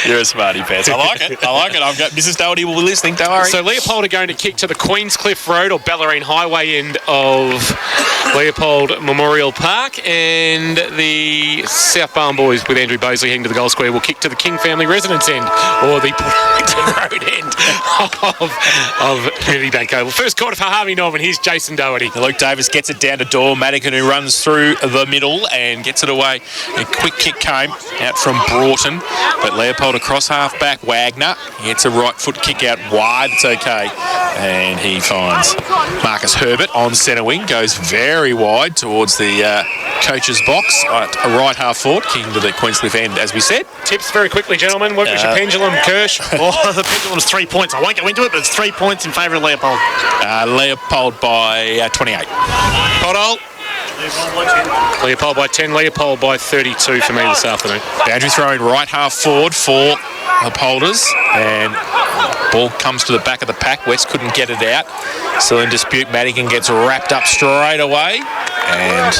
You're a smarty pants. I like it. I've got Mrs. Doherty will be listening. Don't worry. So Leopold are going to kick to the Queenscliff Road or Bellarine Highway end of Leopold Memorial Park, and the South Barwon boys with Andrew Bosley heading to the goal square will kick to the King family residence end or the Road end of Community Bank Oval. First quarter for Harvey Norman. Here's Jason Doherty. Luke Davis gets it down to Dore. Madigan, who runs through the middle and gets it away. A quick kick came out from Broughton, but Leopold across half back. Wagner gets a right foot kick out wide. It's okay. And he finds Marcus Herbert on centre wing. Goes very wide towards the coach's box at a right half forward, kicking to the Queenscliff end, as we said. Tips very quickly, gentlemen. What was your pendulum, Kirsch? The pendulum's 3 points. I won't go into it, but it's 3 points in favour of Leopold. Leopold by 28. Pothole. Leopold by 10. Leopold by 32 for me this afternoon. Boundary throwing right half forward for the Polders, and ball comes to the back of the pack. West couldn't get it out. Still in dispute. Madigan gets wrapped up straight away, and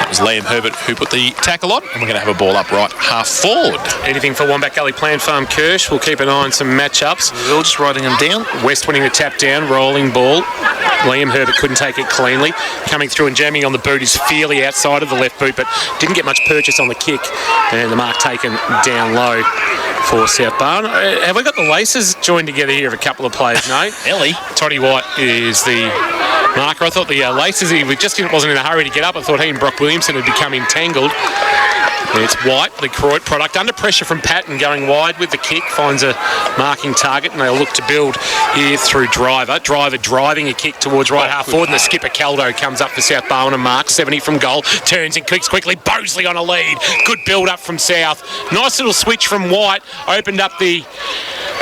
it was Liam Herbert who put the tackle on, and we're going to have a ball up right half forward. Anything for Wombat Gully Plant Farm, Kirsch? We'll keep an eye on some matchups. We're just writing them down. West winning the tap down, rolling ball. Liam Herbert couldn't take it cleanly. Coming through and jamming on the boot is Feely outside of the left boot, but didn't get much purchase on the kick, and the mark taken down low for South Barwon. Have we got the laces joined together here of a couple of players? No. Ellie. Toddy White is the marker. I thought the laces, he wasn't in a hurry to get up. I thought he and Brock Williamson had become entangled. It's White, the Croydon product, under pressure from Patton, going wide with the kick, finds a marking target, and they'll look to build here through Driver. Driver driving a kick towards right half forward, and the skipper Caldo comes up for South Barwon and marks 70 from goal, turns and kicks quickly. Bosley on a lead. Good build up from South. Nice little switch from White, opened up the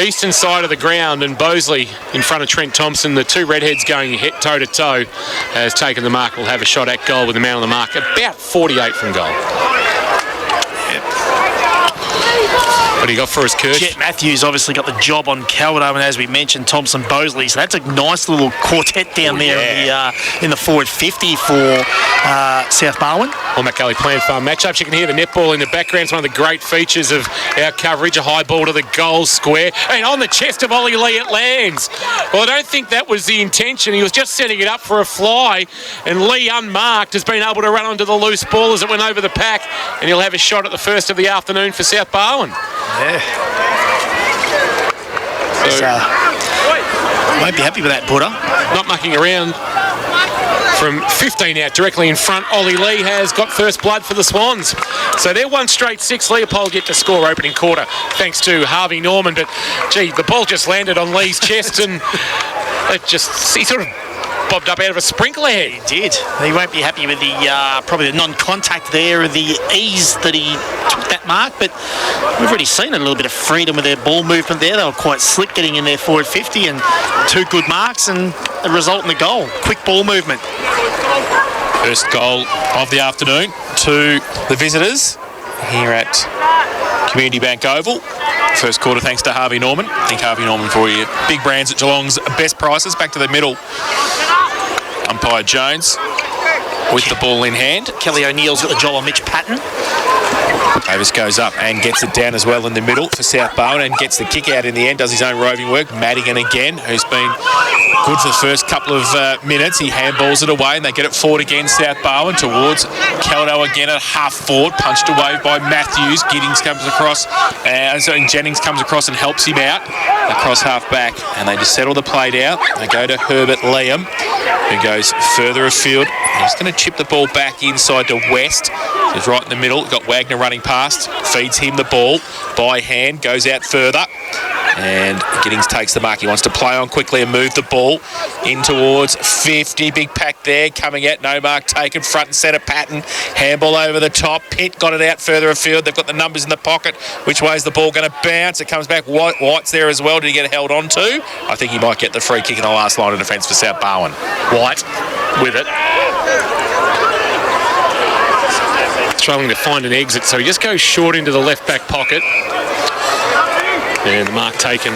eastern side of the ground, and Bosley in front of Trent Thompson. The two redheads going toe to toe has taken the mark. Will have a shot at goal with the man on the mark, about 48 from goal. What do you got for us, Kirsch? Jet Matthews obviously got the job on Caldo, and as we mentioned, Thompson Bosley. So that's a nice little quartet down there in the forward 50 for South Barwon. Wombat Gully Plant Farm matchups. You can hear the netball in the background. It's one of the great features of our coverage. A high ball to the goal square, and on the chest of Ollie Lee it lands. Well, I don't think that was the intention. He was just setting it up for a fly, and Lee, unmarked, has been able to run onto the loose ball as it went over the pack, and he'll have a shot at the first of the afternoon for South Barwon. Yeah. Won't be happy with that, Buddha. Not mucking around. From 15 out directly in front, Ollie Lee has got first blood for the Swans. So they're one straight 6. Leopold yet to score opening quarter, thanks to Harvey Norman. But, gee, the ball just landed on Lee's chest, and he sort of bobbed up out of a sprinkler head. He did. He won't be happy with the probably the non-contact there, the ease that he took that mark, but we've already seen a little bit of freedom with their ball movement there. They were quite slick getting in their forward 50, and 2 good marks and the result in the goal. Quick ball movement. First goal of the afternoon to the visitors here at Community Bank Oval. First quarter thanks to Harvey Norman. Thank Harvey Norman for your big brands at Geelong's best prices. Back to the middle. Umpire Jones with the ball in hand. Kelly O'Neill's got the job on Mitch Patton. Davis goes up and gets it down as well in the middle for South Barwon and gets the kick out in the end, does his own roving work. Madigan again, who's been good for the first couple of minutes. He handballs it away and they get it forward again, South Barwon, towards Caldo again at half forward, punched away by Matthews. Giddings comes across, and Jennings comes across and helps him out across half back, and they just settle the play down. They go to Herbert Liam, who goes further afield. He's going to chip the ball back inside to West. He's right in the middle. Got Wagner running past, feeds him the ball by hand, goes out further, and Giddings takes the mark. He wants to play on quickly and move the ball in towards 50. Big pack there, coming out, no mark taken, front and centre Patton, handball over the top. Pitt got it out further afield. They've got the numbers in the pocket. Which way is the ball going to bounce? It comes back. White's there as well. Did he get held on to? I think he might get the free kick in the last line of defence for South Barwon. White with it. Struggling to find an exit, so he just goes short into the left back pocket, and the mark taken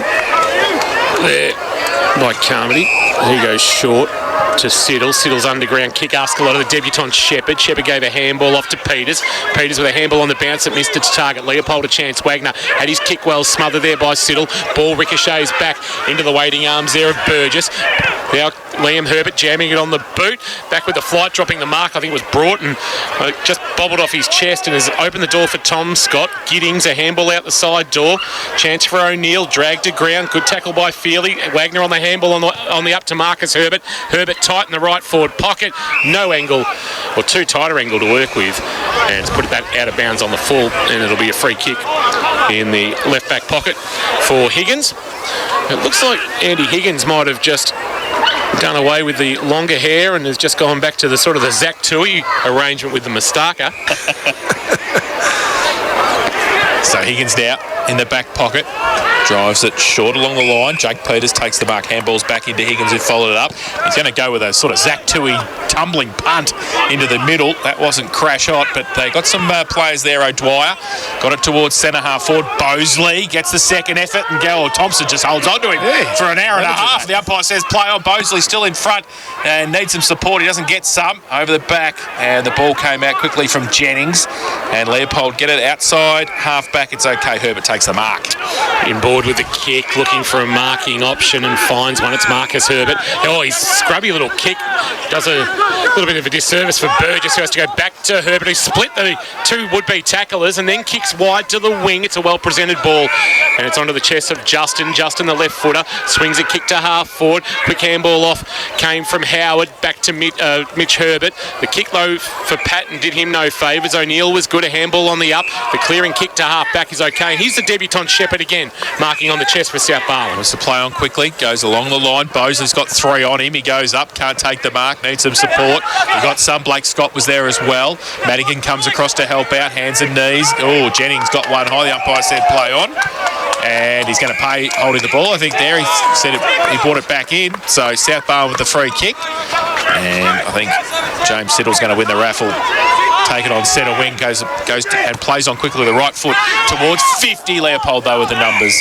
there by Carmody. He goes short. to Siddle. Siddle's underground kick asked a lot of the debutant Shepherd. Shepherd gave a handball off to Peters. Peters with a handball on the bounce that missed its target. Leopold a chance. Wagner had his kick well smothered there by Siddle. Ball ricochets back into the waiting arms there of Burgess. Now Liam Herbert jamming it on the boot. Back with the flight, dropping the mark. I think it was Broughton. Just bobbled off his chest and has opened the door for Tom Scott. Giddings, a handball out the side door. Chance for O'Neill. Dragged to ground. Good tackle by Feely. Wagner on the handball on the up to Marcus Herbert. Herbert tight in the right forward pocket. No angle, or too tight an angle to work with. And it's put that out of bounds on the full, and it'll be a free kick in the left back pocket for Higgins. It looks like Andy Higgins might have just done away with the longer hair and has just gone back to the sort of the Zach Tui arrangement with the moustache. So Higgins now in the back pocket, drives it short along the line. Jake Peters takes the mark, handballs back into Higgins, who followed it up. He's going to go with a sort of Zach Tui tumbling punt into the middle. That wasn't crash hot, but they got some players there. O'Dwyer got it towards centre half forward. Bosley gets the second effort, and Gallo Thompson just holds on to him for an hour and a half. The umpire says play on. Bosley still in front and needs some support. He doesn't get some over the back, and the ball came out quickly from Jennings, and Leopold get it outside half back. It's okay. Herbert takes the mark. In board with the kick, looking for a marking option and finds one. It's Marcus Herbert. Oh, his scrubby little kick does a little bit of a disservice for Burgess, who has to go back to Herbert, who split the two would-be tacklers and then kicks wide to the wing. It's a well-presented ball, and it's onto the chest of Justin. Justin, the left footer, swings a kick to half forward. Quick handball off came from Howard back to Mitch Herbert. The kick low for Patton did him no favours. O'Neill was good. A handball on the up. The clearing kick to half back is okay. And here's the debutant Shepherd again, marking on the chest for South Barwon. Wants to play on quickly, goes along the line. Bosley's got three on him. He goes up, can't take the mark, needs some support. He got some. Blake Scott was there as well. Madigan comes across to help out, hands and knees. Oh, Jennings got one high. The umpire said play on. And he's going to pay holding the ball. I think there he said he brought it back in. So South Barwon with the free kick. And I think James Siddle's going to win the raffle. Take it on centre wing, goes and plays on quickly with the right foot towards 50. Leopold though with the numbers.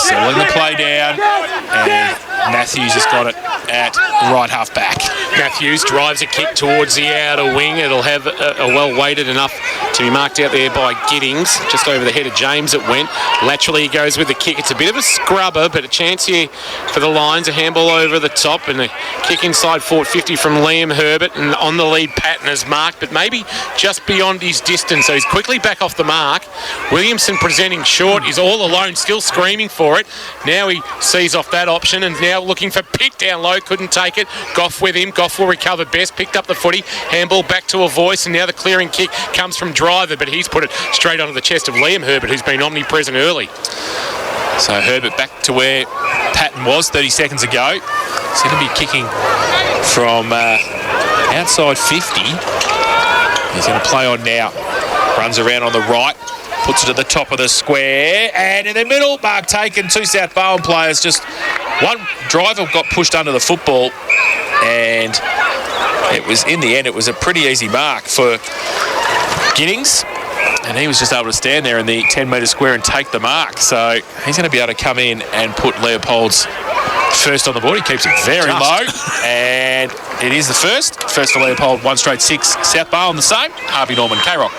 Settling the play down, and Matthews has got it at right half back. Matthews drives a kick towards the outer wing. It'll have a well weighted enough to be marked out there by Giddings. Just over the head of James it went. Laterally he goes with the kick. It's a bit of a scrubber, but a chance here for the Lions. A handball over the top and a kick inside forward 50 from Liam Herbert, and on the lead Patton is marked, but maybe just beyond his distance. So he's quickly back off the mark. Williamson presenting short. He's all alone, still screaming for it. Now he sees off that option and now looking for Pitt down low. Couldn't take it. Goff with him. Goff will recover best. Picked up the footy. Handball back to a voice, and now the clearing kick comes from Driver, but he's put it straight onto the chest of Liam Herbert, who's been omnipresent early. So Herbert back to where Patton was 30 seconds ago. He's going to be kicking from outside 50. He's going to play on now. Runs around on the right. Puts it at the top of the square. And in the middle, mark taken. Two South Barwon players. Just one driver got pushed under the football. And it was, in the end, it was a pretty easy mark for Giddings. And he was just able to stand there in the 10-metre square and take the mark. So he's going to be able to come in and put Leopold's first on the board. He keeps it very low. And it is the first for Leopold. 1 straight 6. South Barwon the same. Harvey Norman, K-Rock.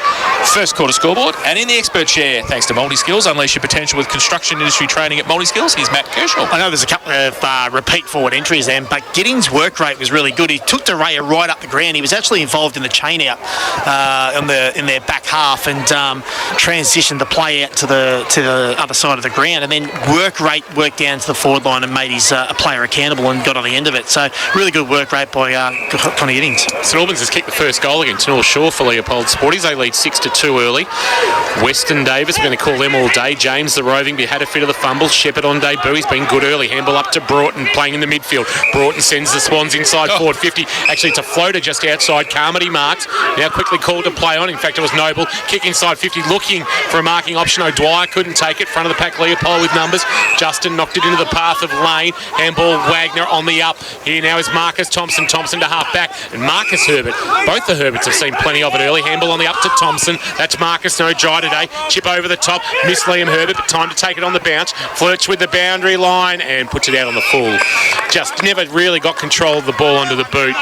First quarter scoreboard. And in the expert chair, thanks to Multi-Skills. Unleash your potential with construction industry training at Multi-Skills. Here's Matt Kershaw. I know there's a couple of repeat forward entries then, but Giddings' work rate was really good. He took the Raya right up the ground. He was actually involved in the chain out in their back half and transitioned the play out to the other side of the ground, and then worked down to the forward line and made his player accountable and got on the end of it. So really good work rate by Connie Giddings. St Albans has kicked the first goal against North Shore for Leopold Sporties. They lead 6-2 early. Weston Davis, we're going to call them all day. James the roving, had a fit of the fumble. Shepherd on debut. He's been good early. Handball up to Broughton, playing in the midfield. Broughton sends the Swans inside forward 50. Actually, it's a floater just outside. Carmody marks. Now quickly called to play on. In fact, it was Noble. Kick inside 50, looking for a marking option. O'Dwyer couldn't take it. Front of the pack, Leopold with numbers. Justin knocked it into the path of Lane. Handball, Wagner on the up. Here now is Marcus Thompson. Thompson to half back. And Marcus Herbert. Both the Herberts have seen plenty of it early. Handball on the up to Thompson. That's Marcus. No dry today. Chip over the top. Miss Liam Herbert, but time to take it on the bounce. Flirts with the boundary line and puts it out on the full. Just never really got control of the ball under the boot.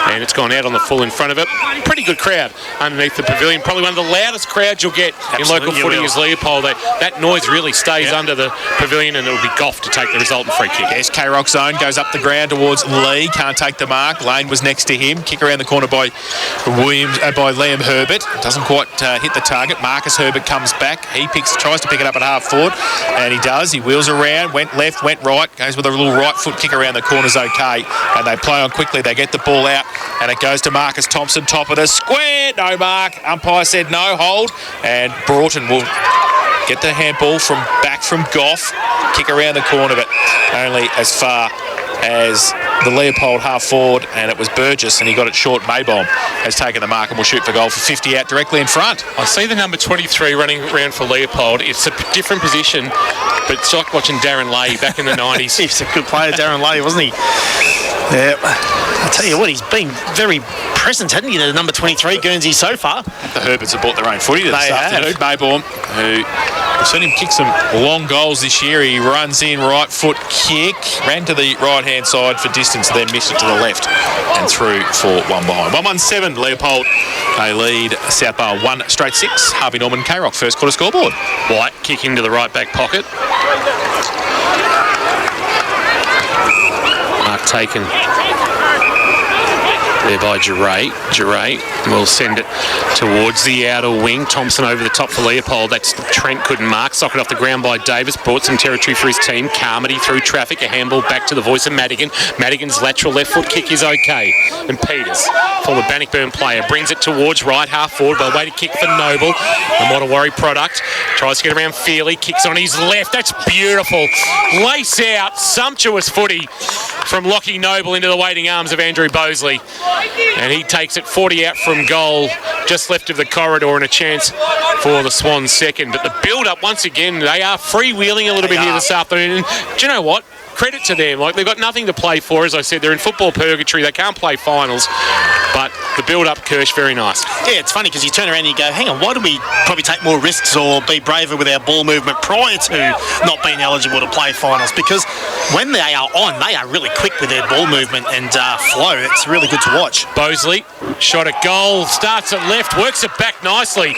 And it's gone out on the full in front of it. Pretty good crowd underneath the pavilion. Probably one of the loudest crowds you'll get in local footy is Leopold. That noise really stays under the pavilion, and it'll be Goff to take the resultant free kick. Yes, K-Rock's zone goes up the ground towards Lee. Can't take the mark. Lane was next to him. Kick around the corner by by Liam Herbert. Doesn't quite hit the target. Marcus Herbert comes back. He tries to pick it up at half forward, and he does. He wheels around, went left, went right, goes with a little right foot kick around the corner's okay, and they play on quickly. They get the ball out, and it goes to Marcus Thompson, top of the square. No mark. Umpire said no, hold, and Broughton will get the handball back from Goff, kick around the corner, but only as far as the Leopold half forward, and it was Burgess, and he got it short. Maybaum has taken the mark and will shoot for goal for 50 out directly in front. I see the number 23 running around for Leopold. It's a different position, but it's like watching Darren Leahy back in the 90s. He's a good player, Darren Leahy, wasn't he? Yeah. I'll tell you what, he's been very present, hasn't he, the number 23 Guernsey so far. The Herberts have bought their own footy this afternoon. Maybaum, who we've seen him kick some long goals this year. He runs in, right foot kick, ran to the right-hand side for distance, then missed it to the left and through for one behind. 1-1-7, Leopold. They lead South Bar 1-6. Harvey Norman, K-Rock, first quarter scoreboard. White kick into the right back pocket. Mark taken there by Giray. Giray will send it towards the outer wing. Thompson over the top for Leopold. That's Trent couldn't mark. Socket off the ground by Davis. Brought some territory for his team. Carmody through traffic. A handball back to the voice of Madigan. Madigan's lateral left foot kick is okay. And Peters, former Bannockburn player, brings it towards right half forward by way to kick for Noble. The Mottawarri product. Tries to get around Feely. Kicks on his left. That's beautiful. Lace out. Sumptuous footy from Lockie Noble into the waiting arms of Andrew Bosley. And he takes it 40 out from goal, just left of the corridor, and a chance for the Swans second. But the build-up, once again, they are freewheeling a little bit here this afternoon. And do you know what? Credit to them. Like, they've got nothing to play for. As I said, they're in football purgatory. They can't play finals. But the build-up, Kirsch, very nice. Yeah, it's funny because you turn around and you go, hang on, why do we probably take more risks or be braver with our ball movement prior to not being eligible to play finals? Because when they are on, they are really quick with their ball movement and flow. It's really good to watch. Bosley, shot at goal, starts at left, works it back nicely.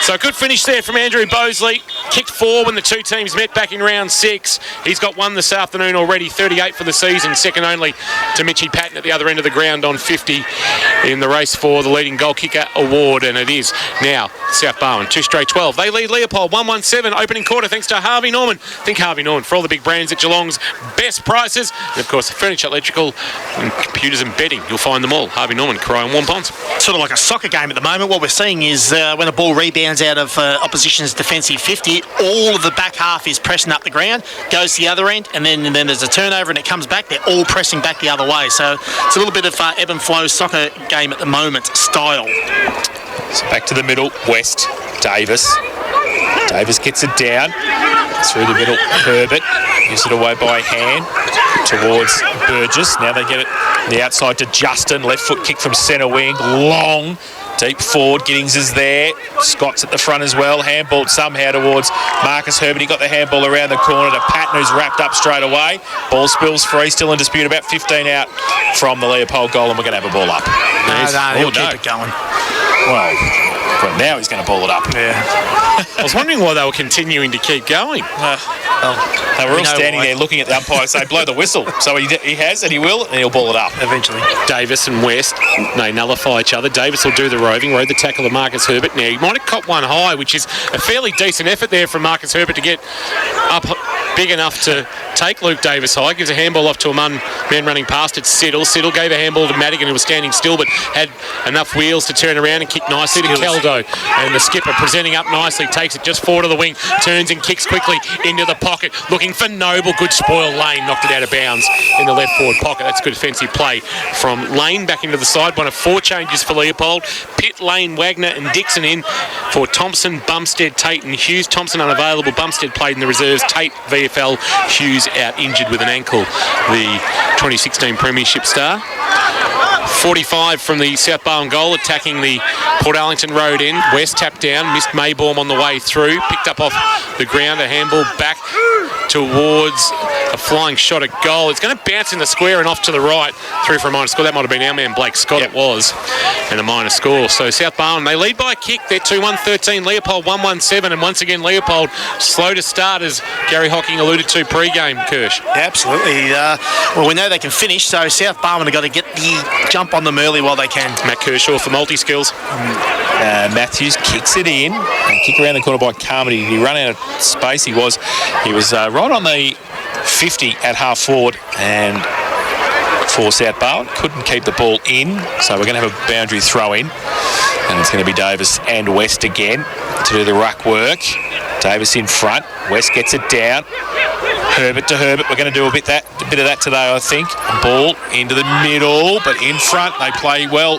So a good finish there from Andrew Bosley. Kicked 4 when the two teams met back in round 6. He's got 1 this afternoon already, 38 for the season, second only to Mitchie Patton at the other end of the ground on 50 in the race for the leading goal kicker award, and it is now South Barwon 2 straight 12. They lead Leopold 1-1-7 opening quarter thanks to Harvey Norman. Think Harvey Norman for all the big brands at Geelong's best prices, and of course furniture, electrical and computers and bedding. You'll find them all. Harvey Norman, Corio and Warm Ponds. Sort of like a soccer game at the moment. What we're seeing is when a ball rebounds out of opposition's defensive 50, all of the back half is pressing up the ground, goes to the other end, and then there's a turnover and it comes back. They're all pressing back the other way. So it's a little bit of ebb and flow soccer game at the moment style. So back to the middle, West, Davis. Davis gets it down through the middle. Herbert gives it away by hand towards Burgess. Now they get it the outside to Justin. Left foot kick from centre wing. Long. Deep forward, Giddings is there. Scott's at the front as well. Handballed somehow towards Marcus Herbert. He got the handball around the corner to Patton, who's wrapped up straight away. Ball spills free, still in dispute. About 15 out from the Leopold goal, and we're going to have a ball up. He'll keep it going. Well, now he's going to ball it up. Yeah. I was wondering why they were continuing to keep going. They were all standing there looking at the umpire say, blow the whistle. So he has, and he will, and he'll ball it up eventually. Davis and West, they nullify each other. Davis will do the roving, rode the tackle of Marcus Herbert. Now, he might have copped one high, which is a fairly decent effort there from Marcus Herbert to get up big enough to take Luke Davis high. Gives a handball off to a man running past it, Siddle. Siddle gave a handball to Madigan, who was standing still, but had enough wheels to turn around and kick nicely to Keldon. though. And the skipper presenting up nicely, takes it just forward of the wing, turns and kicks quickly into the pocket, looking for Noble. Good spoil. Lane knocked it out of bounds in the left forward pocket. That's good defensive play from Lane back into the side. One of 4 changes for Leopold. Pitt, Lane, Wagner and Dixon in for Thompson, Bumstead, Tate and Hughes. Thompson unavailable. Bumstead played in the reserves. Tate, VFL. Hughes out injured with an ankle. The 2016 Premiership star. 45 from the South Barwon goal, attacking the Port Arlington road end. West tapped down, missed Maybaum on the way through, picked up off the ground, a handball back towards a flying shot at goal. It's going to bounce in the square and off to the right, through for a minor score. That might have been our man Blake Scott. It was, and a minor score. So South Barwon, they lead by a kick. They're 2-1-13. Leopold 1-1-7, and once again Leopold slow to start, as Gary Hocking alluded to pre-game. Kirsch. Yeah, absolutely. Well, we know they can finish, so South Barwon have got to get the jump on them early while they can. Matt Kershaw for multi-skills. Matthews kicks it in, and kick around the corner by Carmody. He run out of space. He was right on the 50 at half forward, and for South Barwon couldn't keep the ball in, so we're going to have a boundary throw in, and it's going to be Davis and West again to do the ruck work. Davis in front, West gets it down, Herbert to Herbert. We're going to do a bit of that today, I think. Ball into the middle, but in front they play well.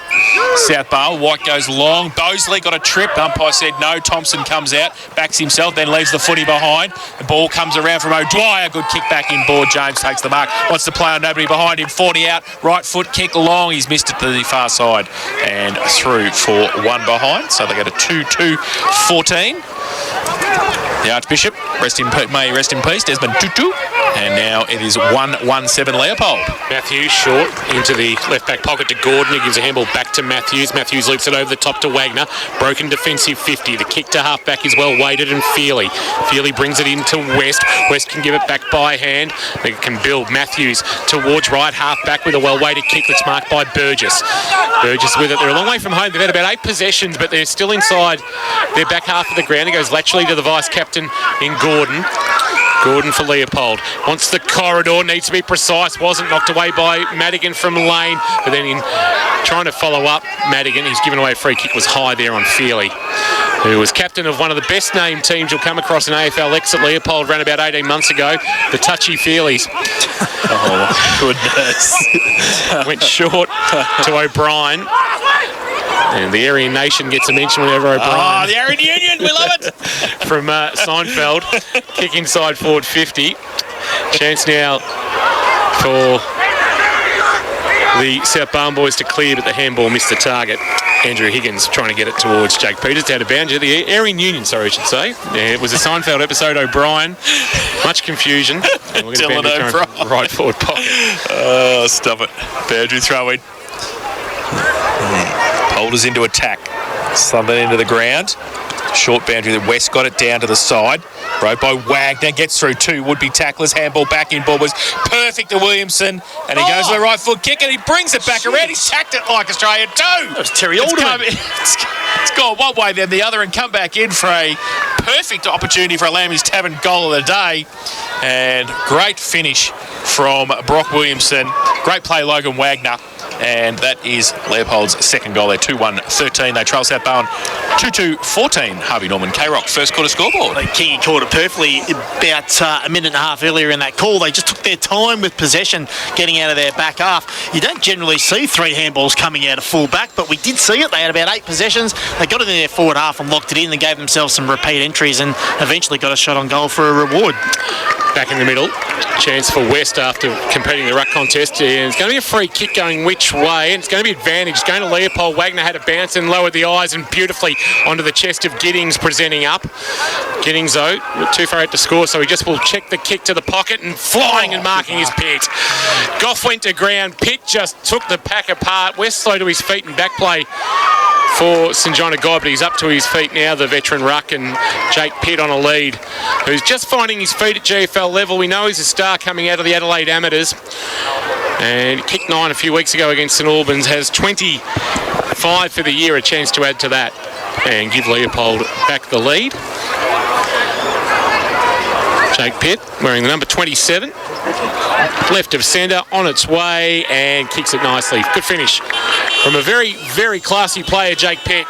South Barwon. White goes long. Bosley got a trip. Umpire said no. Thompson comes out, backs himself, then leaves the footy behind. The ball comes around from O'Dwyer. Good kick back in board. James takes the mark. Wants to play on nobody behind him. 40 out. Right foot kick long. He's missed it to the far side and through for 1 behind. So they go to 2-2-14. The Archbishop, may he rest in peace, Desmond Tutu. And now it is 1-1-7 Leopold. Matthews short into the left back pocket to Gordon. He gives a handball back to Matthews. Matthews loops it over the top to Wagner. Broken defensive 50. The kick to half back is well weighted, and Feely brings it into West. West can give it back by hand. They can build. Matthews towards right half back with a well weighted kick that's marked by Burgess. Burgess with it. They're a long way from home. They've had about 8 possessions, but they're still inside their back half of the ground. It goes laterally to the vice captain in Gordon. Gordon for Leopold. Wants the corridor, needs to be precise. Wasn't, knocked away by Madigan from Lane. But then in trying to follow up Madigan, he's given away a free kick, was high there on Feely, who was captain of one of the best named teams you'll come across in AFL X at Leopold, ran about 18 months ago. The Touchy Feelies. Oh, goodness. Went short to O'Brien. And the Aryan Nation gets a mention whenever O'Brien. Oh, the Aryan Union, we love it. From Seinfeld. Kick inside forward 50. Chance now for the South Barwon boys to clear, but the handball missed the target. Andrew Higgins trying to get it towards Jake Peters, out of bounds. The Aryan Union, sorry, I should say. Yeah, it was a Seinfeld episode. O'Brien. Much confusion. And we're going to right forward pocket. Oh, stop it. Boundary throw in. Holders into attack. Slumping into the ground. Short boundary. The West got it down to the side. Rode by Wagner. Gets through 2 would-be tacklers. Handball back in. Ball was perfect to Williamson. And he goes to the right foot kick and he brings it back around. He's tacked it like Australia too. That was Terry Alderman. It's gone one way then the other and come back in for a perfect opportunity for a Lambie's Tavern goal of the day. And great finish from Brock Williamson. Great play, Logan Wagner. And that is Leopold's second goal there. 2-1-13. They trail South Barwon 2-2-14. Harvey Norman, K-Rock, first quarter scoreboard. Kingy caught it perfectly about a minute and a half earlier in that call. They just took their time with possession, getting out of their back half. You don't generally see 3 handballs coming out of full back, but we did see it. They had about 8 possessions. They got it in their forward half and locked it in and gave themselves some repeat entries and eventually got a shot on goal for a reward. Back in the middle. Chance for West after competing in the ruck contest. And it's going to be a free kick going which way, and it's going to be advantage. It's going to Leopold. Wagner had a bounce and lowered the eyes and beautifully onto the chest of Giddings presenting up. Giddings, though, too far out to score, so he just will check the kick to the pocket and flying and marking his Pitt. Goff went to ground. Pitt just took the pack apart. West slow to his feet and back play for St John of God, but he's up to his feet now, the veteran ruck, and Jake Pitt on a lead, who's just finding his feet at GFL level. We know he's a star coming out of the Adelaide Amateurs, and kicked 9 a few weeks ago against St Albans, has 25 for the year, a chance to add to that and give Leopold back the lead. Jake Pitt wearing the number 27, left of centre, on its way, and kicks it nicely. Good finish from a very, very classy player, Jake Pitt.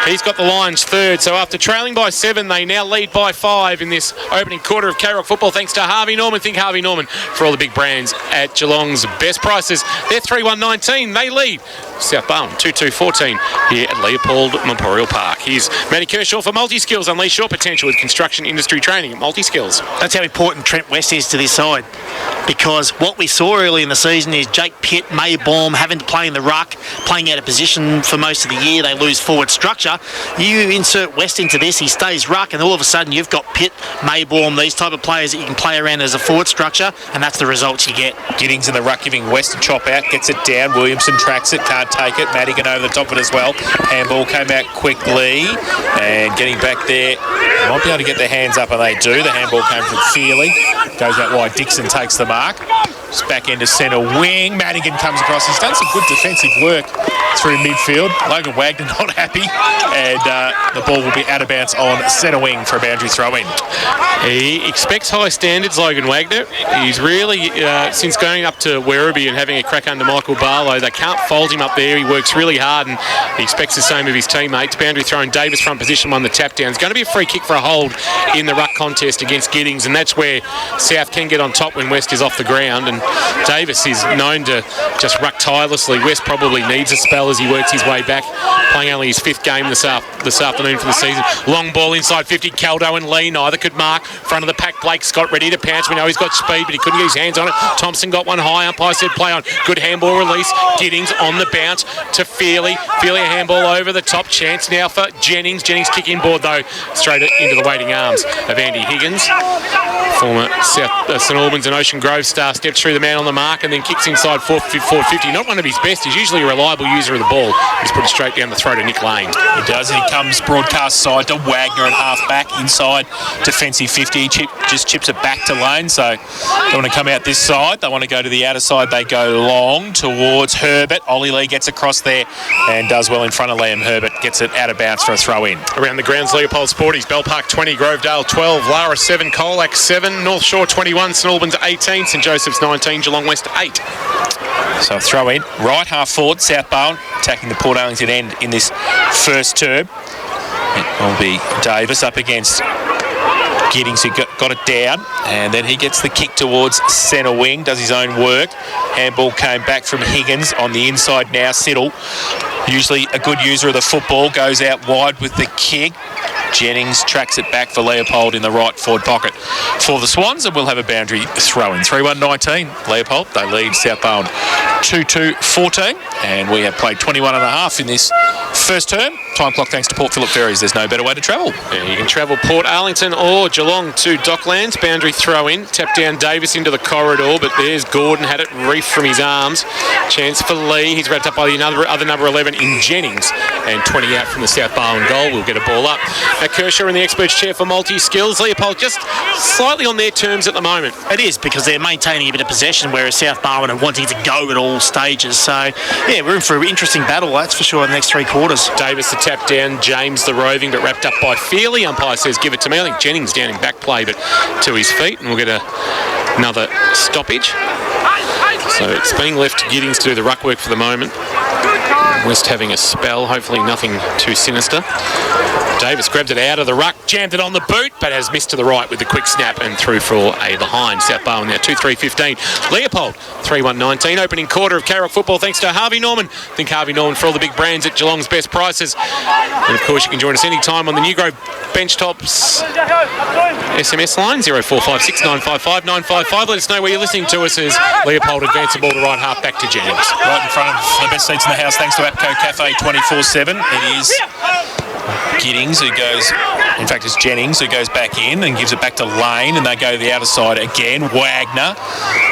He's got the Lions third. So after trailing by 7, they now lead by 5 in this opening quarter of K-Rock football, thanks to Harvey Norman. Think Harvey Norman for all the big brands at Geelong's best prices. They're 3-1-19. They lead South Barwon 2-2-14 here at Leopold Memorial Park. Here's Matty Kershaw for Multi-Skills. Unleash your potential with construction industry training at Multi-Skills. That's how important Trent West is to this side, because what we saw early in the season is Jake Pitt, Maybaum having to play in the ruck, playing out of position for most of the year. They lose forward structure. You insert West into this, he stays ruck, and all of a sudden you've got Pitt, Maybaum, these type of players that you can play around as a forward structure, and that's the results you get. Giddings in the ruck, giving West a chop out, gets it down. Williamson tracks it, can't take it. Madigan over the top of it as well. Handball came out quickly, and getting back there, might be able to get their hands up, and they do. The handball came from Feely, goes out wide. Dixon takes the mark. Just back into centre wing. Madigan comes across. He's done some good defensive work through midfield. Logan Wagner not happy, and the ball will be out of bounds on centre wing for a boundary throw-in. He expects high standards, Logan Wagner. He's really, since going up to Werribee and having a crack under Michael Barlow, they can't fold him up there. He works really hard, and he expects the same of his teammates. Boundary throw-in, Davis front position, won the tap down. It's going to be a free kick for a hold in the ruck contest against Giddings, and that's where South can get on top when West is off the ground, and Davis is known to just ruck tirelessly. West probably needs a spell as he works his way back, playing only his 5th game this afternoon for the season. Long ball inside 50, Caldo and Lee, neither could mark. Front of the pack, Blake Scott ready to pounce. We know he's got speed, but he couldn't get his hands on it. Thompson got one high, umpire said play on. Good handball release. Giddings on the bounce to Feely. Feely a handball over the top. Chance now for Jennings. Jennings kick in board though, straight into the waiting arms of Andy Higgins. Former St Albans and Ocean Grove star steps through the man on the mark and then kicks inside 450. Not one of his best. He's usually a reliable user of the ball. He's put it straight down the throat of Nick Lane. He does, and he comes broadcast side to Wagner and half back inside defensive 50. He just chips it back to Lane, so they want to come out this side. They want to go to the outer side. They go long towards Herbert. Ollie Lee gets across there and does well in front of Liam Herbert. Gets it out of bounds for a throw-in. Around the grounds, Leopold Sporties, Bell Park 20, Grovedale 12, Lara 7, Colac 7, North Shore 21, St Albans 18, St Joseph's 19, Geelong West 8. So throw in, right half forward, South Barwon attacking the Port Arlington end in this first term. It will be Davis up against Giddings, who got it down, and then he gets the kick towards centre wing, does his own work. Handball came back from Higgins on the inside now. Siddle, usually a good user of the football, goes out wide with the kick. Jennings tracks it back for Leopold in the right forward pocket for the Swans, and we'll have a boundary throw-in. 3-1-19. Leopold, they lead South Barwon 2-2-14, and we have played 21 and a half in this first term. Time clock thanks to Port Phillip Ferries. There's no better way to travel. Yeah, you can travel Port Arlington or Geelong to Docklands. Boundary throw-in. Tap down Davis into the corridor, but there's Gordon, had it reefed from his arms. Chance for Lee. He's wrapped up by the other number 11 in Jennings, and 20 out from the South Barwon goal. We'll get a ball up. Now Kershaw in the experts chair for multi-skills. Leopold just slightly on their terms at the moment. It is, because they're maintaining a bit of possession, whereas South Barwon are wanting to go at all stages. So, yeah, we're in for an interesting battle, that's for sure, in the next 3 quarters. Davis the tap down, James the roving, but wrapped up by Feely. Umpire says give it to me. I think Jennings down in back play, but to his feet, and we'll get another stoppage. So it's being left to Giddings to do the ruck work for the moment. West having a spell, hopefully nothing too sinister. Davis grabbed it out of the ruck, jammed it on the boot, but has missed to the right with the quick snap and through for a behind. South Barwon now 2-3-15. Leopold 3-1-19. Opening quarter of K-Rock football thanks to Harvey Norman. Think Harvey Norman for all the big brands at Geelong's best prices. And of course you can join us anytime on the New Grove Benchtops SMS line 0456 955 955. Let us know where you're listening to us as Leopold advances the ball to right half back to Jennings. Right in front of the best seats in the house thanks to APCO Cafe 24/7. It is Giddings who goes, in fact it's Jennings who goes back in and gives it back to Lane, and they go to the outer side again. Wagner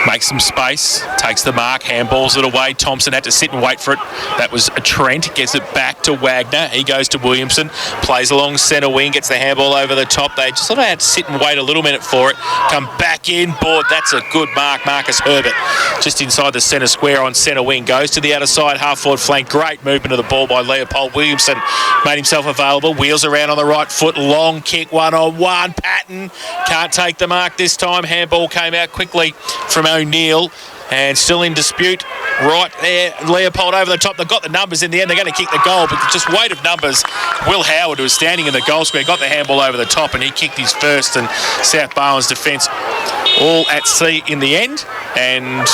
makes some space, takes the mark, handballs it away. Thompson had to sit and wait for it. That was a Trent, gets it back to Wagner. He goes to Williamson, plays along centre wing, gets the handball over the top. They just sort of had to sit and wait a little minute for it. Come back in, board. That's a good mark. Marcus Herbert just inside the centre square on centre wing. Goes to the outer side, half forward flank. Great movement of the ball by Leopold. Williamson made himself available. Wheels around on the right foot. Long kick, 1-on-1. Patton can't take the mark this time. Handball came out quickly from O'Neill. And still in dispute right there. Leopold over the top. They've got the numbers in the end. They're going to kick the goal, but just weight of numbers. Will Howard, who was standing in the goal square, got the handball over the top, and he kicked his first, and South Barwon's defence all at sea in the end. And,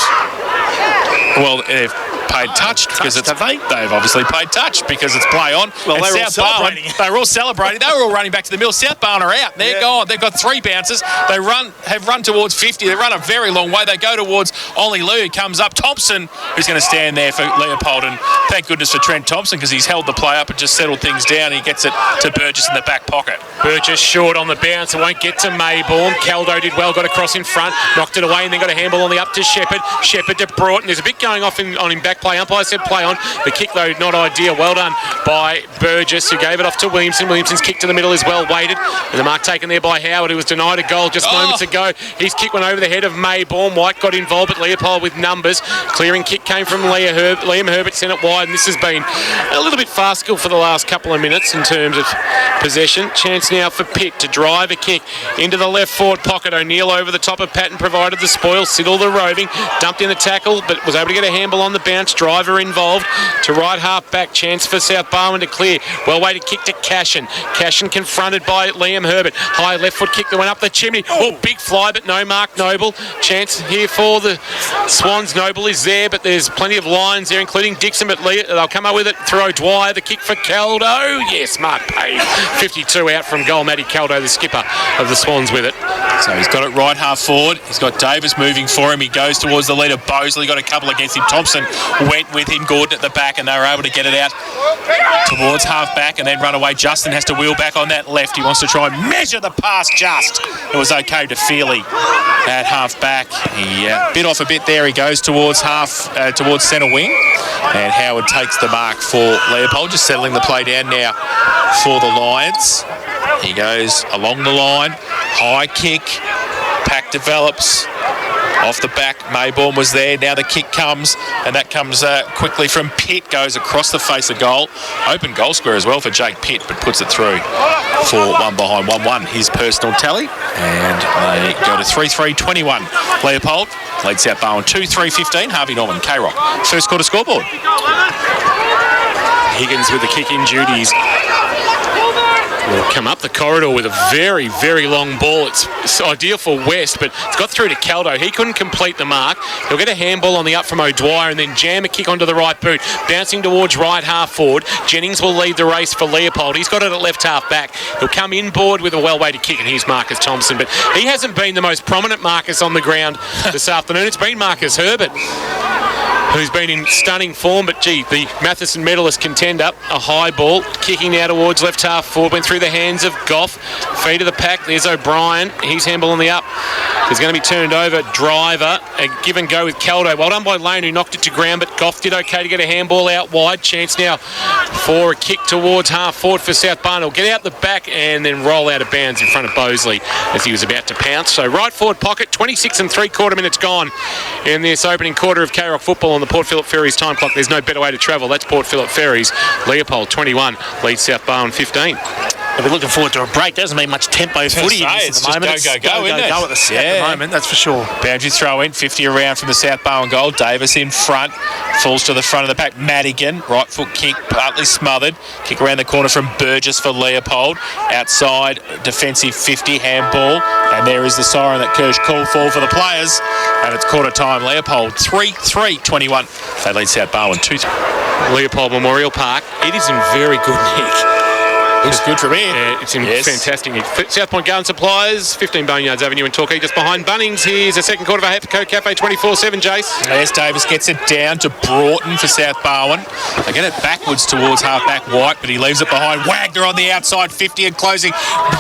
well, they've paid touch because it's they've obviously paid touch because it's play on. Well, and they were all celebrating. They were all celebrating. They were all running back to the middle. South Barwon are out. They're gone. They've got 3 bounces. They have run towards 50. They run a very long way. They go towards Ollie Lou, who comes up. Thompson, who's going to stand there for Leopold, and thank goodness for Trent Thompson because he's held the play up and just settled things down. He gets it to Burgess in the back pocket. Burgess short on the bounce. It won't get to Mayborn. Caldo did well, got across in front, knocked it away, and then got a handball on the up to Shepherd. Shepherd to Broughton. There's a bit going off on him back play. Umpire said play on. The kick, though, not ideal. Well done by Burgess, who gave it off to Williamson. Williamson's kick to the middle is well weighted. And the mark taken there by Howard, who was denied a goal just moments ago. His kick went over the head of Mayborn. White got involved, but Leopold with numbers. Clearing kick came from Liam Herbert, sent it wide, and this has been a little bit farcical for the last couple of minutes in terms of possession. Chance now for Pitt to drive a kick into the left forward pocket. O'Neill over the top of Patton provided the spoil. Siddle the roving, dumped in the tackle, but was able to get a handball on the bounce. Driver involved to right half back. Chance for South Barwon to clear. Well weighted kick to Cashin. Cashin confronted by Liam Herbert. High left foot kick that went up the chimney. Oh, big fly, but no mark. Noble. Chance here for the Swans. Noble is there, but there's plenty of lines there, including Dixon, but they'll come up with it through O'Dwyer. The kick for Caldo. Yes, Mark Payne. 52 out from goal. Matty Caldo, the skipper of the Swans, with it. So he's got it right half forward. He's got Davis moving for him. He goes towards the leader, Bosley. Got a couple against him. Thompson went with him. Gordon at the back, and they were able to get it out towards half back and then run away. Justin has to wheel back on that left. He wants to try and measure the pass just. It was okay to Feely at half back. He bit off a bit there. He goes towards towards centre wing, and Howard takes the mark for Leopold, just settling the play down now for the Lions. He goes along the line, high kick, pack develops. Off the back, Mayborn was there. Now the kick comes, and that comes quickly from Pitt. Goes across the face of goal. Open goal square as well for Jake Pitt, but puts it through for 1 behind 1-1. His personal tally. And they go to 3-3-21. Leopold leads South Barwon 2-3-15. Harvey Norman, K-Rock. First quarter scoreboard. Higgins with the kick-in duties. Will come up the corridor with a very, very long ball. It's ideal for West, but it's got through to Caldo. He couldn't complete the mark. He'll get a handball on the up from O'Dwyer and then jam a kick onto the right boot. Bouncing towards right half forward. Jennings will lead the race for Leopold. He's got it at left half back. He'll come inboard with a well-weighted kick, and here's Marcus Thompson. But he hasn't been the most prominent Marcus on the ground this afternoon. It's been Marcus Herbert, who's been in stunning form, but gee, the Matheson medalist contender, a high ball, kicking now towards left half forward, went through the hands of Goff, feet of the pack, there's O'Brien, he's handball on the up, he's going to be turned over, Driver, a give and go with Caldo, well done by Lane, who knocked it to ground, but Goff did okay to get a handball out wide. Chance now for a kick towards half forward for South Barwon. He'll get out the back and then roll out of bounds in front of Bosley as he was about to pounce. So right forward pocket, 26 3/4 minutes gone in this opening quarter of K-Rock football on the Port Phillip Ferries time clock. There's no better way to travel. That's Port Phillip Ferries. Leopold 21 leads South Barwon 15. We'll be looking forward to a break. There hasn't been much tempo footy in this at the moment. It's go, isn't it? Go at the moment, that's for sure. Boundary throw in, 50 around from the South Barwon goal. Davis in front, falls to the front of the pack. Madigan, right foot kick, partly smothered. Kick around the corner from Burgess for Leopold. Outside, defensive 50, handball. And there is the siren that Kirsch called for the players. And it's quarter time. Leopold 3-3-21. They lead South Barwon 2-3. Leopold Memorial Park. It is in very good nick. It's good for me. It's in fantastic. South Point Garden Supplies, 15 Boneyards Avenue in Torquay, just behind Bunnings. Here's a second quarter of a Happy Cafe 24/7, Jace. Yes, Davis gets it down to Broughton for South Barwon. They get it backwards towards half-back White, but he leaves it behind. Wagner on the outside, 50 and closing.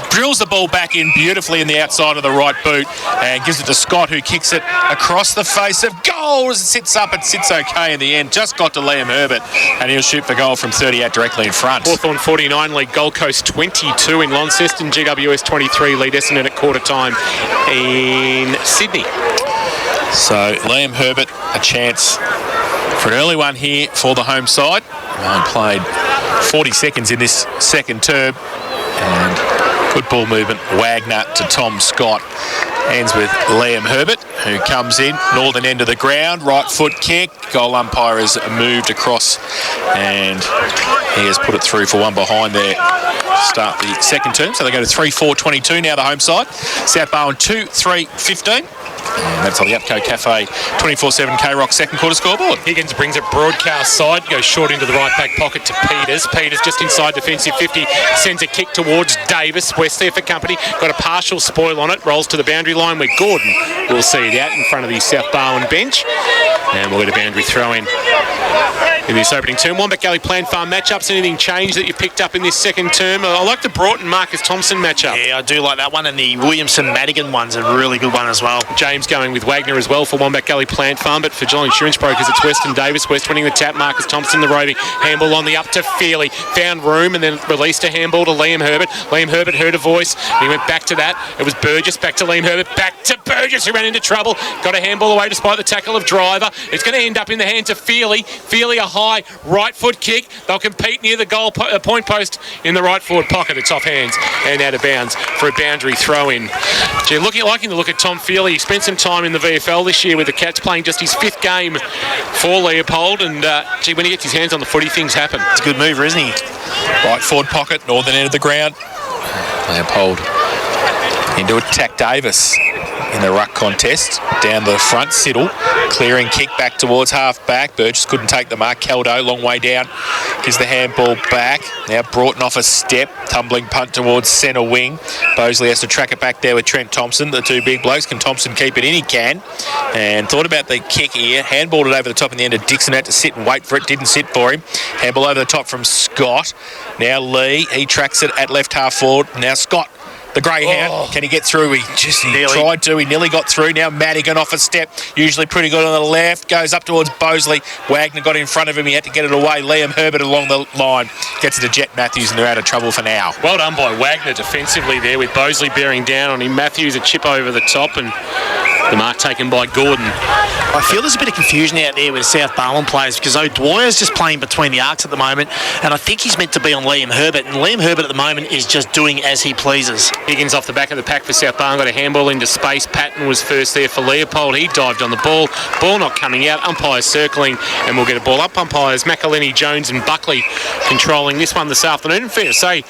Drills the ball back in beautifully in the outside of the right boot and gives it to Scott, who kicks it across the face of goal. As it sits up, it sits okay in the end. Just got to Liam Herbert, and he'll shoot for goal from 30 out directly in front. Hawthorn 49 lead Gold Coast 22 in Launceston. GWS 23 lead Essendon at quarter time in Sydney. So Liam Herbert, a chance for an early one here for the home side. Played 40 seconds in this second term, and good ball movement. Wagner to Tom Scott. Ends with Liam Herbert, who comes in, northern end of the ground, right foot kick. Goal umpire has moved across and he has put it through for one behind there to start the second term. So they go to 3-4-22 now, the home side. South Barwon 2-3-15. And that's on the Upco Cafe 24/7 K-Rock second quarter scoreboard. Higgins brings it broadcast side, goes short into the right back pocket to Peters. Peters just inside defensive 50, sends a kick towards Davis. West there for company, got a partial spoil on it, rolls to the boundary line where Gordon will see it out in front of the South Barwon bench. And we'll get a boundary throw in this opening term. Wombat Gully Plant Farm matchups. Anything changed that you picked up in this second term? I like the Broughton-Marcus Thompson matchup. Yeah, I do like that one, and the Williamson-Madigan one's a really good one as well. James going with Wagner as well for Wombat Gully Plant Farm, but for Geelong Insurance Brokers, it's Weston Davis. West winning the tap, Marcus Thompson the roving. Handball on the up to Feely. Found room and then released a handball to Liam Herbert. Liam Herbert heard a voice. He went back to that. It was Burgess, back to Liam Herbert, back to Burgess, who ran into trouble. Got a handball away despite the tackle of Driver. It's going to end up in the hands of Feely. Feely a high right foot kick. They'll compete near the goal point post in the right forward pocket. It's off hands and out of bounds for a boundary throw in. Gee, liking the look at Tom Feely. He spent some time in the VFL this year with the Cats, playing just his 5th game for Leopold, and when he gets his hands on the footy, things happen. It's a good mover, isn't he? Right forward pocket, northern end of the ground. Leopold into attack Davis in the ruck contest. Down the front, Siddle. Clearing kick back towards half-back. Burgess couldn't take the mark. Caldo, long way down. Gives the handball back. Now Broughton off a step. Tumbling punt towards centre wing. Bosley has to track it back there with Trent Thompson. The two big blokes. Can Thompson keep it in? He can. And thought about the kick here. Handballed it over the top in the end of Dixon. Had to sit and wait for it. Didn't sit for him. Handball over the top from Scott. Now Lee. He tracks it at left half forward. Now Scott. The greyhound, Can he get through? He tried to. He nearly got through. Now Madigan off a step. Usually pretty good on the left. Goes up towards Bosley. Wagner got in front of him. He had to get it away. Liam Herbert along the line. Gets it to Jet Matthews, and they're out of trouble for now. Well done by Wagner defensively there, with Bosley bearing down on him. Matthews a chip over the top, and the mark taken by Gordon. I feel there's a bit of confusion out there with South Barwon players, because O'Dwyer's just playing between the arcs at the moment, and I think he's meant to be on Liam Herbert, and Liam Herbert at the moment is just doing as he pleases. Higgins off the back of the pack for South Barwon, got a handball into space. Patton was first there for Leopold. He dived on the ball. Ball not coming out. Umpires circling, and we'll get a ball up. Umpires McElhenney, Jones and Buckley controlling this one this afternoon. And fair to say,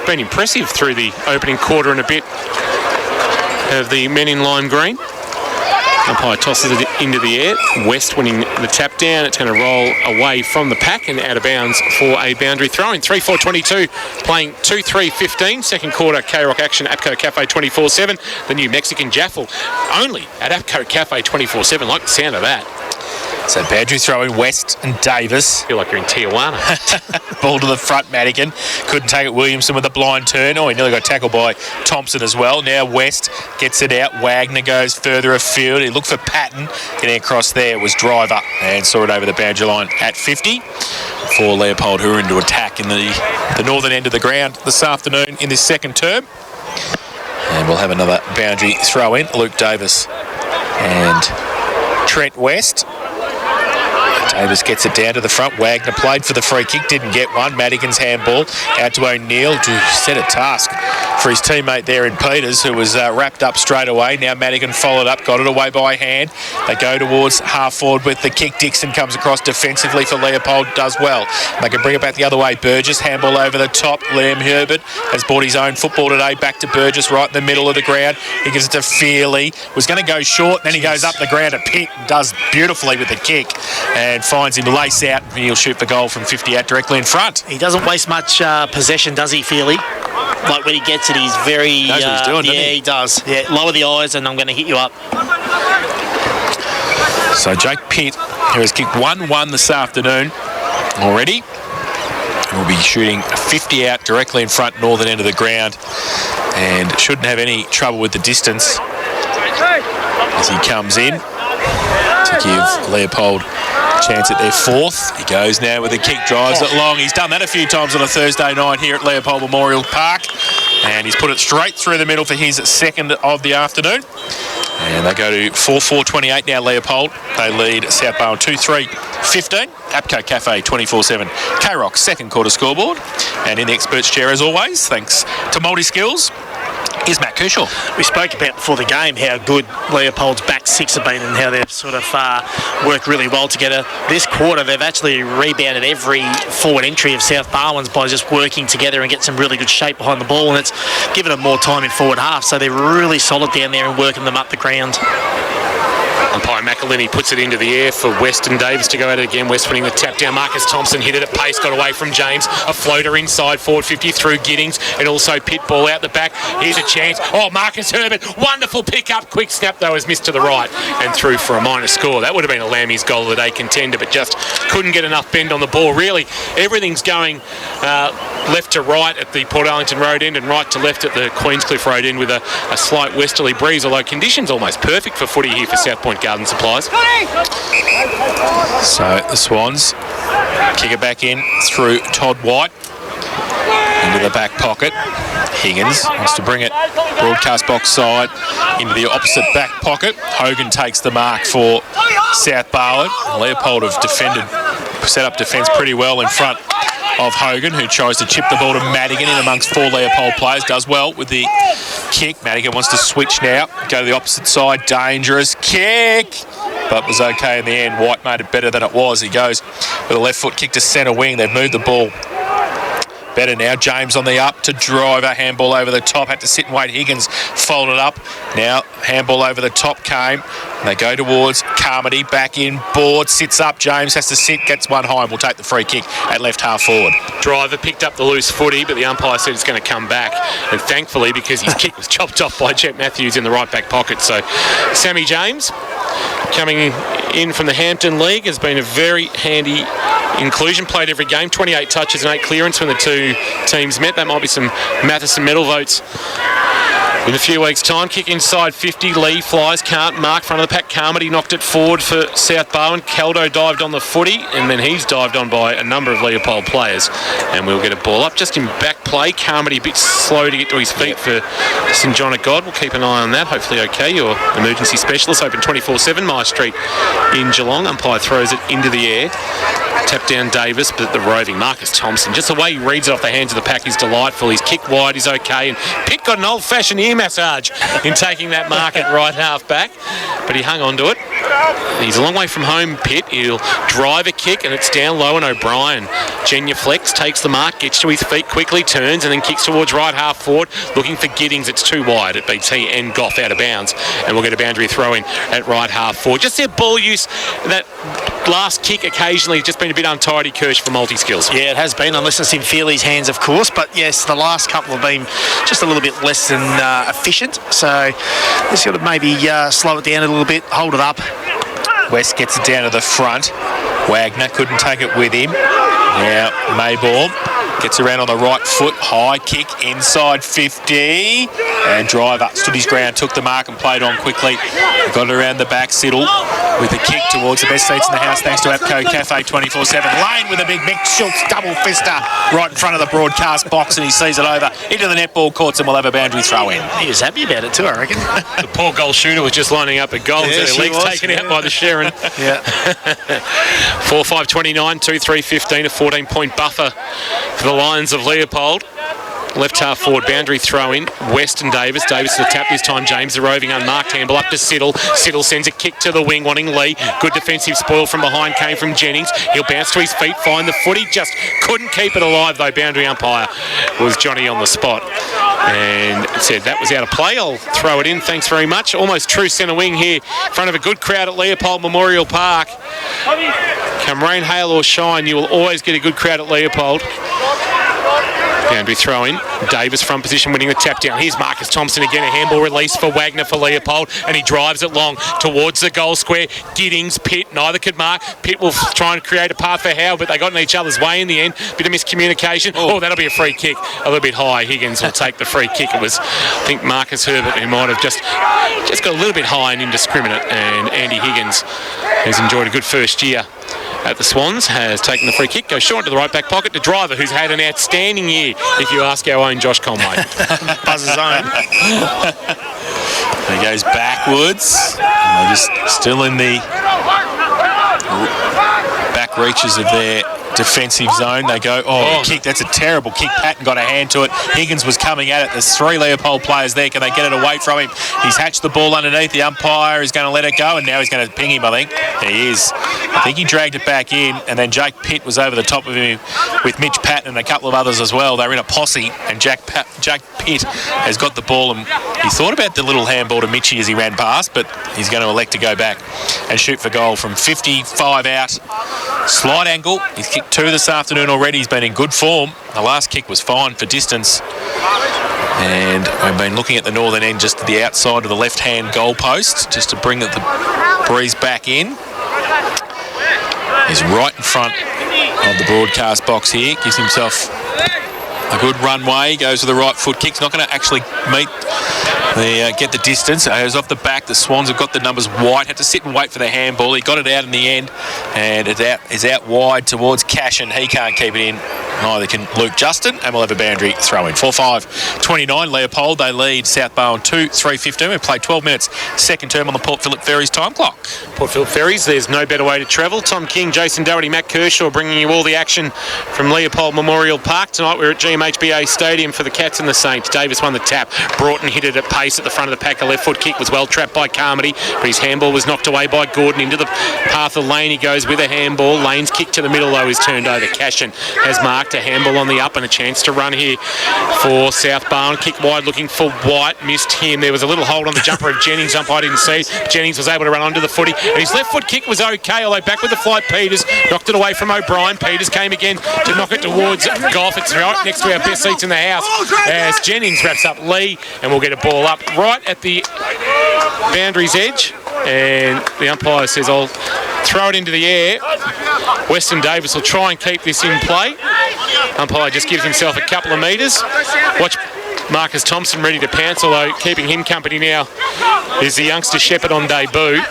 been impressive through the opening quarter and a bit of the men in lime green. Umpire tosses it into the air. West winning the tap down. It's going to roll away from the pack and out of bounds for a boundary throw in. 3-4-22, playing 2-3-15. Second quarter K-Rock action, APCO Cafe 24/7. The new Mexican Jaffle only at APCO Cafe 24/7. Like the sound of that. So boundary throw in West and Davis. Feel like you're in Tijuana. Ball to the front, Madigan. Couldn't take it. Williamson with a blind turn. He nearly got tackled by Thompson as well. Now West gets it out. Wagner goes further afield. He looked for Patton. Getting across there was Driver and saw it over the boundary line at 50 for Leopold, who are into attack in the northern end of the ground this afternoon in this second term. And we'll have another boundary throw in. Luke Davis and Trent West. Davis gets it down to the front. Wagner played for the free kick, didn't get one. Madigan's handball out to O'Neill to set a task for his teammate there in Peters, who was wrapped up straight away. Now Madigan followed up, got it away by hand. They go towards half forward with the kick. Dixon comes across defensively for Leopold, does well. They can bring it back the other way. Burgess, handball over the top. Liam Herbert has brought his own football today. Back to Burgess, right in the middle of the ground. He gives it to Feely. Was going to go short, then he goes up the ground to Pitt and does beautifully with the kick. And finds him to lace out, and he'll shoot the goal from 50 out directly in front. He doesn't waste much possession, does he, Feely? Like when he gets it, he's very... Knows what he's doing, doesn't he does. Yeah, lower the eyes and I'm going to hit you up. So Jake Pitt, who has kicked 1-1 this afternoon already, will be shooting 50 out directly in front, northern end of the ground, and shouldn't have any trouble with the distance as he comes in to give Leopold a chance at their fourth. He goes now with a kick, drives it long. He's done that a few times on a Thursday night here at Leopold Memorial Park, and he's put it straight through the middle for his second of the afternoon. And they go to 4-4-28 now, Leopold. They lead South Barwon 2-3-15. APCO Cafe 24/7. K-Rock second quarter scoreboard. And in the experts chair as always, thanks to Multi Skills. is Matt Kershaw. We spoke about before the game how good Leopold's back six have been and how they've sort of worked really well together. This quarter, they've actually rebounded every forward entry of South Barwon's by just working together and get some really good shape behind the ball, and it's given them more time in forward half, so they're really solid down there and working them up the ground. Umpire McElhinney puts it into the air for Weston Davis to go at it again. West winning the tap down. Marcus Thompson hit it at pace, got away from James. A floater inside, forward 50 through Giddings, and also Pitt ball out the back. Here's a chance. Oh, Marcus Herbert, wonderful pick up. Quick snap though, has missed to the right and through for a minor score. That would have been a Lammy's goal of the day contender, but just couldn't get enough bend on the ball. Really, everything's going left to right at the Port Arlington Road end and right to left at the Queenscliff Road end with a slight westerly breeze, although conditions almost perfect for footy here for South Point Garden Supplies. So the Swans kick it back in through Todd White into the back pocket. Higgins wants to bring it broadcast box side into the opposite back pocket. Hogan takes the mark for South Barwon. Leopold have set up defence pretty well in front of Hogan, who tries to chip the ball to Madigan in amongst four Leopold players. Does well with the kick. Madigan wants to switch now, go to the opposite side. Dangerous kick, but was okay in the end. White made it better than it was. He goes with a left foot kick to centre wing. They've moved the ball better now. James on the up to Driver. Handball over the top. Had to sit and wait. Higgins folded up. Now handball over the top came. They go towards Carmody. Back in. Board. Sits up. James has to sit. Gets one high and will take the free kick at left half forward. Driver picked up the loose footy, but the umpire said it's going to come back. And thankfully, because his kick was chopped off by Jet Matthews in the right back pocket. So Sammy James coming in from the Hampton League has been a very handy inclusion. Played every game, 28 touches and 8 clearance when the two teams met. That might be some Matheson medal votes in a few weeks' time. Kick inside 50. Lee flies, can't mark. Front of the pack, Carmody knocked it forward for South Barwon. Caldo dived on the footy, and then he's dived on by a number of Leopold players. And we'll get a ball up just in back play. Carmody a bit slow to get to his feet for St John at God. We'll keep an eye on that. Hopefully okay. Your emergency specialist, open 24/7, Myer Street in Geelong. Umpire throws it into the air. Tap down Davis, but the roving Marcus Thompson, just the way he reads it off the hands of the pack is delightful. His kick wide is okay, and Pitt got an old-fashioned ear massage in taking that mark at right half back, but he hung on to it. He's a long way from home, Pitt. He'll drive a kick, and it's down low, and O'Brien genuflects, takes the mark, gets to his feet quickly, turns, and then kicks towards right half forward, looking for Giddings. It's too wide. It beats he and Goff out of bounds, and we'll get a boundary throw in at right half forward. Just their ball use, that last kick occasionally just been a bit untidy, Kirsch, for multi-skills. Yeah, it has been, unless it's in Feely's hands, of course. But yes, the last couple have been just a little bit less than efficient. So just got to maybe slow it down a little bit, hold it up. West gets it down to the front. Wagner couldn't take it with him. Now Maybaum gets around on the right foot. High kick inside 50. And Driver stood his ground, took the mark and played on quickly. Got it around the back. Siddle with the kick towards the best seats in the house thanks to APCO Cafe 24/7. Lane with a big Mick Schultz double fister right in front of the broadcast box, and he sees it over into the netball courts, and we'll have a boundary throw in. He was happy about it too, I reckon. The poor goal shooter was just lining up a goal. Yeah, their legs taken out by the Sharon. Yeah. 4-5-29, 2-3-15, a 14-point buffer for the Lions of Leopold. Left half forward, boundary throw in. Weston Davis. Davis to the tap this time. James, the roving unmarked handball up to Siddle. Siddle sends a kick to the wing, wanting Lee. Good defensive spoil from behind came from Jennings. He'll bounce to his feet, find the footy. Just couldn't keep it alive, though. Boundary umpire was Johnny on the spot and said that was out of play. I'll throw it in. Thanks very much. Almost true centre wing here in front of a good crowd at Leopold Memorial Park. Come rain, hail or shine, you will always get a good crowd at Leopold. Boundary throw in. Davis front position winning the tap down. Here's Marcus Thompson again. A handball release for Wagner for Leopold, and he drives it long towards the goal square. Giddings, Pitt, neither could mark. Pitt will try and create a path for Howe, but they got in each other's way in the end. Bit of miscommunication. Oh, that'll be a free kick. A little bit high. Higgins will take the free kick. It was, I think, Marcus Herbert who might have just got a little bit high and indiscriminate, and Andy Higgins, who's enjoyed a good first year at the Swans, has taken the free kick. Goes short to the right back pocket to Driver, who's had an outstanding year, if you ask our own Josh Conway. Buzz's own. He goes backwards. And they're just still in the back reaches of their defensive zone. They go, kick. That's a terrible kick. Patton got a hand to it. Higgins was coming at it. There's 3 Leopold players there. Can they get it away from him? He's hatched the ball underneath. The umpire is going to let it go, and now he's going to ping him, I think. He is. I think he dragged it back in, and then Jake Pitt was over the top of him with Mitch Patton and a couple of others as well. They were in a posse, and Jake Pitt has got the ball, and he thought about the little handball to Mitchie as he ran past, but he's going to elect to go back and shoot for goal from 55 out. Slight angle. He's kicked 2 this afternoon already. He's been in good form. The last kick was fine for distance. And we've been looking at the northern end, just to the outside of the left-hand goal post, just to bring the breeze back in. He's right in front of the broadcast box here. Gives himself a good runway. Goes with the right foot kick. He's not going to actually get the distance. Goes off the back. The Swans have got the numbers wide. Had to sit and wait for the handball. He got it out in the end, and it is out wide towards Cashin. He can't keep it in. Neither can Luke Justin, and we'll have a boundary throw in. 4-5-29 Leopold. They lead South Barwon 2-3-15. We've played 12 minutes. Second term on the Port Phillip Ferries time clock. Port Phillip Ferries, there's no better way to travel. Tom King, Jason Doherty, Matt Kershaw bringing you all the action from Leopold Memorial Park. Tonight we're at GMHBA Stadium for the Cats and the Saints. Davis won the tap. Broughton hit it at pace at the front of the pack. A left foot kick was well trapped by Carmody, but his handball was knocked away by Gordon into the path of Lane. He goes with a handball. Lane's kick to the middle though is turned over. Cashin has marked a handball on the up and a chance to run here for South Barwon. Kick wide looking for White. Missed him. There was a little hold on the jumper of Jennings. Umpire didn't see. Jennings was able to run onto the footy. And his left foot kick was okay, although back with the flight Peters. Knocked it away from O'Brien. Peters came again to knock it towards Goff. It's right next to our best seats in the house as Jennings wraps up Lee, and we'll get a ball up right at the boundary's edge. And the umpire says, I'll throw it into the air. Weston Davis will try and keep this in play. Umpire just gives himself a couple of metres. Watch Marcus Thompson ready to pounce, although keeping him company now is the youngster Shepherd on debut.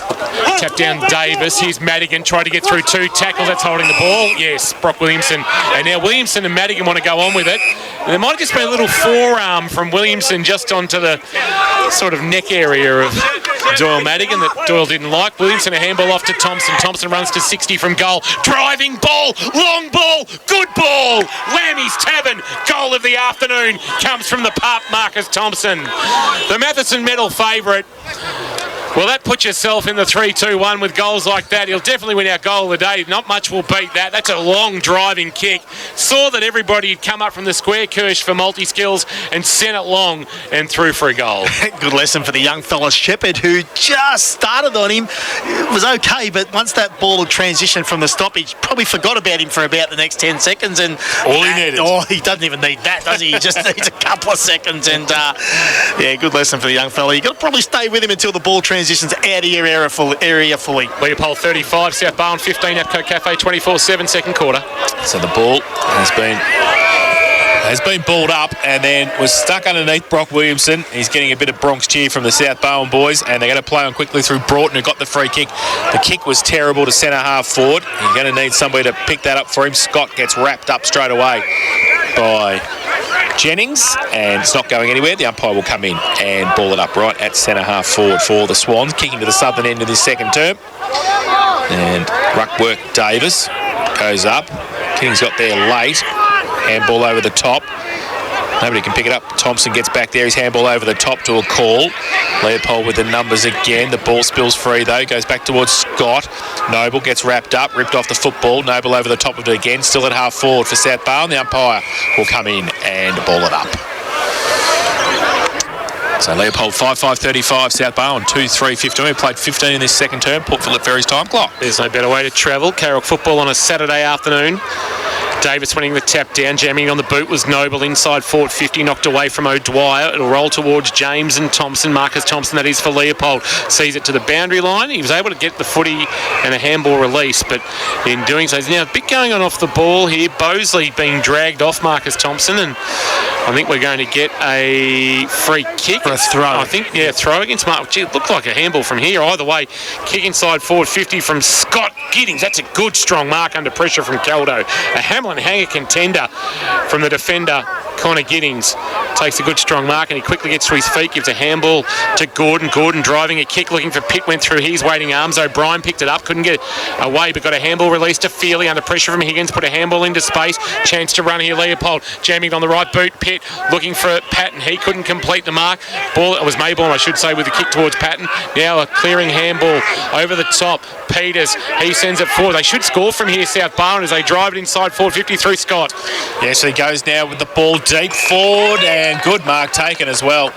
Tap down Davis. Here's Madigan, tried to get through 2 tackles. That's holding the ball. Yes, Brock Williamson. And now Williamson and Madigan want to go on with it. And there might have just been a little forearm from Williamson just onto the sort of neck area of Doyle Madigan that Doyle didn't like. Williamson a handball off to Thompson. Thompson runs to 60 from goal. Driving ball, long ball, good ball. Lammy's Tavern, goal of the afternoon comes from the pup, Marcus Thompson. The Matheson medal favourite. Well, that puts yourself in the 3-2-1 with goals like that. He'll definitely win our goal of the day. Not much will beat that. That's a long driving kick. Saw that everybody had come up from the square, Kirsch, for multi-skills and sent it long and through for a goal. Good lesson for the young fella Shepherd, who just started on him. It was okay, but once that ball had transitioned from the stoppage, probably forgot about him for about the next 10 seconds. And all he needed. Oh, he doesn't even need that, does he? He just needs a couple of seconds. And, yeah, good lesson for the young fella. You've got to probably stay with him until the ball transitions out of your area fully. Leopold 35, South Barwon 15, Apco Cafe 24-7, second quarter. So the ball has been balled up and then was stuck underneath Brock Williamson. He's getting a bit of Bronx cheer from the South Barwon boys, and they're going to play on quickly through Broughton, who got the free kick. The kick was terrible to centre half forward. You're going to need somebody to pick that up for him. Scott gets wrapped up straight away by Jennings, and it's not going anywhere. The umpire will come in and ball it up right at centre half forward for the Swans, kicking to the southern end of this second term. And ruckwork Davis goes up. King's got there late. Handball over the top. Nobody can pick it up. Thompson gets back there. His handball over the top to a call. Leopold with the numbers again. The ball spills free though. Goes back towards Scott. Noble gets wrapped up. Ripped off the football. Noble over the top of it again. Still at half forward for South Barwon. The umpire will come in and ball it up. So Leopold 5-5-35, South Barwon 2-3-15. We played 15 in this second term. Port Phillip Ferries time clock. There's no better way to travel. Carrick football on a Saturday afternoon. Davis winning the tap down, jamming on the boot was Noble inside forward 50, knocked away from O'Dwyer. It'll roll towards James and Thompson. Marcus Thompson, that is for Leopold, sees it to the boundary line. He was able to get the footy and a handball release, but in doing so, there's now a bit going on off the ball here. Bosley being dragged off Marcus Thompson, and I think we're going to get a free kick. For a throw. I think, yeah, throw against Mark. Gee, it looked like a handball from here. Either way, kick inside forward 50 from Scott Giddings. That's a good, strong mark under pressure from Caldo. A Hamlin Hanger contender from the defender, Connor Giddings, takes a good strong mark and he quickly gets to his feet, gives a handball to Gordon. Gordon driving a kick, looking for Pitt, went through his waiting arms. O'Brien picked it up, couldn't get away, but got a handball released to Feely under pressure from Higgins, put a handball into space. Chance to run here, Leopold jamming on the right boot. Pitt looking for Patton. He couldn't complete the mark. Ball, it was Mayborn, I should say, with the kick towards Patton. Now a clearing handball over the top. Peters, he sends it forward. They should score from here, South Barwon, as they drive it inside forward 50 through Scott. Yeah, so he goes now with the ball deep forward, and good mark taken as well.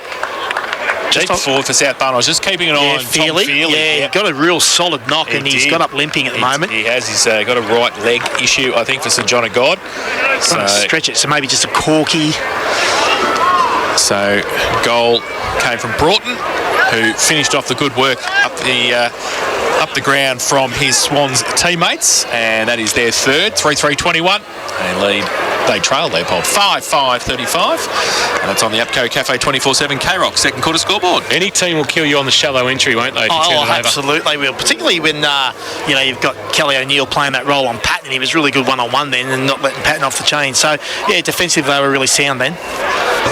Deep forward for South Barwon. I was just keeping an eye on Feely. Tom Feely. Yeah, got a real solid knock, and he's got up limping at the moment. He has. He's got a right leg issue, I think, for St John of God. So stretch it, so maybe just a corky. So goal came from Broughton, who finished off the good work up the ground from his Swans teammates, and that is their third. 3-3-21. They trail Leopold 5-5-35, and it's on the Upco Cafe 24/7 K-Rock second quarter scoreboard. Any team will kill you on the shallow entry, won't they? Absolutely will. Particularly when you've got Kelly O'Neill playing that role on Patton. He was really good one-on-one then, and not letting Patton off the chain. So yeah, defensively they were really sound then.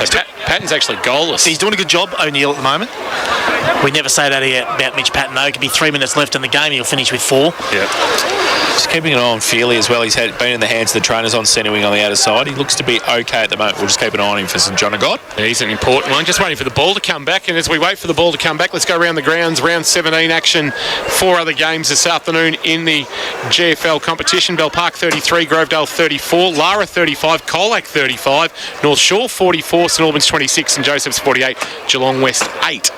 So Patton's actually goalless. He's doing a good job, O'Neill, at the moment. We never say that about Mitch Patton, though. It could be 3 minutes left in the game. He'll finish with 4. Yeah. Just keeping an eye on Feely as well. He's been in the hands of the trainers on centre wing on the outer side. He looks to be okay at the moment. We'll just keep an eye on him for St John of God. Yeah, he's an important one. Just waiting for the ball to come back. And as we wait for the ball to come back, let's go around the grounds. Round 17 action. 4 other games this afternoon in the GFL competition. Bell Park 33, Grovedale 34, Lara 35, Colac 35, North Shore 44, St Albans 26, and Joseph's 48, Geelong West 8.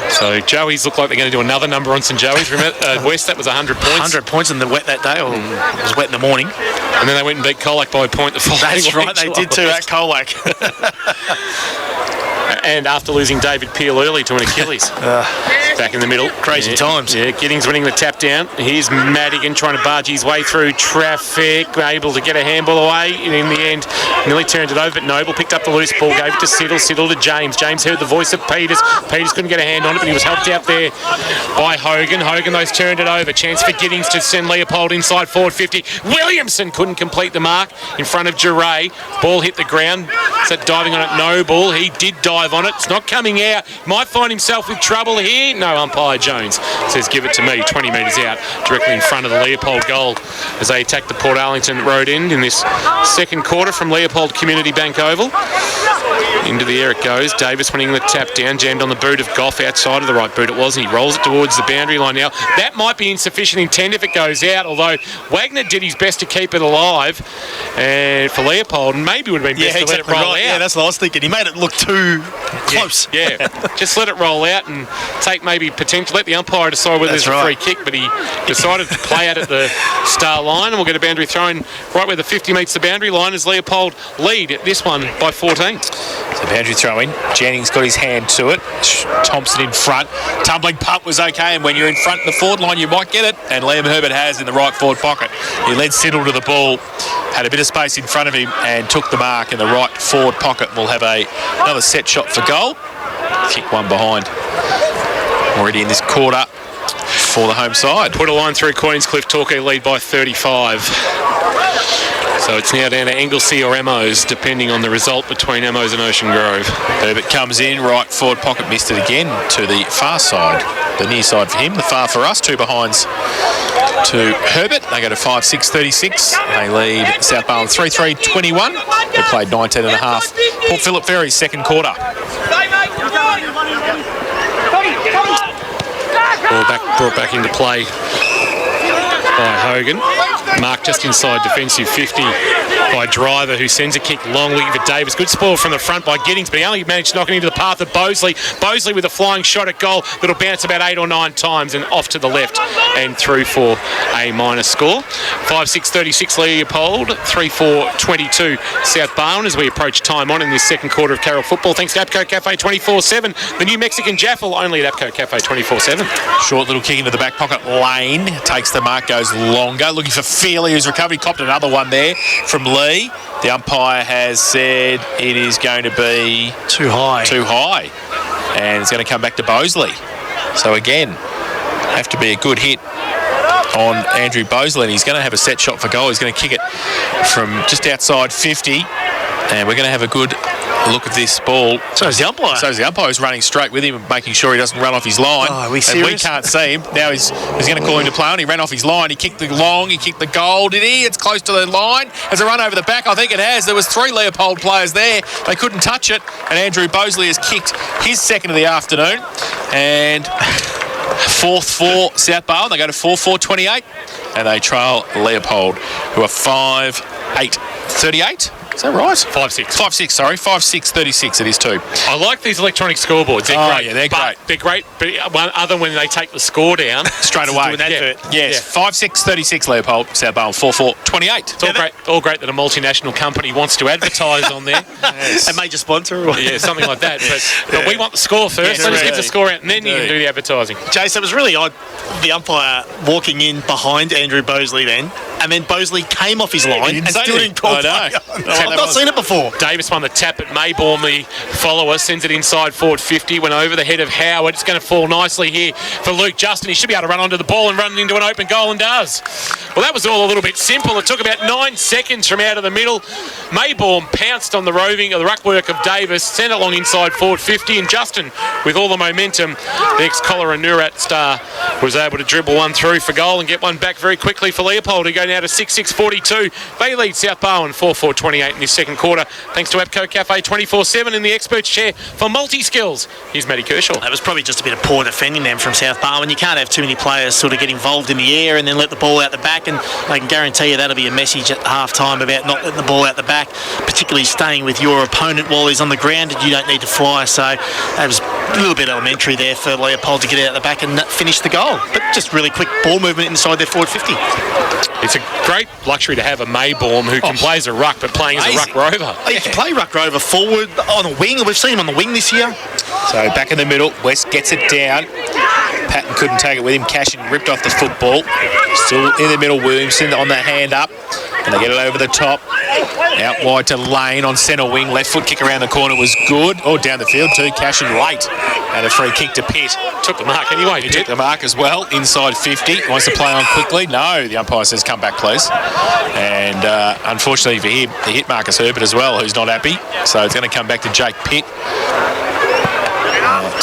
So Joey's look like they're going to do another number on St Joey's. Remember, West, that was 100 points. 100 points in the wet that day, or it was wet in the morning. And then they went and beat Colac by a point the following week. That's right, they did too at Colac. And after losing David Peel early to an Achilles. Back in the middle. Crazy times. Yeah, Giddings winning the tap down. Here's Madigan trying to barge his way through traffic, able to get a handball away. And in the end, nearly turned it over, but Noble picked up the loose ball, gave it to Siddle, Siddle to James. James heard the voice of Peters. Peters couldn't get a hand on it, but he was helped out there by Hogan. Hogan, those turned it over. Chance for Giddings to send Leopold inside forward 50. Williamson couldn't complete the mark in front of Duray. Ball hit the ground. Is that diving on it? Noble. He did dive on it. It's not coming out. Might find himself with trouble here. No, umpire Jones says give it to me. 20 metres out, directly in front of the Leopold goal as they attack the Port Arlington road end in this second quarter from Leopold Community Bank Oval. Into the air it goes. Davis winning the tap down, jammed on the boot of Goff outside of the right boot it was, and he rolls it towards the boundary line now. That might be insufficient intent if it goes out, although Wagner did his best to keep it alive. And for Leopold, maybe it would have been best to let it roll out. Yeah, that's what I was thinking. He made it look too close. Yeah, just let it roll out and take maybe potential. Let the umpire decide whether there's a free kick, but he decided to play out at the star line, and we'll get a boundary throw in right where the 50 meets the boundary line as Leopold lead this one by 14. So boundary throw in. Jennings got his hand to it. Thompson in front. Tumbling punt was okay, and when you're in front of the forward line, you might get it. And Liam Herbert has in the right forward pocket. He led Siddle to the ball, had a bit of space in front of him, and took the mark in the right forward pocket. We'll have another set shot for goal. Kick one behind. Already in this quarter for the home side. Put a line through Queenscliff. Torquay lead by 35. So it's now down to Anglesey or Emmos, depending on the result between Emmos and Ocean Grove. Herbert comes in, right forward pocket, missed it again to the far side. The near side for him, the far for us. 2 behinds to Herbert. They go to 5-6-36. They lead South Barwon 3-3-21. They played 19 and a half. Port Phillip Ferry, second quarter. Ball brought back into play by Hogan. Mark just inside defensive 50 by Driver, who sends a kick long, looking for Davis. Good spoil from the front by Giddings, but he only managed to knock it into the path of Bosley. Bosley with a flying shot at goal that'll bounce about 8 or 9 times and off to the left and through for a minor score. 5-6-36 Leopold, 3-4-22 South Barwon as we approach time on in this second quarter of Carroll football. Thanks to Apco Cafe 24/7, the new Mexican Jaffle, only at Apco Cafe 24/7. Short little kick into the back pocket. Lane takes the mark, goes longer, looking for Feely, who's recovered. He copped another one there from Lee. The umpire has said it is going to be too high, and it's going to come back to Bosley. So again, have to be a good hit on Andrew Bosley, and he's going to have a set shot for goal. He's going to kick it from just outside 50, and we're going to have a good look at this ball. So is the umpire. So the umpire is running straight with him, making sure he doesn't run off his line. Oh, are we and serious? we can't see him. Now he's going to call him to play on. He ran off his line. He kicked the long. He kicked the goal. Did he? It's close to the line. Has a run over the back? I think it has. There was 3 Leopold players there. They couldn't touch it. And Andrew Bosley has kicked his second of the afternoon. And fourth for South Barwon. They go to 4-4-28. And they trail Leopold, who are 5-8-38. Is that right? 5-6. 5-6, sorry. 5-6-36 it is too. I like these electronic scoreboards. They're great. Yeah, they're great. They're great, but other when they take the score down. Straight away. Yes, 5-6-36 Leopold, South Barwon, 4-4-28. It's all great that a multinational company wants to advertise on there. A major sponsor. Yeah, something like that. But we want the score first. Yes, Let's really. get the score out, and then you can do the advertising. Jason, it was really odd, the umpire walking in behind Andrew Bosley then, and then Bosley came off his line and still didn't call play. I've not seen it before. Davis won the tap at Mayborn, the follower, sends it inside forward 50, went over the head of Howard. It's going to fall nicely here for Luke Justin. He should be able to run onto the ball and run into an open goal, and does. Well, that was all a little bit simple. It took about 9 seconds from out of the middle. Mayborn pounced on the ruck work of Davis, sent it along inside forward 50, and Justin, with all the momentum, the ex-Cholera Nurat star, was able to dribble one through for goal and get one back very quickly for Leopold, who go now to 6-6-42. They lead South Barwon 4-4-28 in this second quarter, thanks to APCO Cafe 24/7 in the experts chair for multi-skills. Here's Matty Kershaw. That was probably just a bit of poor defending them from South Barwon. You can't have too many players sort of get involved in the air and then let the ball out the back, and I can guarantee you that'll be a message at half-time about not letting the ball out the back, particularly staying with your opponent while he's on the ground and you don't need to fly. So that was a little bit elementary there for Leopold to get out the back and finish the goal. But just really quick ball movement inside their forward 50. It's a great luxury to have a Mayborn who can play as a ruck, but playing as a ruck rover. You can play ruck rover forward on the wing. We've seen him on the wing this year. So back in the middle, West gets it down. Patton couldn't take it with him. Cashin ripped off the football. Still in the middle, Williamson on the hand up. And they get it over the top. Out wide to Lane on centre wing. Left foot kick around the corner was good. Oh, down the field too. Cashin late. And a free kick to Pitt. Took the mark anyway. He took the mark as well. Inside 50. Wants to play on quickly. No, the umpire says come back please. And unfortunately for him, he hit Marcus Herbert as well, who's not happy. So it's going to come back to Jake Pitt.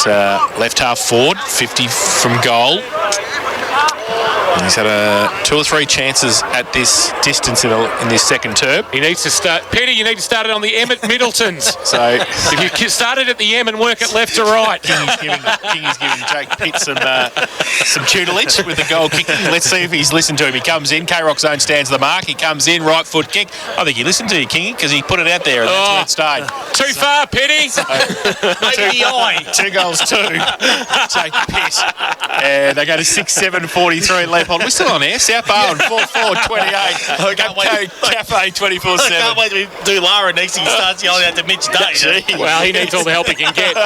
At left half forward, 50 from goal. And he's had 2 or 3 chances at this distance in this second term. He needs to start. Petty, you need to start it on the M at Middletons. So if you started at the M and work it left to right. Kingy's giving Jake Pitt some tutelage with the goal kicking. Let's see if he's listened to him. He comes in. K-Rock Zone stands the mark. He comes in, right foot kick. I think he listened to you, Kingy, because he put it out there and that's where it stayed. Too far, Petty. Two goals, 2. Jake Pitt. And they go to 6-7-43 Leopold. We're still on air. South Barwon 4-4-28. Cafe 24/7. I can't wait to do Lara next thing he starts yelling out to Mitch Day. Well, he needs all the help he can get.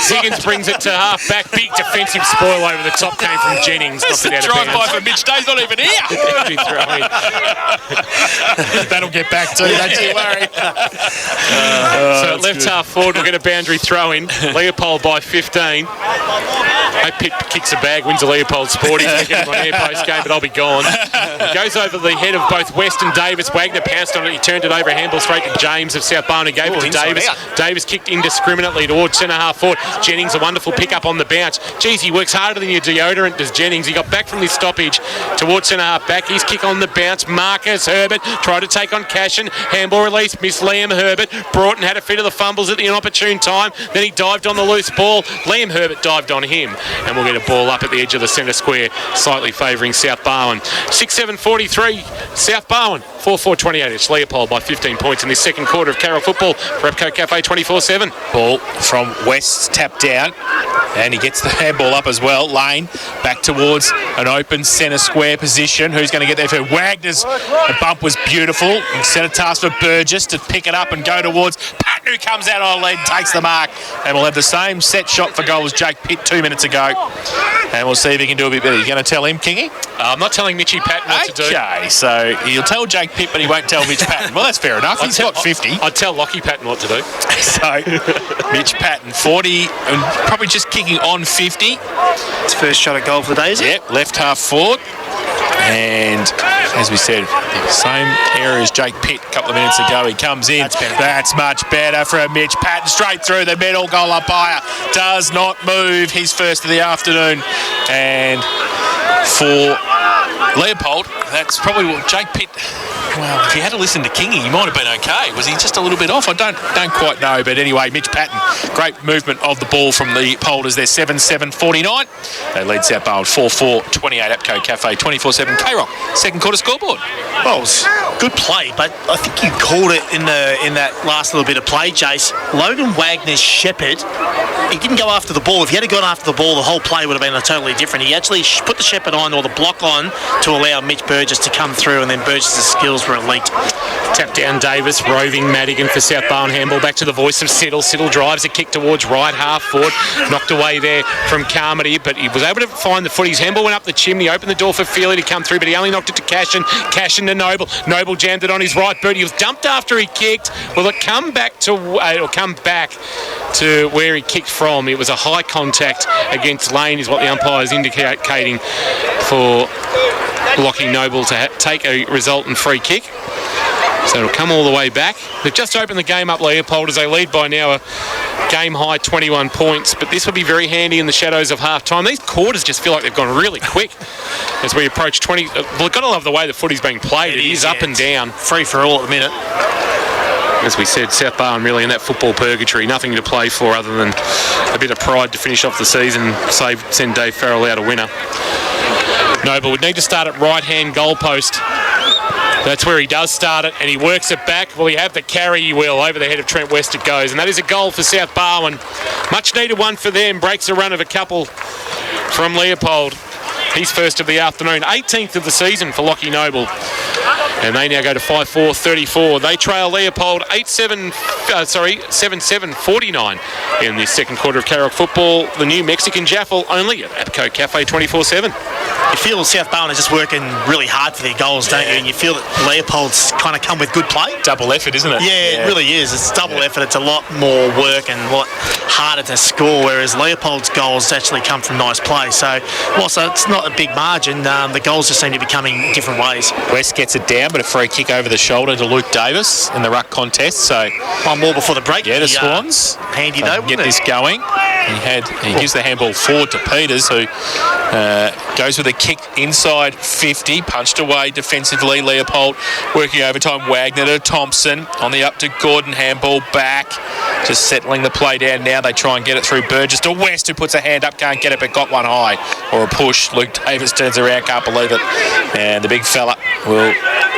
Higgins brings it to half back. Big defensive spoil over the top came from Jennings. That's the drive-by for Mitch Day's not even here. That'll get back to you, don't you worry. So left half forward, we'll get a boundary throw in. Leopold by 15. Hope Pitt kicks a bag, wins a Leopold Sport. He's going to get him on air post game, but I'll be gone. Goes over the head of both West and Davis. Wagner pounced on it. He turned it over, handball straight to James of South Barwon, who gave it to Davis. Davis kicked indiscriminately towards centre half forward. Jennings, a wonderful pick up on the bounce. Geez, he works harder than your deodorant, does Jennings. He got back from this stoppage towards centre half back. His kick on the bounce. Marcus Herbert tried to take on Cashin. Handball release. Miss Liam Herbert. Broughton had a fit of the fumbles at the inopportune time. Then he dived on the loose ball. Liam Herbert dived on him. And we'll get a ball up at the edge of the centre square, slightly favouring South Barwon. 6-7-43, South Barwon. 4-4-28. It's Leopold by 15 points in this second quarter of Carroll football for APCO Cafe 24/7. Ball from West, tapped down. And he gets the handball up as well. Lane back towards an open centre square position. Who's going to get there for Wagner's? The bump was beautiful. And set a task for Burgess to pick it up and go towards Patton, who comes out on a lead and takes the mark. And we'll have the same set shot for goal as Jake Pitt 2 minutes ago. And we'll see if he can do a bit better. You going to tell him, Kingy? I'm not telling Mitchy Patton what to do. Okay, so he'll tell Jake Pitt, but he won't tell Mitch Patton. Well, that's fair enough. He's got 50. I'd tell Lockie Patton what to do. So, Mitch Patton, 40, and probably just kicking on 50. It's first shot at goal for the day, is it? Yep, left half forward. And as we said, same area as Jake Pitt a couple of minutes ago. He comes in. That's much better from Mitch Patton. Straight through the middle. Goal umpire does not move. His first of the afternoon. And for Leopold, that's probably what Jake Pitt... Well, if you had to listen to Kingy, he might have been okay. Was he just a little bit off? I don't quite know. But anyway, Mitch Patton, great movement of the ball from the Polders there, 7-7-49. They lead South Barwon 4-4, 28 Apco Cafe, 24-7 K-Rock. Second quarter scoreboard. Well, it was good play, but I think you called it in that last little bit of play, Jace. Logan Wagner's shepherd, he didn't go after the ball. If he had gone after the ball, the whole play would have been totally different. He actually put the shepherd on, or the block on, to allow Mitch Burgess to come through, and then Burgess's skills were elite. Tap down Davis, roving Madigan for South Barwon. Handball back to the voice of Siddle. Siddle drives a kick towards right half forward. Knocked away there from Carmody, but he was able to find the foot. His handball went up the chimney, opened the door for Feely to come through, but he only knocked it to Cashin. Cashin to Noble. Noble jammed it on his right boot. He was dumped after he kicked. Will it come back to where he kicked from? It was a high contact against Lane, is what the umpire is indicating for Lockie Noble to take a resultant free kick. So it'll come all the way back. They've just opened the game up, Leopold, as they lead by now a game-high 21 points. But this will be very handy in the shadows of half-time. These quarters just feel like they've gone really quick as we approach 20. Well, we've got to love the way the footy's being played. It is up and down. Free for all at the minute. As we said, South Barwon really in that football purgatory. Nothing to play for other than a bit of pride to finish off the season, send Dave Farrell out a winner. Noble would need to start at right-hand goalpost. That's where he does start it, and he works it back. Will he have the carry? He will. Over the head of Trent West it goes, and that is a goal for South Barwon. Much needed one for them. Breaks a run of a couple from Leopold. He's first of the afternoon. 18th of the season for Lockie Noble. And they now go to 5-4-34. They trail Leopold 7-7-49 in the second quarter of K-Rock football. The new Mexican Jaffle only at Apco Cafe 24-7. You feel South Barwon are just working really hard for their goals, don't you? And you feel that Leopold's kind of come with good play. Double effort, isn't it? Yeah, it really is. It's double effort. It's a lot more work and a lot harder to score, whereas Leopold's goals actually come from nice play. So, whilst it's not a big margin, the goals just seem to be coming different ways. West gets it down, but a free kick over the shoulder to Luke Davis in the ruck contest. So one more before the break. Yeah, the Swans. Handy though, get this going. He gives the handball forward to Peters, who goes with a kick inside 50, punched away defensively. Leopold working overtime. Wagner to Thompson, on the up to Gordon, handball back, just settling the play down. Now they try and get it through Burgess to West, who puts a hand up, can't get it, but got one high, or a push. Luke Davis turns around, can't believe it, and the big fella will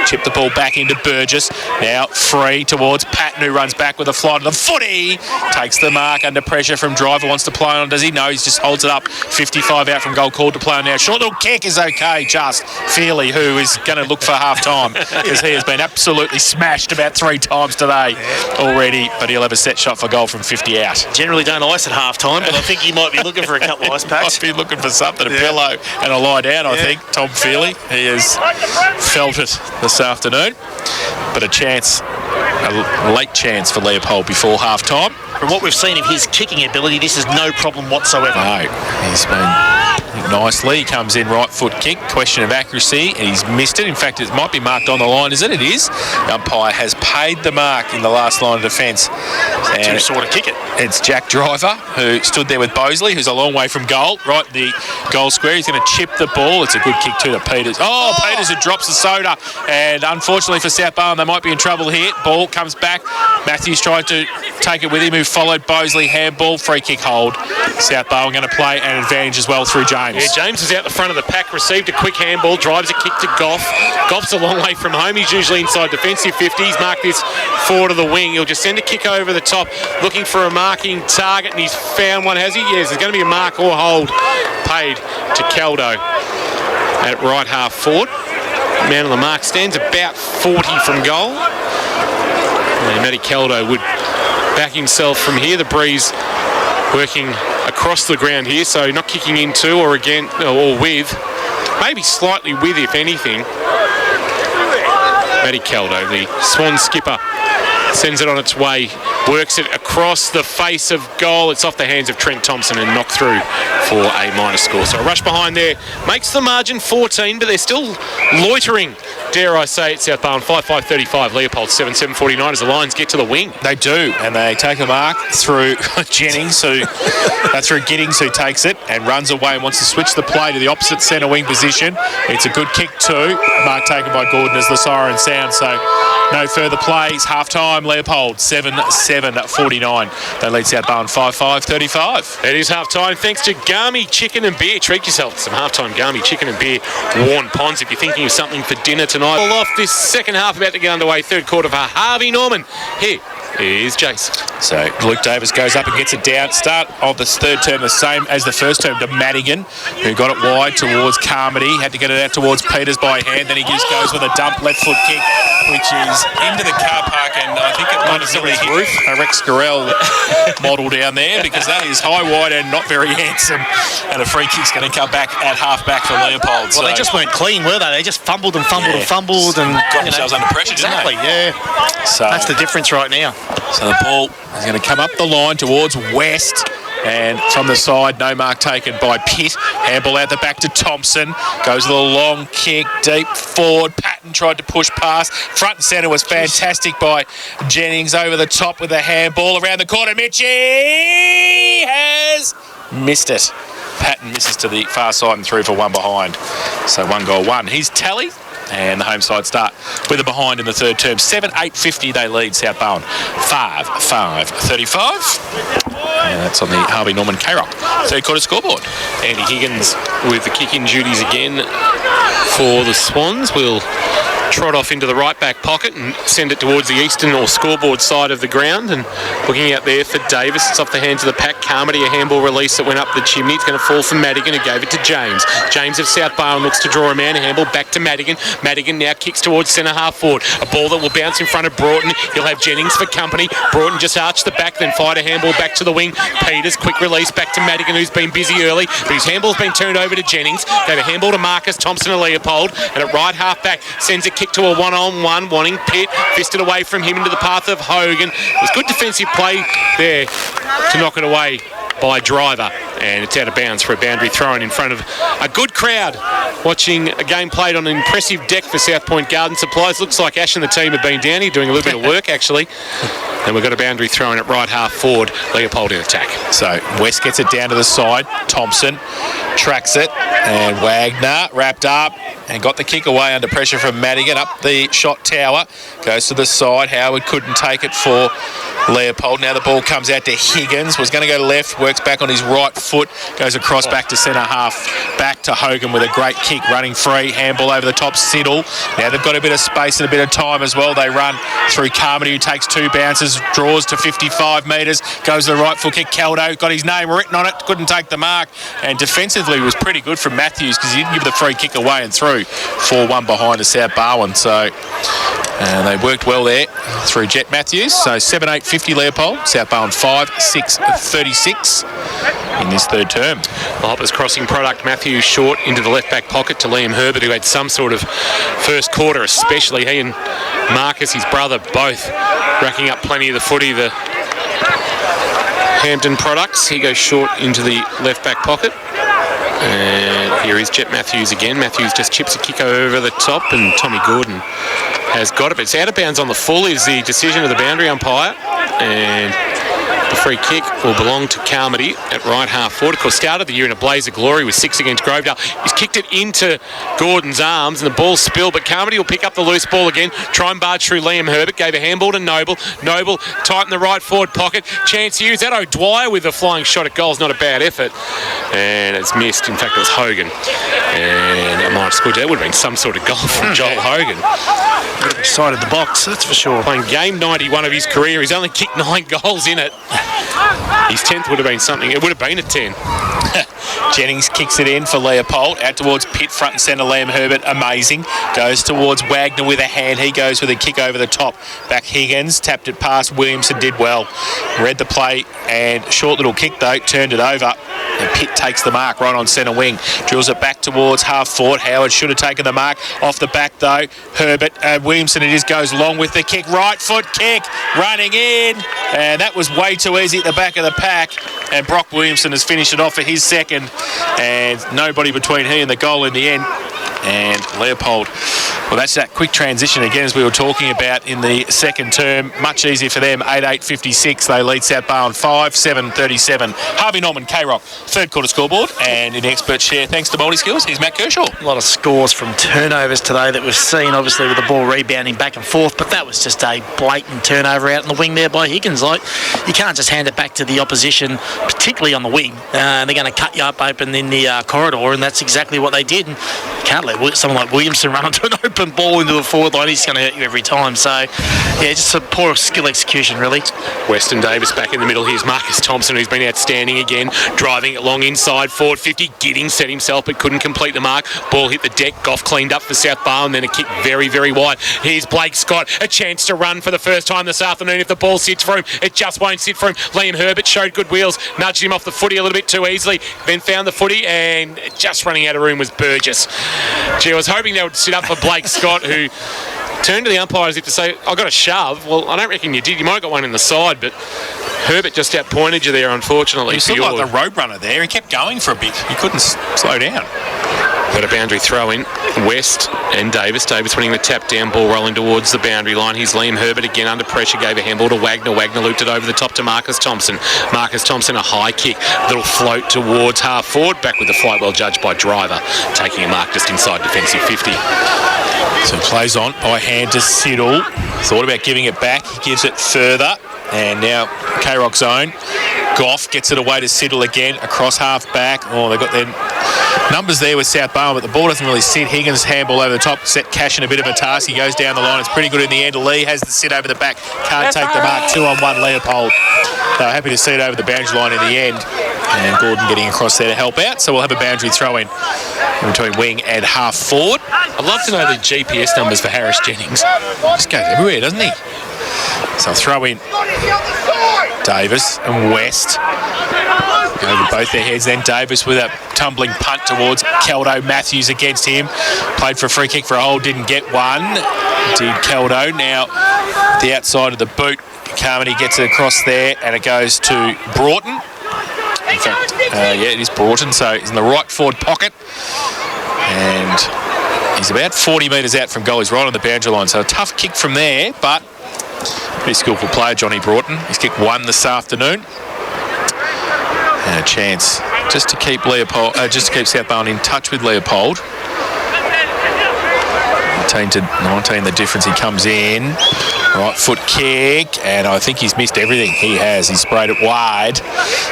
chip the ball back into Burgess. Now free towards Patton, who runs back with a fly to the footy. Takes the mark under pressure from Driver. Wants to play on. Does he? No, he just holds it up. 55 out from goal, called to play on now. Short little kick is okay. Just Feely, who is going to look for half time, because he has been absolutely smashed about 3 times today already. But he'll have a set shot for goal from 50 out. Generally don't ice at half time, but I think he might be looking for a couple of ice packs. Might be looking for something, a pillow and a lie down, I think. Tom Feely, he has felt it this afternoon, but a late chance for Leopold before half time. From what we've seen of his kicking ability, this is no problem whatsoever. No, he's been nicely. He comes in right foot kick, question of accuracy, and he's missed it. In fact, it might be marked on the line, isn't it? It is. The umpire has paid the mark in the last line of defence. To sort of kick it. It's Jack Driver, who stood there with Bosley, who's a long way from goal, right in the goal square. He's going to chip the ball. It's a good kick to Peters. Peters, who drops the soda, and unfortunately for South Barwon, they might be in trouble here. Ball comes back. Matthews tried to take it with him, who followed Bosley. Handball, free kick hold. South Barwon going to play an advantage as well through James. Yeah, James is out the front of the pack, received a quick handball, drives a kick to Goff. Goff's a long way from home. He's usually inside defensive 50. He's marked this forward of the wing. He'll just send a kick over the top, looking for a marking target, and he's found one, has he? Yes, there's going to be a mark or hold paid to Caldo at right half forward. Man on the mark stands about 40 from goal. And Matty Caldo would back himself from here. The breeze working across the ground here, so not kicking into or again or with, maybe slightly with, if anything. Matty Caldo, the Swan skipper, sends it on its way works it across the face of goal. It's off the hands of Trent Thompson and knocked through for a minor score. So a rush behind there makes the margin 14, but they're still loitering, dare I say, at South Barwon. 5-5-35, Leopold 7-7-49 as the Lions get to the wing. They do, and they take a mark through Giddings, who takes it and runs away and wants to switch the play to the opposite centre wing position. It's a good kick too. Mark taken by Gordon as the siren sounds. So no further plays. Half time, Leopold 7-7-49. They lead South Barwon 5-5-35. It is half time thanks to Garmy Chicken and Beer. Treat yourself to some half time Garmy Chicken and Beer, Warren Ponds, if you're thinking of something for dinner tonight. All off this second half, about to get underway. Third quarter for Harvey Norman. Here is Jason. So Luke Davis goes up and gets it down. Start of this third term the same as the first term to Madigan, who got it wide towards Carmody. Had to get it out towards Peters by hand. Then he just goes with a dump left foot kick, which is into the car park, and I think it might have really hit a Rex Garrell model down there, because that is high, wide and not very handsome. And a free kick's going to come back at half back for Leopold. Well, they just weren't clean, were they? They just fumbled and got themselves under pressure, exactly, didn't they? Yeah. So that's the difference right now. So the ball is going to come up the line towards West. And from the side, no mark taken by Pitt. Handball out the back to Thompson. Goes with a long kick, deep forward. Patton tried to push past. Front and centre was fantastic by Jennings. Over the top with a handball around the corner. Mitchie has missed it. Patton misses to the far side and through for one behind. So 1-1. His tally. And the home side start with a behind in the third term. 7-8-50 they lead South Barwon. 5-5-35. And that's on the Harvey Norman K-Rock third quarter scoreboard. Andy Higgins with the kicking duties again for the Swans. Will trot off into the right back pocket and send it towards the eastern or scoreboard side of the ground, and looking out there for Davis. It's off the hands of the pack. Carmody, a handball release that went up the chimney. It's going to fall from Madigan, who gave it to James. James of South Barwon looks to draw a man. A handball back to Madigan. Madigan now kicks towards centre half forward. A ball that will bounce in front of Broughton. He'll have Jennings for company. Broughton just arched the back, then fired a handball back to the wing. Peters, quick release back to Madigan, who's been busy early, but his handball's been turned over to Jennings. Gave a handball to Marcus Thompson and Leopold, and at right half back sends a kick to a one-on-one, wanting Pitt, fisted away from him into the path of Hogan. It was good defensive play there to knock it away by Driver, and it's out of bounds for a boundary throw-in in front of a good crowd watching a game played on an impressive deck for South Point Garden Supplies. Looks like Ash and the team have been down here doing a little bit of work actually. And we've got a boundary throw-in at right half forward. Leopold in attack. So West gets it down to the side. Thompson tracks it, and Wagner wrapped up and got the kick away under pressure from Madigan. Up the shot tower, goes to the side. Howard couldn't take it for Leopold. Now the ball comes out to Higgins. Was going to go left, works back on his right foot, goes across back to centre half, back to Hogan with a great kick, running free. Handball over the top, Siddle. Now they've got a bit of space and a bit of time as well. They run through Carmody, who takes two bounces, draws to 55 metres, goes to the right foot kick. Caldo got his name written on it, couldn't take the mark, and defensively was pretty good from Matthews, because he didn't give the free kick away and through 4-1 behind to South Barwon. So they worked well there through Jet Matthews. So 7-8-50 Leopold. South Barwon 5-6-36 in this third term. The Hoppers crossing product. Matthews short into the left back pocket to Liam Herbert, who had some sort of first quarter especially. He and Marcus, his brother, both racking up plenty of the footy. The Hampton products. He goes short into the left back pocket. And here is Jet Matthews again. Matthews just chips a kick over the top, and Tommy Gordon has got it. But it's out of bounds on the full is the decision of the boundary umpire. And the free kick will belong to Carmody at right half forward. Of course, started the year in a blaze of glory with 6 against Grovedale. He's kicked it into Gordon's arms and the ball spilled, but Carmody will pick up the loose ball again, try and barge through Liam Herbert, gave a handball to Noble. Noble tightened the right forward pocket. Chance Hughes, that O'Dwyer with a flying shot at goal is not a bad effort. And it's missed. In fact, it was Hogan. And it might have scored. That would have been some sort of goal from Joel Hogan. Side of the box, that's for sure. Playing game 91 of his career. He's only kicked 9 goals in it. His 10th would have been something. It would have been a 10. Jennings kicks it in for Leopold. Out towards Pitt, front and centre. Liam Herbert, amazing. Goes towards Wagner with a hand. He goes with a kick over the top. Back Higgins, tapped it past Williamson, did well. Read the play and short little kick though, turned it over. And Pitt takes the mark right on centre wing. Drills it back towards half forward. Howard should have taken the mark. Off the back though. Herbert, Williamson it is, goes long with the kick. Right foot kick, running in. And that was way too easy at the back of the pack. And Brock Williamson has finished it off for his second. And nobody between he and the goal in the end. And Leopold, well, that's that quick transition again, as we were talking about in the second term. Much easier for them. 8-8-56. They lead South Barwon 5-7-37. Harvey Norman, K-Rock, third quarter scoreboard. And in the expert share, thanks to Multi Skills, here's Matt Kershaw. A lot of scores from turnovers today that we've seen, obviously, with the ball rebounding back and forth. But that was just a blatant turnover out in the wing there by Higgins. Like, you can't just hand it back to the opposition, particularly on the wing. They're going to cut you up open in the corridor, and that's exactly what they did. And you can't let someone like Williamson run onto an open ball into the forward line. He's going to hurt you every time. So, yeah, just a poor skill execution, really. Weston Davis back in the middle. Here's Marcus Thompson, who's been outstanding again, driving it long inside, forward 50. Giddings set himself but couldn't complete the mark. Ball hit the deck. Goff cleaned up for South Barwon, then a kick very, very wide. Here's Blake Scott, a chance to run for the first time this afternoon. If the ball sits for him, it just won't sit for him. Liam Herbert showed good wheels, nudged him off the footy a little bit too easily, then found the footy, and just running out of room was Burgess. Gee, I was hoping they would sit up for Blake Scott, who turned to the umpire as if to say, I got a shove. Well, I don't reckon you did. You might have got one in the side, but Herbert just outpointed you there, unfortunately. He looked like the road runner there. He kept going for a bit. He couldn't slow down. Got a boundary throw in. West and Davis. Davis winning the tap down, ball rolling towards the boundary line. Here's Liam Herbert again under pressure, gave a handball to Wagner. Wagner looped it over the top to Marcus Thompson. Marcus Thompson, a high kick, little float towards half forward, back with the flight well judged by Driver, taking a mark just inside defensive 50. So plays on by hand to Siddle. Thought about giving it back. He gives it further. And now K-Rock's own. Goff gets it away to Siddle again, across half back. Oh, they've got their numbers there with South Barwon, but the ball doesn't really sit. Higgins handball over the top, set Cash in a bit of a task. He goes down the line. It's pretty good in the end. Lee has the sit over the back. Can't take the mark. 2-on-1 Leopold. They were happy to see it over the boundary line in the end. And Gordon getting across there to help out. So we'll have a boundary throw in between wing and half forward. I'd love to know the GPS numbers for Harris Jennings. Just goes everywhere, doesn't he? So throw in Davis and West. Go over both their heads. Then Davis with a tumbling punt towards Keldo. Matthews against him. Played for a free kick for a hole. Didn't get one. Did Keldo. Now the outside of the boot. Carmody gets it across there and it goes to Broughton. In fact, yeah, it is Broughton. So he's in the right forward pocket. And he's about 40 metres out from goal. He's right on the boundary line. So a tough kick from there, but pretty skillful player, Johnny Broughton. He's kicked one this afternoon. And a chance just to keep Leopold, just to keep South Barwon in touch with Leopold. 19 to 19, the difference. He comes in, right foot kick, and I think he's missed everything. He has. He sprayed it wide.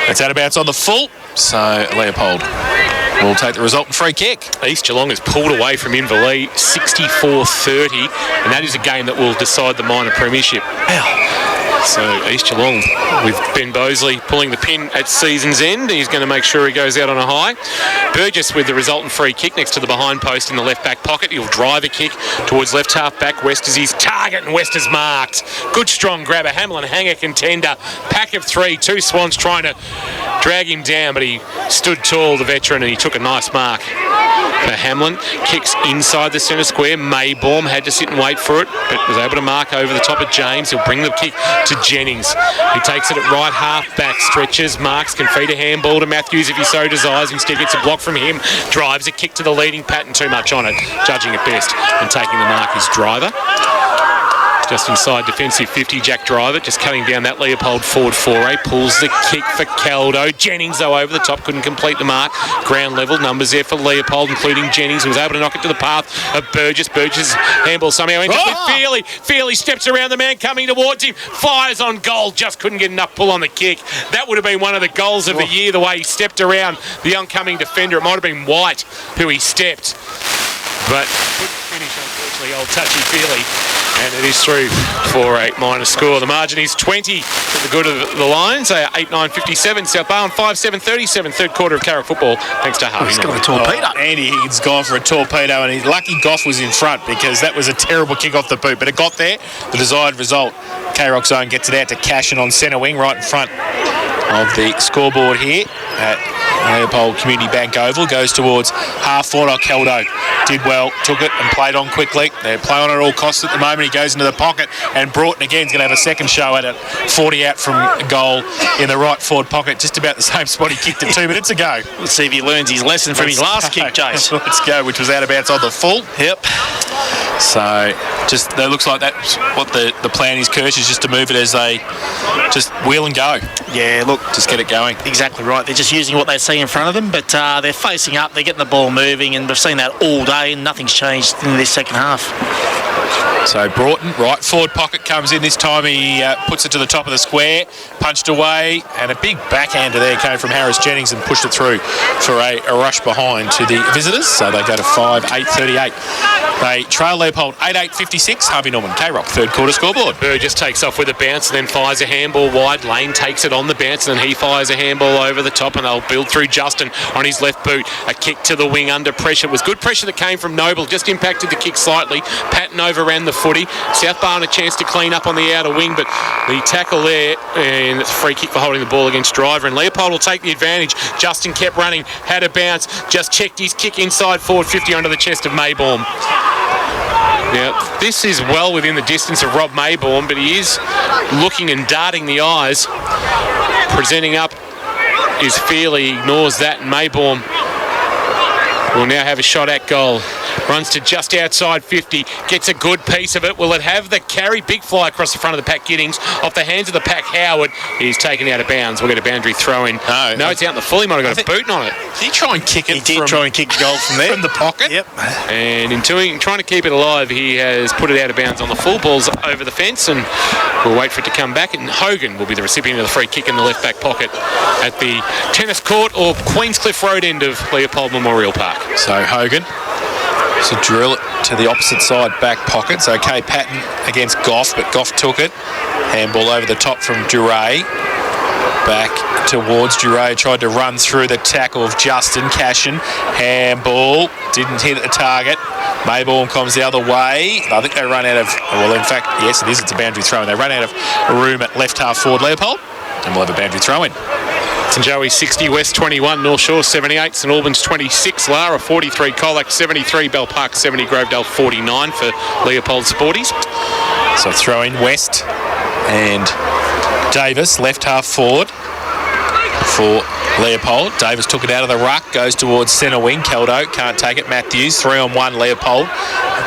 It's out of bounds on the full. So Leopold will take the resultant free kick. East Geelong has pulled away from Inverleigh 64-30, and that is a game that will decide the minor premiership. So East Geelong with Ben Bosley pulling the pin at season's end. He's going to make sure he goes out on a high. Burgess with the resultant free kick next to the behind post in the left back pocket. He'll drive a kick towards left half back. West is his target and West is marked. Good strong grabber. Hamlin hanger contender. Pack of three. Two Swans trying to drag him down, but he stood tall, the veteran, and he took a nice mark. Hamlin kicks inside the centre square. Maybaum had to sit and wait for it, but was able to mark over the top of James. He'll bring the kick to Jennings. He takes it at right half back, stretches, marks, can feed a handball to Matthews if he so desires. Instead gets a block from him, drives a kick to the leading pattern, too much on it, judging it best, and taking the mark is Driver. Just inside defensive 50, Jack Driver just cutting down that Leopold forward foray, pulls the kick for Caldo. Jennings, though, over the top, couldn't complete the mark. Ground level, numbers there for Leopold, including Jennings, who was able to knock it to the path of Burgess. Burgess' handball somehow ends up with Feely. Feely steps around the man coming towards him, fires on goal, just couldn't get enough pull on the kick. That would have been one of the goals of the year, the way he stepped around the oncoming defender. It might have been White who he stepped, but couldn't finish, unfortunately, old Touchy Feely. And it is through for a minor score. The margin is 20 for the good of the Lions. They are 8-9-57. South Barwon 5-7-37. Third quarter of Carrick football, thanks to Harvey. He's got a torpedo. Andy Higgins gone for a torpedo, and he's lucky Goff was in front because that was a terrible kick off the boot. But it got there, the desired result. K-Rock Zone gets it out to Cashin on centre wing, right in front of the scoreboard here at Leopold Community Bank Oval. Goes towards half forward. Keldo did well, took it and played on quickly. They play on at all costs at the moment. He goes into the pocket, and Broughton again is going to have a second show at it. 40 out from goal in the right forward pocket, just about the same spot he kicked it 2 minutes ago. Let's see if he learns his lesson from his last kick, Jace. Let's go, which was out of bounds on the full. Yep. So just that looks like that's what the plan is, Kirsch, is just to move it as they just wheel and go. Yeah, look, just get it going. Exactly right. They're just using what they see in front of them, but they're facing up, they're getting the ball moving, and we've seen that all day, and nothing's changed in this second half. So Broughton, right forward pocket, comes in this time. He puts it to the top of the square, punched away, and a big backhander there came from Harris Jennings and pushed it through for a rush behind to the visitors. So they go to 5-8-38. They trail Leopold 8-8-56. Harvey Norman, K-Rock, third quarter scoreboard. Burgess takes off with a bounce and then fires a handball wide. Lane takes it on the bounce and then he fires a handball over the top, and they'll build through Justin on his left boot. A kick to the wing under pressure. It was good pressure that came from Noble, just impacted the kick slightly. Patton overran the footy. South Barwon a chance to clean up on the outer wing, but the tackle there, and it's a free kick for holding the ball against Driver, and Leopold will take the advantage. Justin kept running, had a bounce, just checked his kick inside forward 50 onto the chest of Maybaum. Now, this is well within the distance of Rob Maybaum, but he is looking and darting the eyes. Presenting up is Feely, ignores that, and Maybaum will now have a shot at goal. Runs to just outside 50, gets a good piece of it. Will it have the carry? Big fly across the front of the pack. Giddings off the hands of the pack. Howard is taken out of bounds. We'll get a boundary throw in. No, it's out in the full. He might have got a boot on it. Did he try and kick it? He did try and kick the goal from there. From the pocket? Yep. And in trying to keep it alive, he has put it out of bounds on the full. Ball's over the fence, and we'll wait for it to come back. And Hogan will be the recipient of the free kick in the left back pocket at the tennis court or Queenscliff Road end of Leopold Memorial Park. So Hogan. So drill it to the opposite side back pocket. So Kay Patton against Goff, but Goff took it. Handball over the top from Duray. Back towards Duray. Tried to run through the tackle of Justin Cashin. Handball. Didn't hit the target. Maybaum comes the other way. I think they run out of... Well, in fact, yes, it is. It's a boundary throw. And they run out of room at left half forward Leopold. And we'll have a boundary throw in. St Joey 60, West 21, North Shore 78, St Albans 26, Lara 43, Colac 73, Bell Park 70, Grovedale 49 for Leopold Sporties. So throw in West and Davis, left half forward for Leopold. Davis took it out of the ruck, goes towards centre wing. Keldo can't take it. Matthews, 3-on-1 Leopold.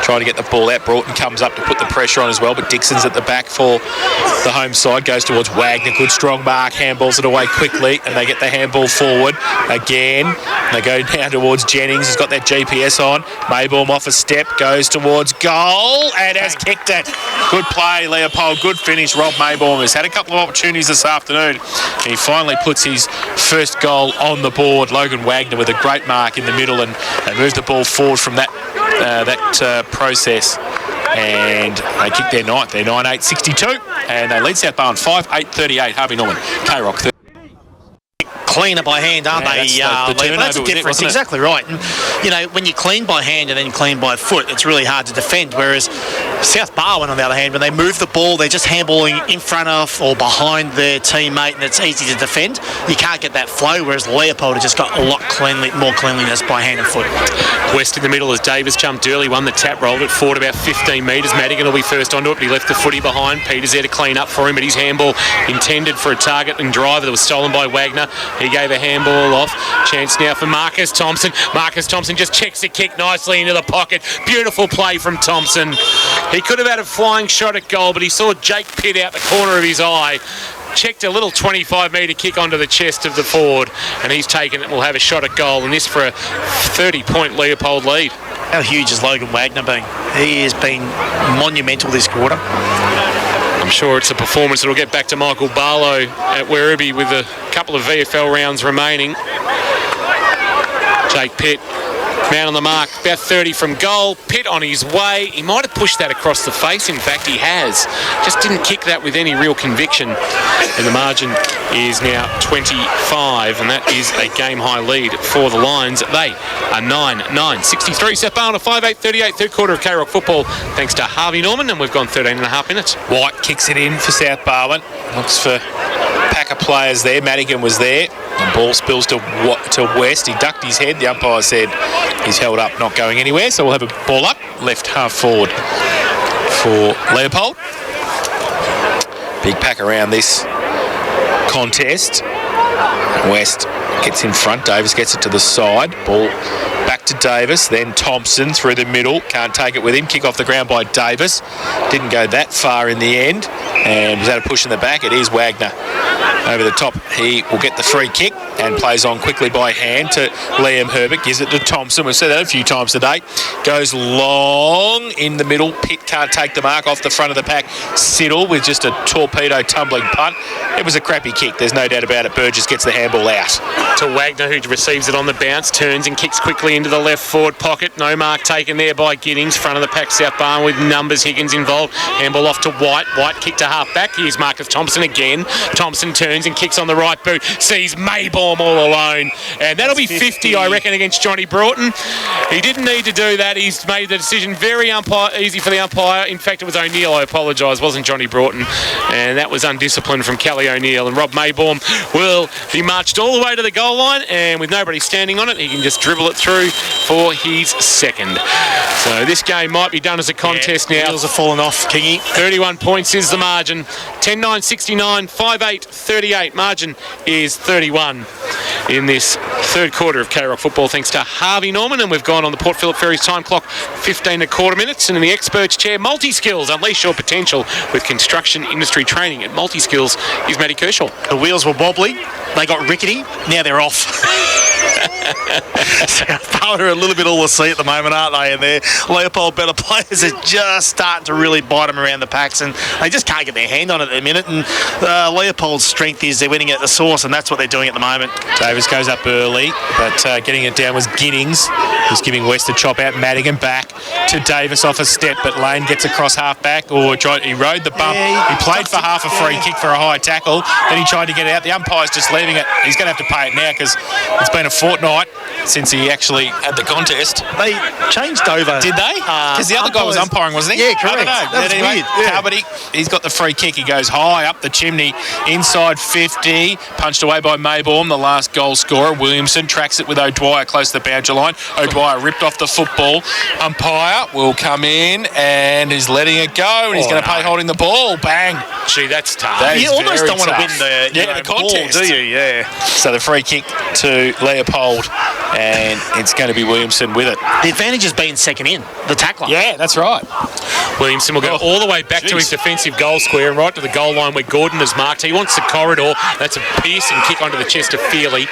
Trying to get the ball out. Broughton comes up to put the pressure on as well, but Dixon's at the back for the home side. Goes towards Wagner. Good strong mark. Handballs it away quickly, and they get the handball forward again. They go down towards Jennings. He's got that GPS on. Maybaum off a step. Goes towards goal and has kicked it. Good play, Leopold. Good finish. Rob Maybaum has had a couple of opportunities this afternoon. He finally puts his first goal on the board. Logan Wagner with a great mark in the middle, and they move the ball forward from that process, and they kick their ninth. They're 9-8-62, and they lead South Barwon 5-8-38. Harvey Norman, K-Rock. Cleaner by hand, aren't they? That's a difference. Exactly right. And, you know, when you clean by hand and then clean by foot, it's really hard to defend. Whereas South Barwon, on the other hand, when they move the ball, they're just handballing in front of or behind their teammate, and it's easy to defend. You can't get that flow. Whereas Leopold has just got a lot more cleanliness by hand and foot. West in the middle as Davis jumped early, won the tap, rolled it forward about 15 metres. Madigan will be first onto it, but he left the footy behind. Peters there to clean up for him, but his handball intended for a target and driver that was stolen by Wagner. He gave a handball off. Chance now for Marcus Thompson. Marcus Thompson just checks the kick nicely into the pocket. Beautiful play from Thompson. He could have had a flying shot at goal, but he saw Jake Pitt out the corner of his eye. Checked a little 25-metre kick onto the chest of the forward, and he's taken it. Will have a shot at goal, and this for a 30-point Leopold lead. How huge has Logan Wagner been? He has been monumental this quarter. I'm sure it's a performance that'll get back to Michael Barlow at Werribee with a couple of VFL rounds remaining. Jake Pitt Man on the mark, about 30 from goal. Pitt on his way. He might have pushed that across the face. In fact, he has. Just didn't kick that with any real conviction. And the margin is now 25, and that is a game-high lead for the Lions. They are 9-9-63. South Barwon a 5-8-38 third quarter of K-Rock football, thanks to Harvey Norman, and we've gone 13 and a half minutes. White kicks it in for South Barwon. Looks for pack of players there. Madigan was there. The ball spills to West. He ducked his head. The umpire said he's held up, not going anywhere. So we'll have a ball up, left half forward for Leopold. Big pack around this contest. West gets in front. Davis gets it to the side. Ball back to Davis. Then Thompson through the middle. Can't take it with him. Kick off the ground by Davis. Didn't go that far in the end. And was that a push in the back? It is Wagner. Over the top, he will get the free kick and plays on quickly by hand to Liam Herbert. Gives it to Thompson. We've said that a few times today. Goes long in the middle. Pitt can't take the mark off the front of the pack. Siddle with just a torpedo tumbling punt. It was a crappy kick. There's no doubt about it. Burgess gets the handball out. To Wagner, who receives it on the bounce, turns and kicks quickly into the left forward pocket. No mark taken there by Giddings. Front of the pack, South Barwon with numbers. Higgins involved. Handball off to White. White kick to half back. Here's Marcus Thompson again. Thompson turns and kicks on the right boot. Sees Maybaum all alone. And that'll be 50, I reckon, against Johnny Broughton. He didn't need to do that. He's made the decision very easy for the umpire. In fact, it was O'Neill, I apologise, wasn't Johnny Broughton. And that was undisciplined from Kelly O'Neill. And Rob Maybaum will be marched all the way to the goal line, and with nobody standing on it, he can just dribble it through for his second. So this game might be done as a contest now. Wheels are falling off, Kingy. 31 points is the margin. 10-9-69, 5-8-38. Margin is 31 in this third quarter of K-Rock football, thanks to Harvey Norman. And we've gone on the Port Phillip Ferries time clock, 15 1/4 minutes. And in the experts chair, Multi-Skills. Unleash your potential with construction industry training. At Multi-Skills is Matty Kershaw. The wheels were wobbly. They got rickety. Now they're off. South Barwon are a little bit all the sea at the moment, aren't they? And their Leopold better players are just starting to really bite them around the packs, and they just can't get their hand on it at the minute. And Leopold's strength is they're winning at the source, and that's what they're doing at the moment. Davis goes up early, but getting it down was Giddings. He's giving West a chop out. Madigan back to Davis off a step, but Lane gets across half back, or he rode the bump. He played for half a free kick for a high tackle. Then he tried to get it out. The umpire's just leaving it. He's going to have to pay it now because it's been a fortnight since he actually had the contest. They changed over. Did they? Because the other guy was umpiring, wasn't he? Yeah, correct. I don't know. That was anyway, weird. Yeah. But he's got the free kick. He goes high up the chimney, inside 50, punched away by Maybaum, the last goal scorer. Williamson tracks it with O'Dwyer close to the boundary line. O'Dwyer ripped off the football. Umpire will come in and is letting it go, and he's going to pay holding the ball. Bang. Gee, that's tough. That You almost don't want to win the contest, ball, do you? Yeah. So the free kick to Leopold, and it's going to be Williamson with it. The advantage has been second in, the tackler. Yeah, that's right. Williamson will go all the way back to his defensive goal square and right to the goal line where Gordon is marked. He wants the corridor. That's a piercing kick onto the chest of Feely.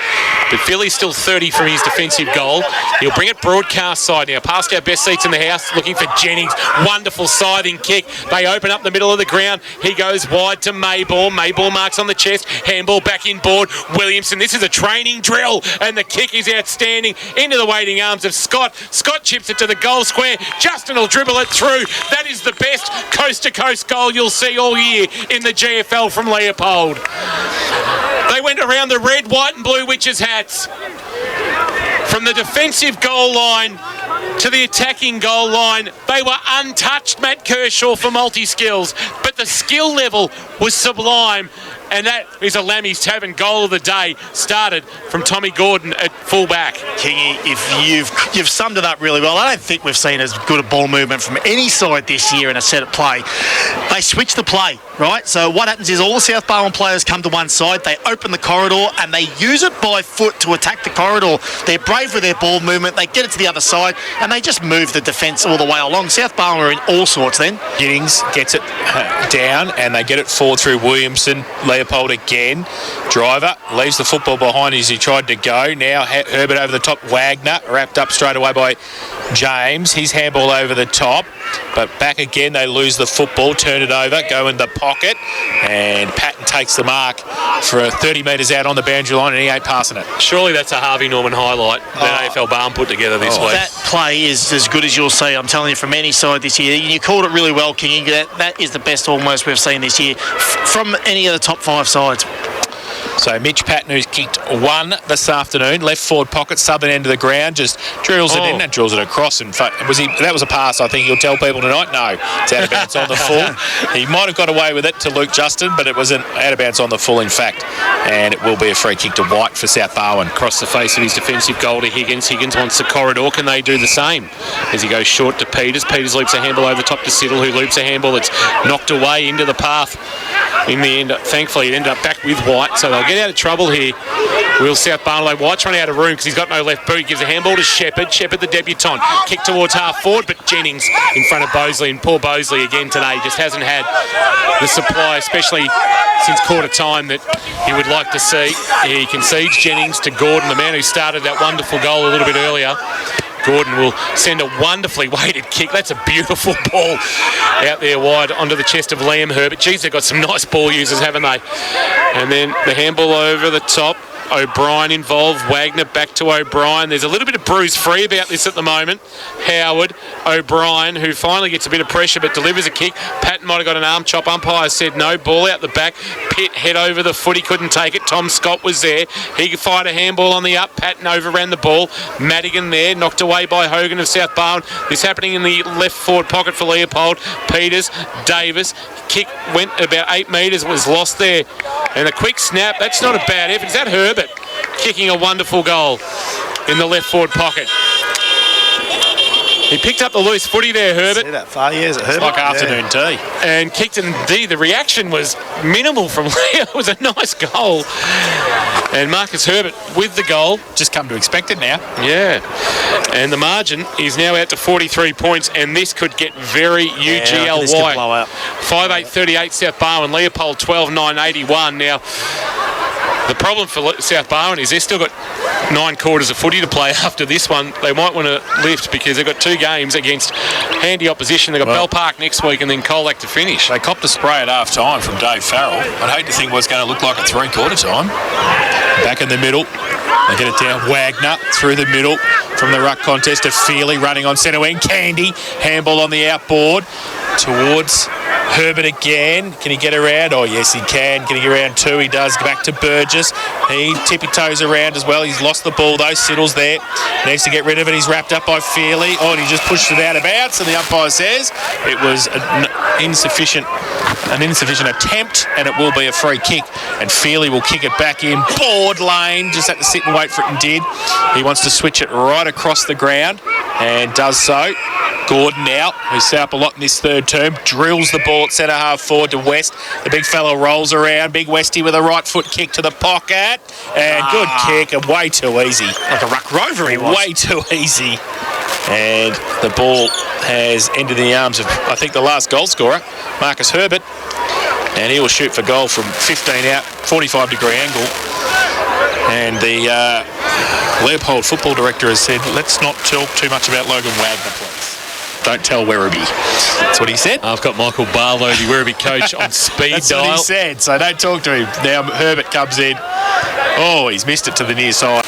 But Feely's still 30 from his defensive goal. He'll bring it broadcast side now. Past our best seats in the house, looking for Jennings. Wonderful scything kick. They open up the middle of the ground. He goes wide to Maybaum. Maybaum marks on the chest. Handball back inboard. Williamson, this is a training drill, and the kick is outstanding into the waiting arms of Scott. Scott chips it to the goal square. Justin will dribble it through. That is the best coast-to-coast goal you'll see all year in the GFL from Leopold. They went around the red, white and blue witches' hats. From the defensive goal line to the attacking goal line, they were untouched, Matt Kershaw for Multi-Skills. But the skill level was sublime. And that is a Lammy's Tavern goal of the day, started from Tommy Gordon at fullback. Kingy, if you've summed it up really well. I don't think we've seen as good a ball movement from any side this year in a set of play. They switch the play, right? So what happens is all the South Barwon players come to one side, they open the corridor, and they use it by foot to attack the corridor. They're brave with their ball movement, they get it to the other side, and they just move the defence all the way along. South Barwon are in all sorts then. Giddings gets it down, and they get it forward through Williamson. Leopold again. Driver leaves the football behind as he tried to go. Now Herbert over the top. Wagner wrapped up straight away by James, his handball over the top, but back again, they lose the football, turn it over, go in the pocket, and Patton takes the mark for 30 metres out on the boundary line, and he ain't passing it. Surely that's a Harvey Norman highlight that AFL Barn put together this week. That play is as good as you'll see, I'm telling you, from any side this year. You called it really well, Kingy. That is the best almost we've seen this year from any of the top 5 sides. So Mitch Patton, who's kicked one this afternoon, left forward pocket, southern end of the ground, just drills it in and drills it across. In fact, that was a pass, I think he'll tell people tonight. No, it's out of bounds on the full. He might have got away with it to Luke Justin, but it was an out of bounds on the full, in fact. And it will be a free kick to White for South Barwon. Across the face of his defensive goal to Higgins. Higgins wants the corridor. Can they do the same? As he goes short to Peters. Peters loops a handball over the top to Siddle, who loops a handball that's knocked away into the path. In the end, thankfully, it ended up back with White, so they'll get out of trouble here. Will South Barwon. White's running out of room because he's got no left boot. He gives a handball to Shepherd. Shepherd, the debutant, kick towards half forward, but Jennings in front of Bosley, and poor Bosley again today just hasn't had the supply, especially since quarter time, that he would like to see. He concedes Jennings to Gordon, the man who started that wonderful goal a little bit earlier. Gordon will send a wonderfully weighted kick. That's a beautiful ball out there wide onto the chest of Liam Herbert. Geez, they've got some nice ball users, haven't they? And then the handball over the top. O'Brien involved. Wagner back to O'Brien. There's a little bit of bruise free about this at the moment. Howard, O'Brien, who finally gets a bit of pressure but delivers a kick. Patton might have got an arm chop. Umpire said no. Ball out the back. Pitt head over the foot. He couldn't take it. Tom Scott was there. He fired a handball on the up. Patton overran the ball. Madigan there, knocked away by Hogan of South Barwon. This happening in the left forward pocket for Leopold. Peters, Davis. Kick went about 8 metres, was lost there. And a quick snap. That's not a bad effort. Is that Herbert kicking a wonderful goal in the left forward pocket? He picked up the loose footy there, Herbert. See that far, yeah, is it Herbert? It's like afternoon tea. And kicked it indeed. The reaction was minimal from Leo. It was a nice goal. And Marcus Herbert with the goal. Just come to expect it now. Yeah. And the margin is now out to 43 points, and this could get very UGL this could wide. blow out. 5-8-38 South Barwon. Leopold 12-9-81. Now, the problem for South Barwon is they've still got 9 quarters of footy to play after this one. They might want to lift because they've got 2 games against handy opposition. They've got Bell Park next week and then Colac to finish. They copped a spray at half time from Dave Farrell. I'd hate to think what's going to look like at 3/4 time. Back in the middle. They get it down. Wagner through the middle from the ruck contest to Feely running on centre wing. Candy, handball on the outboard towards Herbert again. Can he get around? Oh, yes, he can. Can he get around 2? He does. Back to Burgess. He tippy-toes around as well. He's lost the ball, though. Siddle's there. Needs to get rid of it. He's wrapped up by Feely. Oh, and he just pushed it out of bounds, and the umpire says it was an insufficient attempt, and it will be a free kick. And Feely will kick it back in. Board lane. Just had to sit and wait for it and did. He wants to switch it right across the ground and does so. Gordon out, who's set up a lot in this third term, drills the ball at centre half forward to West. The big fellow rolls around. Big Westie with a right foot kick to the pocket. And good kick, and way too easy. Like a ruck rover he was. Way too easy. And the ball has ended in the arms of, I think, the last goal scorer, Marcus Herbert. And he will shoot for goal from 15 out, 45-degree angle. And the Leopold football director has said, let's not talk too much about Logan Wagner, please. Don't tell Werribee. That's what he said. I've got Michael Barlow, the Werribee coach, on speed That's dial. That's what he said, so don't talk to him. Now Herbert comes in. Oh, he's missed it to the near side.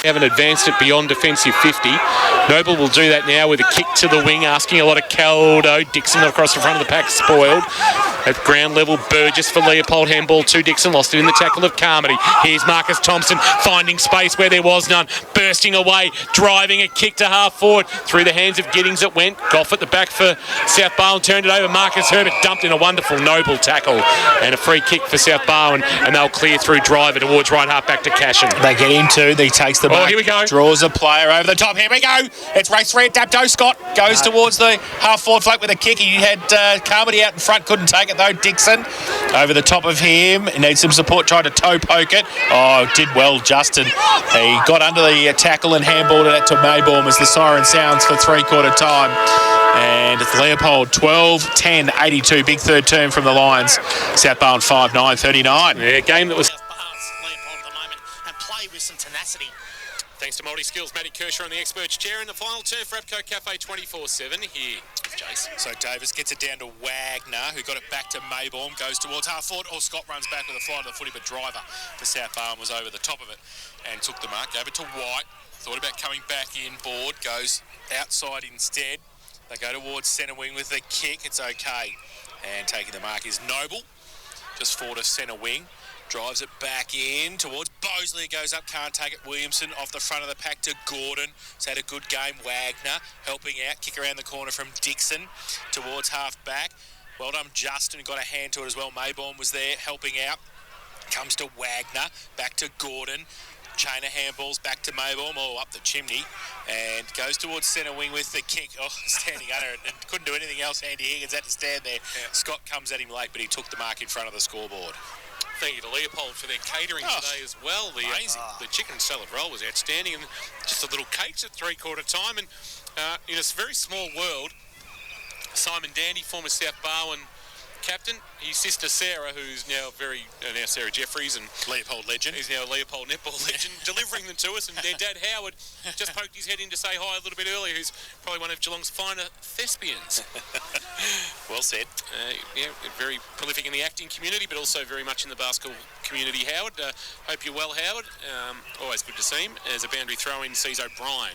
haven't advanced it beyond defensive 50. Noble will do that now with a kick to the wing, asking a lot of Caldo. Dixon across the front of the pack, spoiled. At ground level, Burgess for Leopold, handball to Dixon, lost it in the tackle of Carmody. Here's Marcus Thompson finding space where there was none, bursting away, driving a kick to half forward, through the hands of Giddings it went. Goff at the back for South Barwon, turned it over. Marcus Herbert dumped in a wonderful Noble tackle, and a free kick for South Barwon, and they'll clear through Driver towards right half back to Cashin. They get into, he takes the mark, here we go. Draws a player over the top. Here we go. It's race 3 at Dapto. Scott goes towards the half forward flank with a kick. He had Carmody out in front, couldn't take it though. Dixon over the top of him. He needs some support, tried to toe poke it. Oh, did well, Justin. He got under the tackle and handballed it to Maybaum as the siren sounds for three-quarter time. And it's Leopold 12-10, 82. Big third term from the Lions. South Barwon 5-9, 39. Yeah, game that was... Leopold at the moment and play with some tenacity. Thanks to Multi Skills, Matty Kershaw on the Experts chair in the final turn for Repco Cafe 24/7. Here is Jace. So Davis gets it down to Wagner, who got it back to Maybaum, goes towards half forward. Scott runs back with a fly to the footy, but Driver for South Barwon was over the top of it and took the mark. Gave it to White. Thought about coming back in board, goes outside instead. They go towards centre wing with the kick. It's okay. And taking the mark is Noble. Just forward to centre wing. Drives it back in towards Bosley. Goes up, can't take it. Williamson off the front of the pack to Gordon. He's had a good game. Wagner helping out. Kick around the corner from Dixon towards half back. Well done, Justin. Got a hand to it as well. Maybaum was there helping out. Comes to Wagner. Back to Gordon. Chain of handballs back to Maybaum, all up the chimney, and goes towards centre wing with the kick. Oh, standing under it and couldn't do anything else. Andy Higgins had to stand there. Yeah. Scott comes at him late, but he took the mark in front of the scoreboard. Thank you to Leopold for their catering today as well. The chicken salad roll was outstanding, and just a little cakes at three-quarter time. And in a very small world, Simon Dandy, former South Barwon captain, his sister Sarah, who's now now Sarah Jeffries and Leopold legend. He's now a Leopold netball legend, delivering them to us. And their dad Howard just poked his head in to say hi a little bit earlier, who's probably one of Geelong's finer thespians. Well said. Very prolific in the acting community, but also very much in the basketball community, Howard. Hope you're well, Howard. Always good to see him. As a boundary throw-in sees O'Brien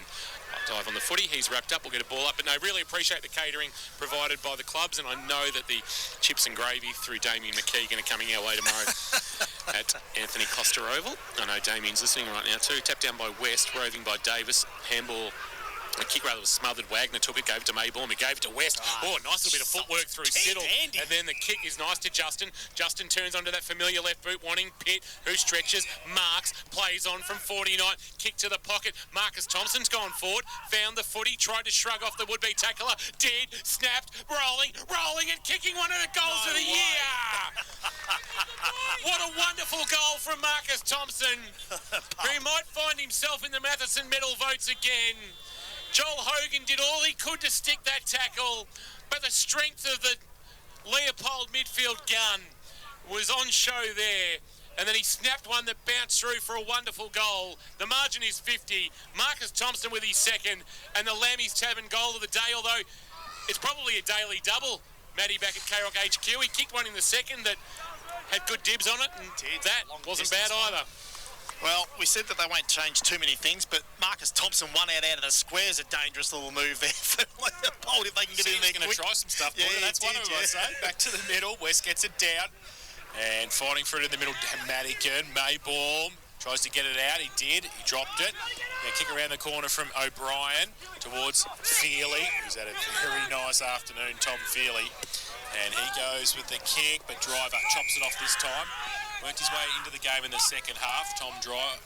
dive on the footy. He's wrapped up. We'll get a ball up. But no, really appreciate the catering provided by the clubs, and I know that the chips and gravy through Damien McKeegan are coming our way tomorrow at Anthony Costa Oval. I know Damien's listening right now too. Tapped down by West, roving by Davis. Handball. A kick rather was smothered. Wagner took it, gave it to Maybaum. He gave it to West. Oh, nice little bit of footwork through Siddle. And then the kick is nice to Justin. Justin turns onto that familiar left boot, wanting Pitt, who stretches, marks, plays on from 49. Kick to the pocket. Marcus Thompson's gone forward, found the footy, tried to shrug off the would-be tackler. Did, snapped, rolling, and kicking one of the goals of the year. What a wonderful goal from Marcus Thompson, who might find himself in the Matheson medal votes again. Joel Hogan did all he could to stick that tackle, but the strength of the Leopold midfield gun was on show there. And then he snapped one that bounced through for a wonderful goal. The margin is 50. Marcus Thompson with his second, and the Lammy's Tavern goal of the day, although it's probably a daily double. Matty back at K-Rock HQ. He kicked one in the second that had good dibs on it, and that wasn't bad either. Well, we said that they won't change too many things, but Marcus Thompson one out of the square is a dangerous little move there for Leopold if they can get in there. He's going to try some stuff. Yeah, that's one of them, I say. Back to the middle. West gets it down. And fighting for it in the middle, Madigan, Maybaum tries to get it out. He did. He dropped it. Now kick around the corner from O'Brien towards Feely, who's had a very nice afternoon, Tom Feely. And he goes with the kick, but Driver chops it off this time. Worked his way into the game in the second half. Tom Driver,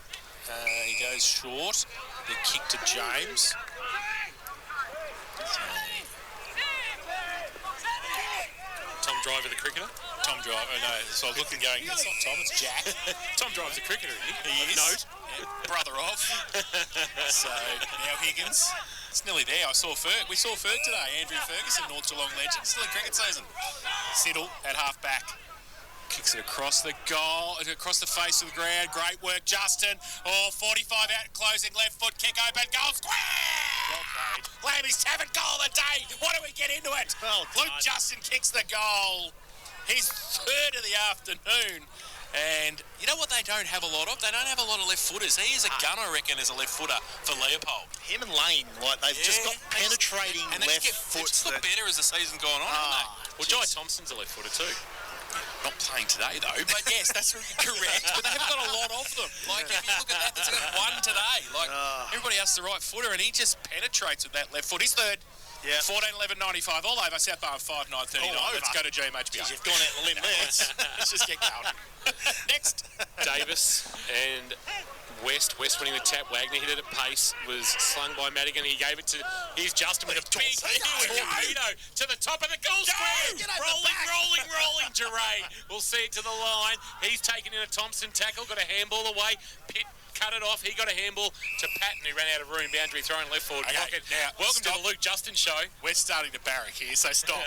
he goes short. The kick to James. Tom Driver, the cricketer? Tom Driver, no, so I was looking going, it's not Tom, it's Jack. Tom Driver's a cricketer, isn't he? He is. Note. Yeah, brother of. So, now Higgins. It's nearly there. We saw Ferg today. Andrew Ferguson, North Geelong legend. Still in cricket season. Siddle at half back. Kicks it across the goal, across the face of the ground. Great work, Justin. 45 out, closing left foot, kick open, goal square! Well played. Lammy's Tavern goal of the day. What do we get into it? Well, Luke Justin kicks the goal. His third of the afternoon. And you know what they don't have a lot of? They don't have a lot of left footers. He is a gun, I reckon, as a left footer for Leopold. Him and Lane, like they've just got penetrating left foot. They just got better as the season's gone on, haven't they? Well, Jai Thompson's a left footer too. Not playing today, though. But yes, that's correct. But they haven't got a lot of them. Like, if you look at that, there's got one today. Like, everybody has the right footer, and he just penetrates with that left foot. He's third. Yeah. 14-11-95. All over. South Bar 5-9-39. Let's go to GMHBR. Jeez, you've gone out the limb there. Let's just get going. Next. Davis and West winning the tap. Wagner hit it at pace, was slung by Madigan. He gave it to, here's Justin with a big torpedo to the top of the goal square. Rolling, Geray. We'll see it to the line. He's taken in a Thompson tackle, got a handball away. Pitt cut it off. He got a handball to Patton, who ran out of room. Boundary throwing left forward pocket. Now, welcome to the Luke Justin show. We're starting to barrack here, so stop.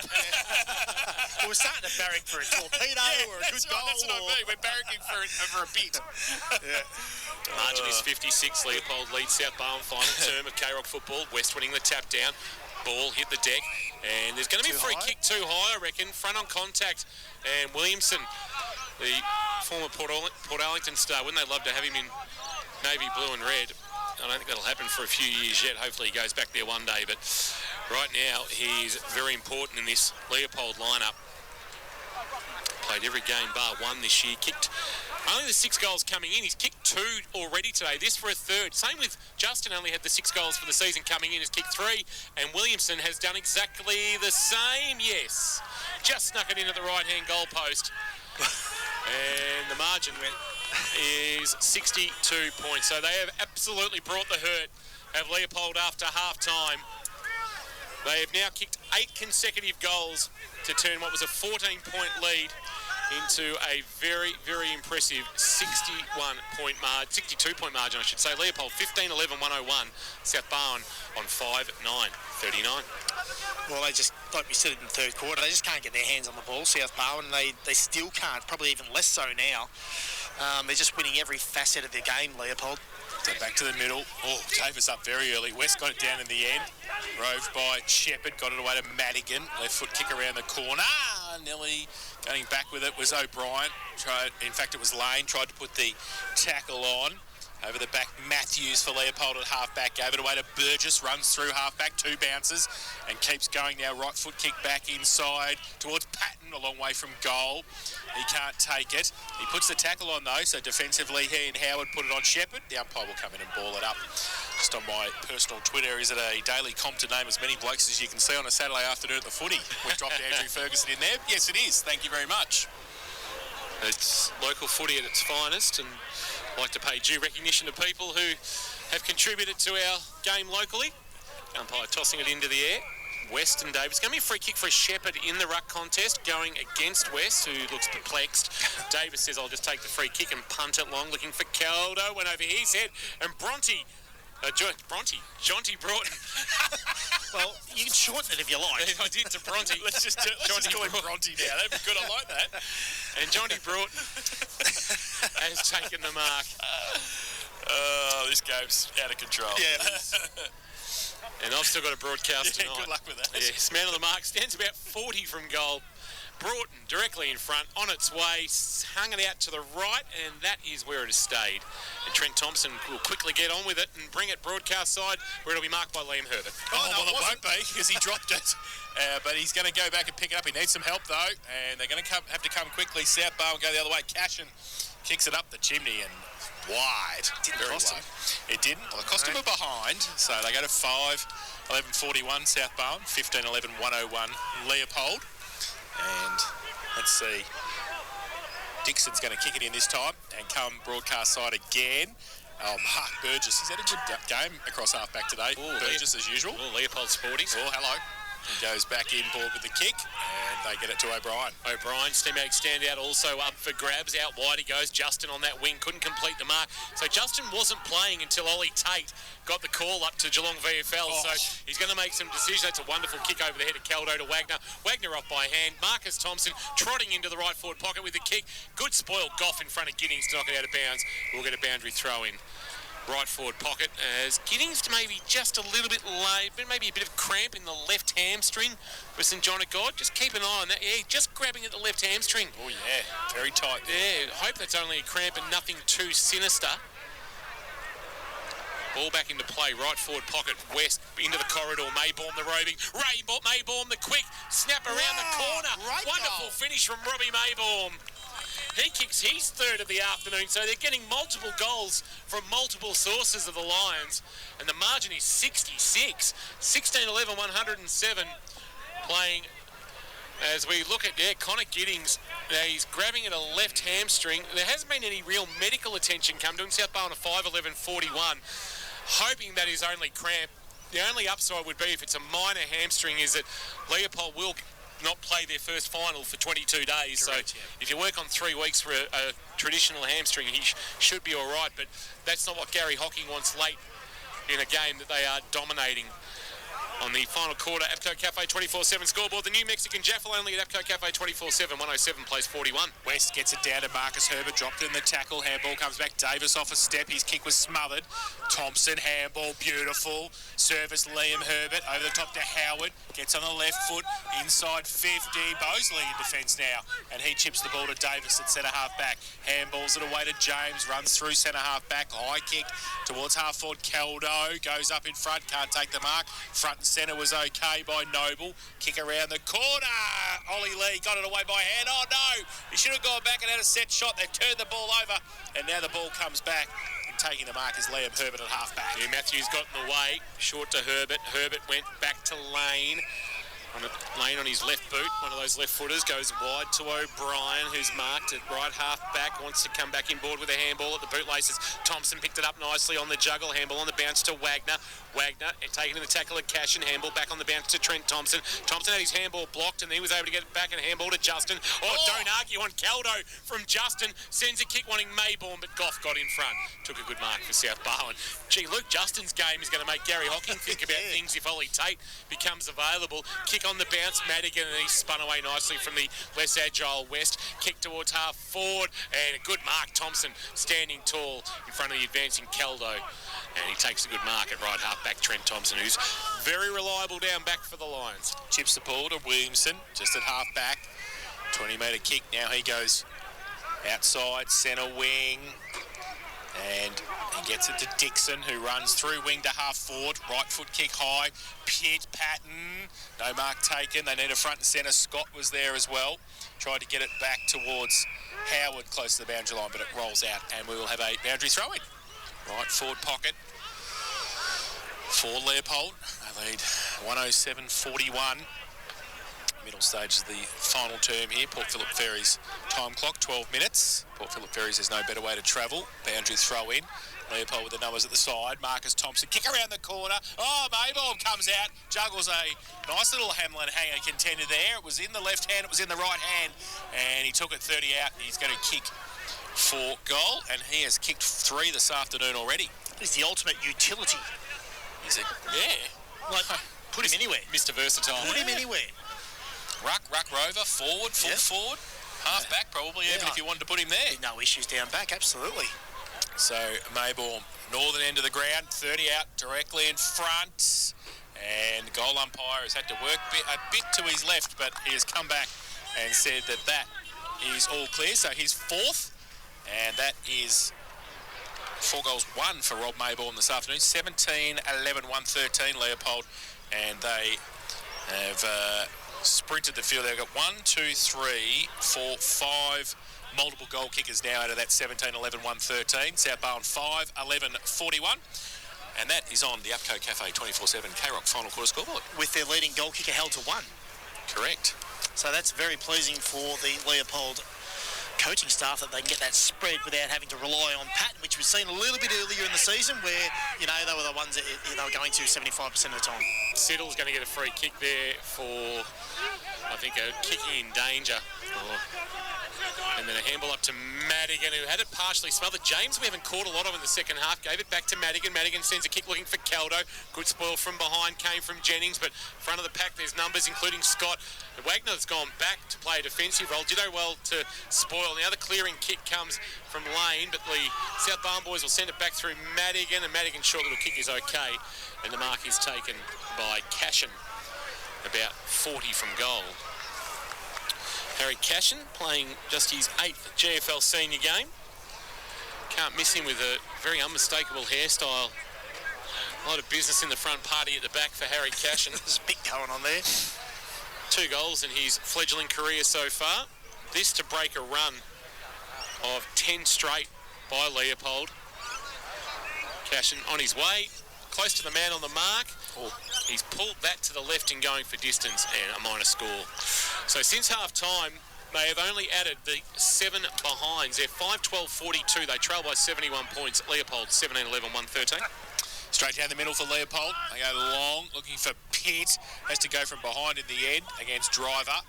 We're starting to barrack for a torpedo or a good goal. That's what I mean. We're barracking for a bit. Margin is 56. Leopold leads South Barwon final term of K-Rock football. West winning the tap down. Ball hit the deck, and there's going to be a free kick too high, I reckon. Front on contact, and Williamson, the former Port Arlington star, wouldn't they love to have him in navy blue and red? I don't think that'll happen for a few years yet. Hopefully he goes back there one day, but right now he's very important in this Leopold lineup. Played every game bar one this year. Kicked only the 6 goals coming in. He's kicked 2 already today. This for a third. Same with Justin, only had the 6 goals for the season coming in. Has kicked 3. And Williamson has done exactly the same. Yes. Just snuck it into the right-hand goal post. And the margin is 62 points. So they have absolutely brought the hurt of Leopold after half-time. They have now kicked 8 consecutive goals to turn what was a 14-point lead into a very, very impressive 62-point margin, I should say. Leopold 15-11-101. South Barwon on 5-9-39. Well, they just, like we said in the third quarter, they just can't get their hands on the ball, South Barwon. They still can't, probably even less so now. They're just winning every facet of their game, Leopold. So back to the middle. Oh, Davis up very early. West got it down in the end. Roved by Shepherd, got it away to Madigan. Left foot kick around the corner. Nelly going back with it was O'Brien. In fact, it was Lane. Tried to put the tackle on. Over the back, Matthews for Leopold at half-back. Gave it away to Burgess. Runs through half-back, 2 bounces. And keeps going now. Right foot kick back inside towards Patton, a long way from goal. He can't take it. He puts the tackle on, though. So defensively, he and Howard put it on Shepherd. The umpire will come in and ball it up. Just on my personal Twitter, is it a daily comp to name as many blokes as you can see on a Saturday afternoon at the footy? We've dropped Andrew Ferguson in there. Yes, it is. Thank you very much. It's local footy at its finest, and I'd like to pay due recognition to people who have contributed to our game locally. Umpire tossing it into the air. West and Davis. Going to be a free kick for Shepherd in the ruck contest, going against West, who looks perplexed. Davis says, I'll just take the free kick and punt it long, looking for Caldo. Went over his head, and Jonty Broughton. Well, you can shorten it if you like. I did to Bronte. Let's just call him Bronte now. That'd be good. I like that. And Jonty Broughton has taken the mark. Oh, this game's out of control. Yeah. And I've still got a broadcast tonight. Good luck with that. Yes, man of the mark, stands about 40 from goal. Broughton directly in front, on its way, hung it out to the right, and that is where it has stayed. And Trent Thompson will quickly get on with it and bring it broadcast side, where it'll be marked by Liam Herbert. Oh, no, it won't be, because he dropped it. But he's going to go back and pick it up. He needs some help, though, and they're going to have to come quickly. South Barwon go the other way. Cashin kicks it up the chimney and wide. Didn't cost him. It didn't. Well, it cost him a behind, so they go to 5-11-41 South Barwon, 15-11-101 Leopold. And let's see, Dixon's going to kick it in this time and come broadcast side again. Oh, Mark Burgess, he's had a good game across half-back today. Ooh, Burgess as usual. Oh, Leopold Sporties. Oh, hello. He goes back in board with the kick, and they get it to O'Brien. O'Brien's teammate standout also up for grabs. Out wide he goes. Justin on that wing couldn't complete the mark. So Justin wasn't playing until Ollie Tate got the call up to Geelong VFL. So he's going to make some decisions. That's a wonderful kick over the head of Caldo to Wagner. Wagner off by hand. Marcus Thompson trotting into the right forward pocket with the kick. Good spoil Goff in front of Giddings to knock it out of bounds. We'll get a boundary throw in. right forward pocket as Giddings maybe just a little bit late, but maybe a bit of cramp in the left hamstring for St John of God. Just keep an eye on that. Yeah, just grabbing at the left hamstring. Oh, yeah. Very tight. Yeah, hope that's only a cramp and nothing too sinister. Ball back into play, right forward pocket, West into the corridor, Maybaum the roving, Maybaum the quick, snap around the corner. Wonderful finish from Robbie Maybaum. He kicks his third of the afternoon, so they're getting multiple goals from multiple sources of the Lions, and the margin is 66. 16-11, 107, playing as we look at, Connor Giddings. He's grabbing at a left hamstring. There hasn't been any real medical attention come to him. South Barwon 5-11-41. Hoping that is only cramp. The only upside would be if it's a minor hamstring is that Leopold will not play their first final for 22 days. Correct, so if you work on 3 weeks for a traditional hamstring, he should be all right. But that's not what Gary Hocking wants late in a game that they are dominating. On the final quarter, Apco Cafe 24/7 scoreboard. The new Mexican Jaffle only at Apco Cafe 24/7. 107 plays 41. West gets it down to Marcus Herbert, dropped in the tackle, handball comes back, Davis off a step, his kick was smothered. Thompson, handball, beautiful. Service Liam Herbert, over the top to Howard, gets on the left foot, inside 50, Bosley in defence now, and he chips the ball to Davis at centre half back. Handballs it away to James, runs through centre half back, high kick towards half forward, Caldo, goes up in front, can't take the mark, front and centre was okay by Noble, kick around the corner, Ollie Lee got it away by hand, oh no, he should have gone back and had a set shot, they've turned the ball over, and now the ball comes back, and taking the mark is Liam Herbert at half back. Yeah, Matthews got in the way, short to Herbert, Herbert went back to Lane, Lane on his left boot, one of those left footers, goes wide to O'Brien, who's marked at right half back, wants to come back in board with a handball at the bootlaces. Thompson picked it up nicely on the juggle, handball on the bounce to Wagner, taking in the tackle at Cash and handball back on the bounce to Trent Thompson. Thompson had his handball blocked and he was able to get it back and handball to Justin. Don't argue on Caldo from Justin, sends a kick wanting Maybaum, but Goff got in front. Took a good mark for South Barwon. Gee, Luke Justin's game is going to make Gary Hocking think about things if Ollie Tate becomes available. Kick on the bounce, Madigan, and he spun away nicely from the less agile West. Kick towards half forward, and a good mark. Thompson standing tall in front of the advancing Caldo, and he takes a good mark at right half back, Trent Thompson, who's very reliable down back for the Lions. Chips the ball to Williamson, just at half back. 20-metre kick, now he goes outside, centre wing, and he gets it to Dixon, who runs through wing to half forward, right foot kick high, Pitt, Patton, no mark taken, they need a front and centre, Scott was there as well, tried to get it back towards Howard close to the boundary line, but it rolls out, and we will have a boundary throw-in. Right forward pocket for Leopold, they lead 107-41. Middle stage is the final term here. Port Phillip Ferries time clock, 12 minutes. Port Phillip Ferries, there's no better way to travel. Boundary throw in. Leopold with the numbers at the side. Marcus Thompson, kick around the corner. Oh, Maybaum comes out. Juggles a nice little Hamlin hanger contender there. It was in the left hand, it was in the right hand. And he took it 30 out. He's going to kick for goal. And he has kicked 3 this afternoon already. He's the ultimate utility. He's Like, put him anywhere. Mr. Versatile. Put him anywhere. Ruck rover, forward, full forward, half back probably, even if you wanted to put him there. No issues down back, absolutely. So Maybaum, northern end of the ground, 30 out directly in front, and the goal umpire has had to work a bit to his left, but he has come back and said that is all clear. So he's 4th, and that is 4 goals, 1 for Rob Maybaum this afternoon. 17-11, 113 Leopold, and they have sprinted the field. They've got 1, 2, 3, 4, 5 multiple goal kickers now out of that 17-11, 113. South Barwon 5-11, 41. And that is on the Upco Cafe 24/7 K-Rock final quarter scoreboard. With their leading goal kicker held to 1. Correct. So that's very pleasing for the Leopold coaching staff that they can get that spread without having to rely on Patton, which was seen a little bit earlier in the season where, they were the ones that they were going to 75% of the time. Siddle's going to get a free kick there for, I think, a kicking in danger. And then a handball up to Madigan, who had it partially smothered. James, we haven't caught a lot of in the second half, gave it back to Madigan. Madigan sends a kick looking for Caldo. Good spoil from behind, came from Jennings, but front of the pack there's numbers, including Scott. Wagner's gone back to play a defensive role. Did well to spoil. Now the clearing kick comes from Lane, but the South Barwon boys will send it back through Madigan, and Madigan's short little kick is okay. And the mark is taken by Cashin, about 40 from goal. Harry Cashin playing just his 8th GFL senior game. Can't miss him with a very unmistakable hairstyle. A lot of business in the front, party at the back for Harry Cashin. There's a bit going on there. 2 goals in his fledgling career so far. This to break a run of 10 straight by Leopold. Cashin on his way, close to the man on the mark. He's pulled that to the left and going for distance, and a minor score. So since half-time, they have only added the 7 behinds. They're 5-12-42. They trail by 71 points. Leopold 17-11-113. Straight down the middle for Leopold. They go long, looking for Pitt. Has to go from behind in the end against Driver.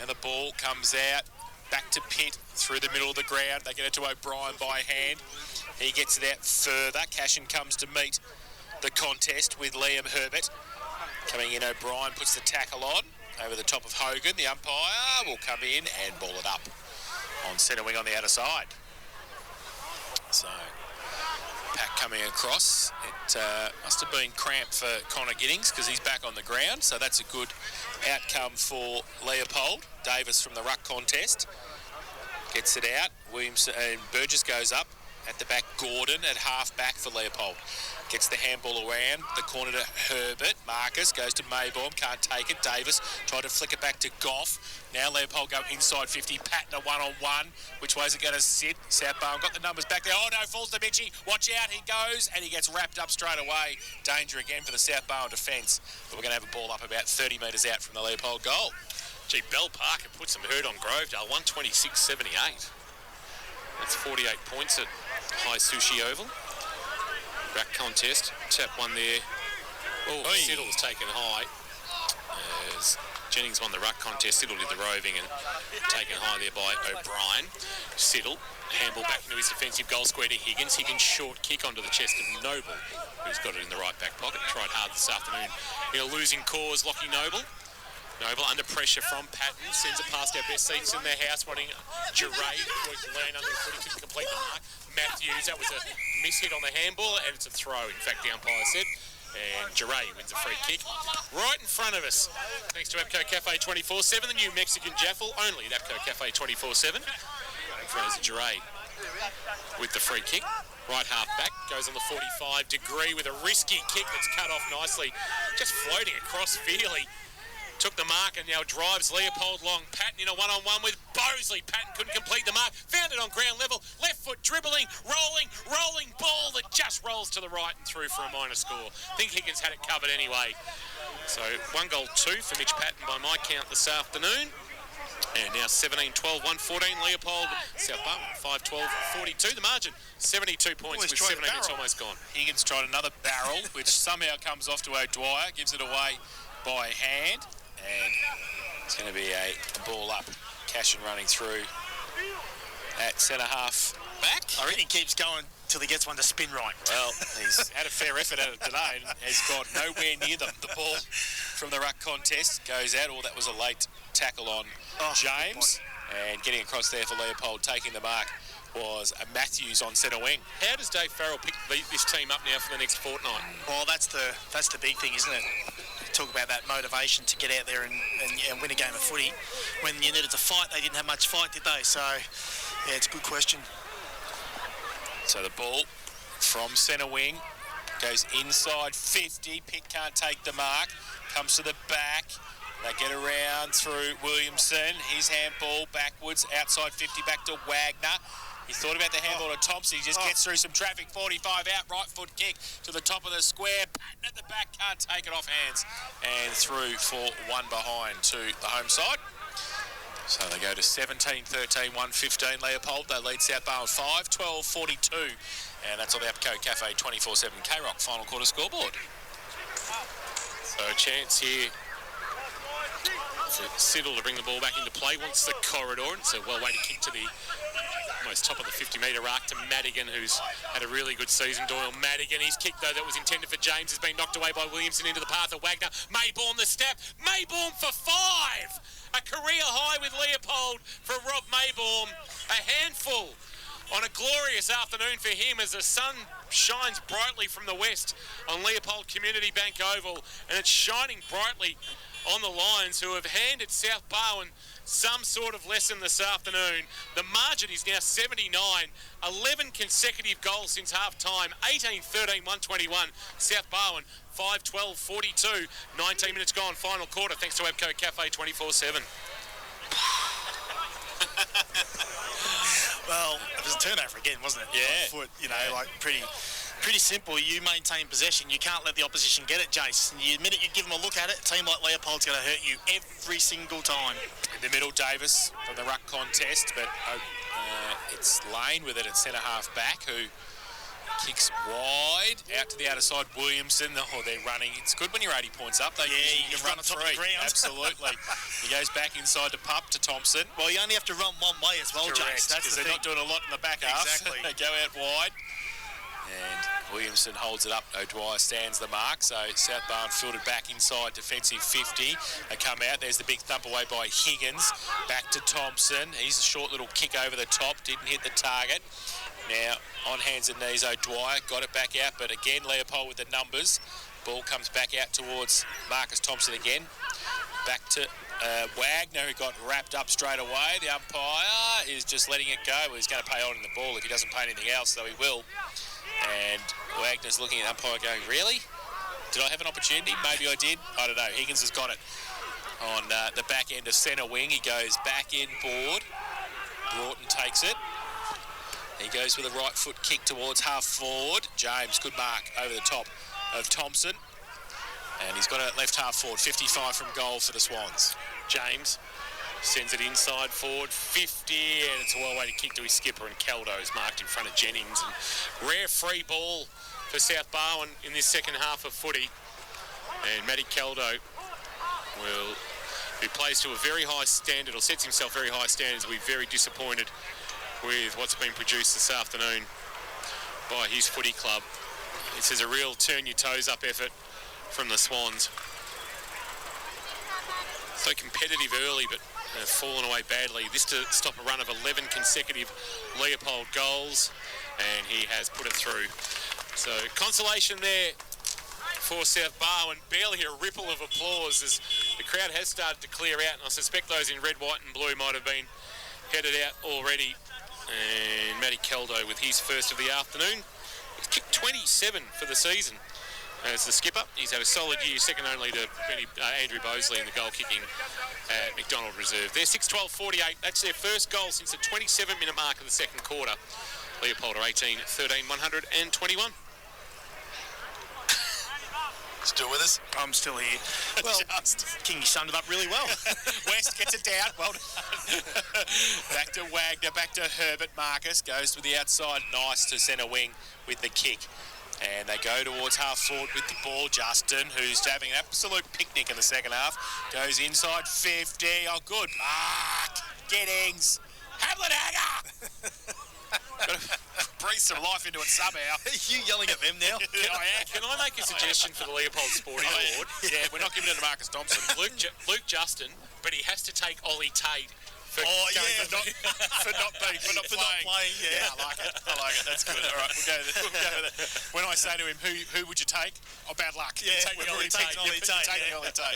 Now the ball comes out, back to Pitt through the middle of the ground. They get it to O'Brien by hand. He gets it out further. Cashin comes to meet the contest with Liam Herbert. Coming in, O'Brien puts the tackle on over the top of Hogan. The umpire will come in and ball it up on centre wing on the outer side. So, pack coming across. It must have been cramped for Connor Giddings because he's back on the ground. So that's a good outcome for Leopold. Davis from the ruck contest gets it out. Williams and Burgess goes up. At the back, Gordon at half-back for Leopold. Gets the handball around the corner to Herbert. Marcus goes to Maybaum, can't take it. Davis tried to flick it back to Goff. Now Leopold go inside 50. Patton a one-on-one. Which way is it going to sit? South Barwon got the numbers back there. Oh no, falls to Mitchie. Watch out, he goes, and he gets wrapped up straight away. Danger again for the South Barwon defence. But we're going to have a ball up about 30 metres out from the Leopold goal. Gee, Bell Parker put some hurt on Grovedale, 126.78. That's 48 points at High Sushi Oval. Rack contest. Tap one there. Oh, Siddle's taken high. As Jennings won the ruck contest, Siddle did the roving and taken high there by O'Brien. Siddle, handball back into his defensive goal square to Higgins. Higgins short kick onto the chest of Noble, who's got it in the right back pocket. Tried hard this afternoon in a losing cause, Lockie Noble. Noble under pressure from Patton, sends it past our best seats in their house, wanting Duray to land under the foot, he couldn't complete the mark. Matthews, that was a miss-hit on the handball, and it's a throw, in fact, the umpire said. And Duray wins a free kick right in front of us. Thanks to Apco Cafe 24/7, the new Mexican Jaffle, only at Apco Cafe 24/7. In front is Duray with the free kick. Right half back, goes on the 45-degree with a risky kick that's cut off nicely. Just floating across Feely. Took the mark and now drives Leopold long. Patton in a one-on-one with Bosley. Patton couldn't complete the mark. Found it on ground level. Left foot dribbling, rolling ball that just rolls to the right and through for a minor score. Think Higgins had it covered anyway. So 1 goal 2 for Mitch Patton by my count this afternoon. And now 17-12-114. Leopold, South Barwon 5-12-42. The margin 72 points with 7 minutes almost gone. Higgins tried another barrel, which somehow comes off to O'Dwyer. Gives it away by hand. And it's going to be a ball up. Cashin running through at centre-half back. I reckon he keeps going till he gets one to spin right. Well, he's had a fair effort at it today and has got nowhere near them. The ball from the ruck contest goes out. Oh, that was a late tackle on James. And getting across there for Leopold, taking the mark, was Matthews on centre wing. How does Dave Farrell pick this team up now for the next fortnight? Well, that's the big thing, isn't it? Talk about that motivation to get out there and win a game of footy. When you needed to fight, they didn't have much fight, did they? So, yeah, it's a good question. So the ball from centre wing goes inside 50. Pitt can't take the mark. Comes to the back. They get around through Williamson. His handball backwards, outside 50, back to Wagner. He thought about the handball to Thompson. He just gets through some traffic. 45 out, right foot kick to the top of the square. Patton at the back, can't take it off hands. And through for 1 behind to the home side. So they go to 17-13-115. Leopold, they lead South Barwon 5-12-42. And that's on the Apco Cafe 24/7 K-Rock final quarter scoreboard. So a chance here for Siddle to bring the ball back into play. Wants the corridor, and it's a well-weighted kick to the almost top of the 50-metre arc to Madigan, who's had a really good season. Doyle Madigan, his kick, though, that was intended for James, has been knocked away by Williamson into the path of Wagner. Mayborn the step. Mayborn for 5. A career high with Leopold for Rob Mayborn. A handful on a glorious afternoon for him as the sun shines brightly from the west on Leopold Community Bank Oval, and it's shining brightly on the Lions, who have handed South Barwon some sort of lesson this afternoon. The margin is now 79, 11 consecutive goals since half-time, 18-13, 121. South Barwon, 5-12, 42, 19 minutes gone, final quarter, thanks to Abco Cafe 24/7. Well, it was a turnover again, wasn't it? Yeah. Foot, like pretty simple. You maintain possession. You can't let the opposition get it, Jace. The minute you give them a look at it, a team like Leopold's going to hurt you every single time. In the middle, Davis from the ruck contest, but it's Lane with it at centre half back, who kicks wide out to the outer side. Williamson, they're running. It's good when you're 80 points up. You can run on top of the ground. Absolutely. He goes back inside to Pup to Thompson. Well, you only have to run one way as well, Jace. That's because the they're thing. not doing a lot in the back half. Exactly. They go out wide. And Williamson holds it up. O'Dwyer stands the mark. So South Barwon filtered back inside defensive 50. They come out. There's the big thump away by Higgins. Back to Thompson. He's a short little kick over the top. Didn't hit the target. Now, on hands and knees, O'Dwyer got it back out. But again, Leopold with the numbers. Ball comes back out towards Marcus Thompson again. Back to Wagner, who got wrapped up straight away. The umpire is just letting it go. Well, he's going to pay on in the ball if he doesn't pay anything else, so he will. And Wagner's looking at the umpire going, really? Did I have an opportunity? Maybe I did. I don't know. Higgins has got it on the back end of centre wing. He goes back in board. Broughton takes it. He goes with a right foot kick towards half forward. James, good mark over the top of Thompson. And he's got a left half forward, 55 from goal for the Swans. James sends it inside forward, 50, and it's a well-weighted kick to his skipper, and Caldo's marked in front of Jennings. And rare free ball for South Barwon in this second half of footy. And Matty Caldo who plays to a very high standard, or sets himself very high standards, will be very disappointed with what's been produced this afternoon by his footy club. This is a real turn-your-toes-up effort from the Swans. So competitive early, but fallen away badly. This to stop a run of 11 consecutive Leopold goals, and he has put it through. So consolation there for South Barwon. Barely a ripple of applause as the crowd has started to clear out, and I suspect those in red, white and blue might have been headed out already. And Matty Caldo with his first of the afternoon. He's kicked 27 for the season as the skipper. He's had a solid year, second only to Andrew Bosley in the goal kicking at McDonald Reserve. They're 6-12-48. That's their first goal since the 27-minute mark of the second quarter. Leopold are 18-13, 121. Still with us? I'm still here. Well, King, you summed it up really well. West gets it down. Well done. Back to Wagner, back to Herbert. Marcus goes to the outside. Nice to centre wing with the kick. And they go towards half forward with the ball. Justin, who's having an absolute picnic in the second half, goes inside 50. Oh, good mark. Giddings. Hamlet-Hanger. Got to breathe some life into it somehow. Are you yelling at them now? Can I make a suggestion for the Leopold Sporting Award? Yeah, we're not giving it to Marcus Thompson. Luke Justin, but he has to take Ollie Tate for not playing. Yeah, I like it. That's good. All right, we'll go with it. When I say to him, who would you take? Oh, bad luck. Yeah, Take Ollie Tate.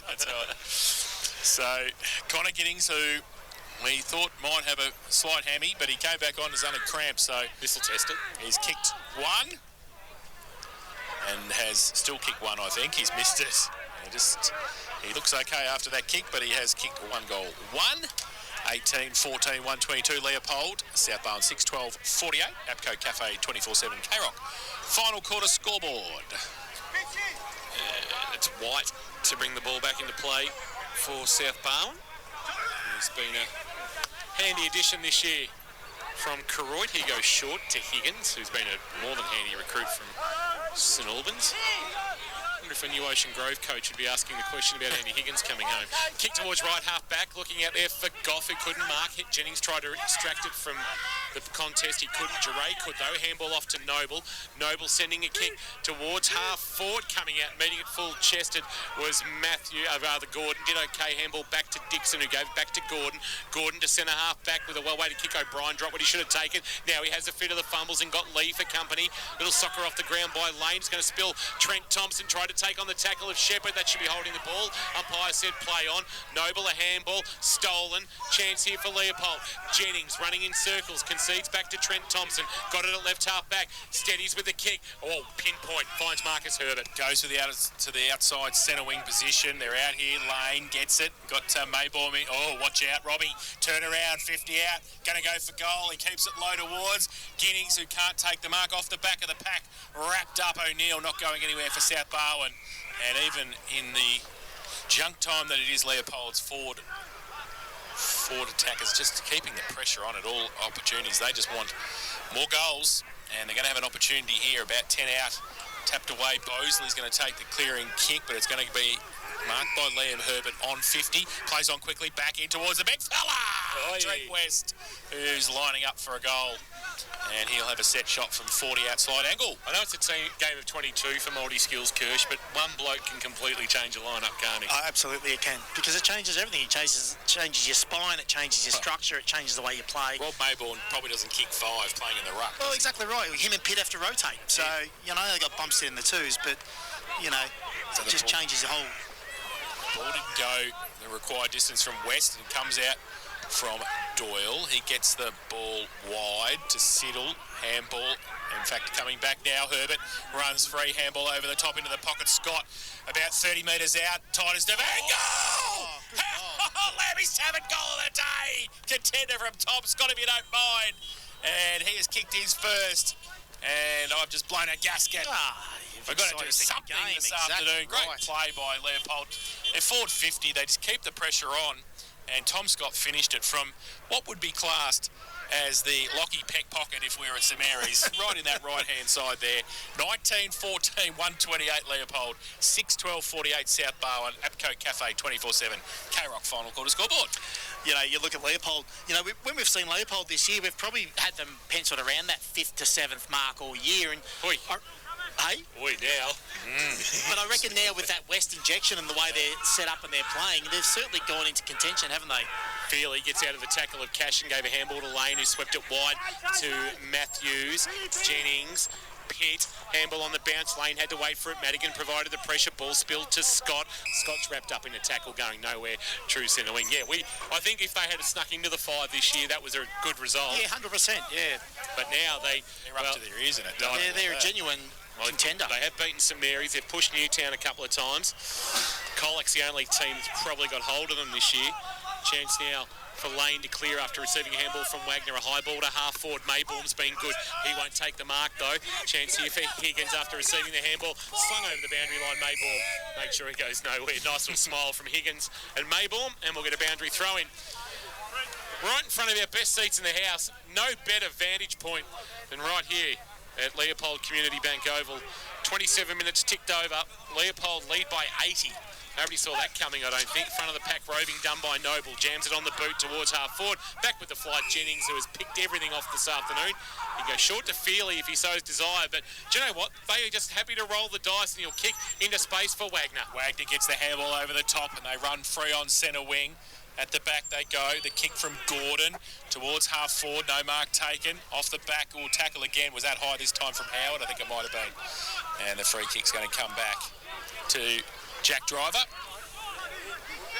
That's right. So, Connor Giddings, who we thought might have a slight hammy, but he came back on as under cramp, so this will test it. He's kicked one and has still kicked one, I think. He's missed it. He looks okay after that kick, but he has kicked one goal. 18-14, 122 Leopold. South Barwon 6-12-48. Abco Cafe 24/7 K-Rock. Final quarter scoreboard. And it's White to bring the ball back into play for South Barwon. He's been a handy addition this year from Koroit. He goes short to Higgins, who's been a more than handy recruit from St Albans. wonder if a new Ocean Grove coach would be asking the question about Andy Higgins coming home. Kick towards right half back, looking out there for Goff, who couldn't mark it. Jennings tried to extract it from the contest. He couldn't. Duray could though. Handball off to Noble. Noble sending a kick towards half forward. Coming out, meeting it full chested was Gordon. Did okay. Handball back to Dixon, who gave it back to Gordon. Gordon to centre half back with a well-weighted kick. O'Brien dropped what he should have taken. Now he has a fit of the fumbles and got Lee for company. Little soccer off the ground by Lane. It's going to spill. Trent Thompson tried to take on the tackle of Shepherd. That should be holding the ball. Umpire said play on. Noble a handball. Stolen. Chance here for Leopold. Jennings running in circles. Concedes back to Trent Thompson. Got it at left half back. Steadies with the kick. Oh, pinpoint. Finds Marcus Herbert. Goes to the outside centre wing position. They're out here. Lane gets it. Got Maybaum in. Oh, watch out, Robbie. Turn around. 50 out. Going to go for goal. He keeps it low towards Ginnings, who can't take the mark off the back of the pack. Wrapped up. O'Neill not going anywhere for South Barwon. And even in the junk time that it is, Leopold's forward attackers just keeping the pressure on at all opportunities. They just want more goals, and they're going to have an opportunity here. About 10 out. Tapped away. Bosley's going to take the clearing kick, but it's going to be marked by Liam Herbert on 50. Plays on quickly, back in towards the big fella! Drake West, who's lining up for a goal. And he'll have a set shot from 40 outside angle. I know it's a game of 22 for multi-skills, Kirsch, but one bloke can completely change a lineup, can't he? Oh, absolutely it can, because it changes everything. It changes your spine, it changes your structure, it changes the way you play. Rob Maybaum probably doesn't kick 5 playing in the ruck. Well, exactly right. Him and Pitt have to rotate. So, you know, they got bumps in the twos, but, you know, so it just changes the whole... Ball didn't go the required distance from West and comes out from Doyle. He gets the ball wide to Siddle. Handball. In fact, coming back now, Herbert runs free. Handball over the top into the pocket. Scott about 30 metres out. Titus Devine. Goal! Lammy's having goal of the day. Contender from top. Scotty, if you don't mind. And he has kicked his first. And I've just blown a gasket. We've got to do something this afternoon. Great play by Leopold. They're forward 50. They just keep the pressure on. And Tom Scott finished it from what would be classed as the Lockie Peck pocket if we were at St Mary's, right in that right-hand side there. 19-14, 128 Leopold, 6-12-48 South Barwon, Apco Cafe 24/7, K-Rock final quarter scoreboard. You know, you look at Leopold, you know, when we've seen Leopold this year, we've probably had them penciled around that 5th to 7th mark all year. And hey? Oi, now. But I reckon now with that West injection and the way they're set up and they're playing, they've certainly gone into contention, haven't they? Feely gets out of the tackle of Cash and gave a handball to Lane, who swept it wide to Matthews. Jennings, Pitt, handball on the bounce. Lane had to wait for it. Madigan provided the pressure. Ball spilled to Scott. Scott's wrapped up in a tackle going nowhere. True centre wing. Yeah, I think if they had snuck into the 5 this year, that was a good result. Yeah, 100%, yeah. But now they're up to their ears in it. Yeah, they're a genuine contender. They have beaten St Mary's. They've pushed Newtown a couple of times. Colac's the only team that's probably got hold of them this year. Chance now for Lane to clear after receiving a handball from Wagner. A high ball to half forward. Maybaum's been good. He won't take the mark though. Chance here for Higgins after receiving the handball. Slung over the boundary line. Maybaum. Make sure he goes nowhere. Nice little smile from Higgins and Maybaum, and we'll get a boundary throw in. Right in front of our best seats in the house. No better vantage point than right here at Leopold Community Bank Oval. 27 minutes ticked over. Leopold lead by 80. Nobody saw that coming, I don't think. Front of the pack roving done by Noble. Jams it on the boot towards half forward. Back with the flight, Jennings, who has picked everything off this afternoon. He can go short to Feely if he so desire, but do you know what? They are just happy to roll the dice and he'll kick into space for Wagner. Wagner gets the handball over the top and they run free on centre wing. At the back they go. The kick from Gordon towards half forward. No mark taken. Off the back. Tackle again. Was that high this time from Howard? I think it might have been. And the free kick's going to come back to Jack Driver.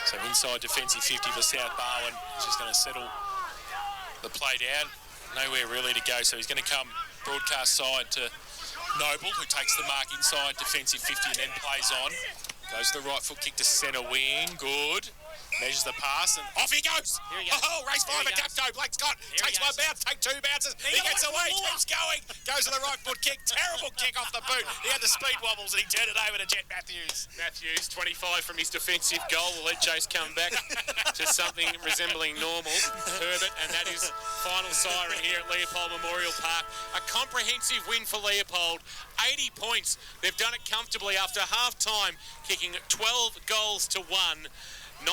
So inside defensive 50 for South Barwon. Just going to settle the play down. Nowhere really to go. So he's going to come broadcast side to Noble, who takes the mark inside defensive 50 and then plays on. Goes to the right foot kick to centre wing. Good. measures the pass, and off he goes. Here he goes. Oh, race 5 at Capco. Blake Scott takes one bounce, take 2 bounces. He gets away, keeps going. Goes to the right foot kick. Terrible kick off the boot. He had the speed wobbles, and he turned it over to Jet Matthews. Matthews, 25 from his defensive goal, will let Chase come back to something resembling normal. Herbert, and that is final siren here at Leopold Memorial Park. A comprehensive win for Leopold. 80 points. They've done it comfortably after half-time, kicking 12 goals to 1.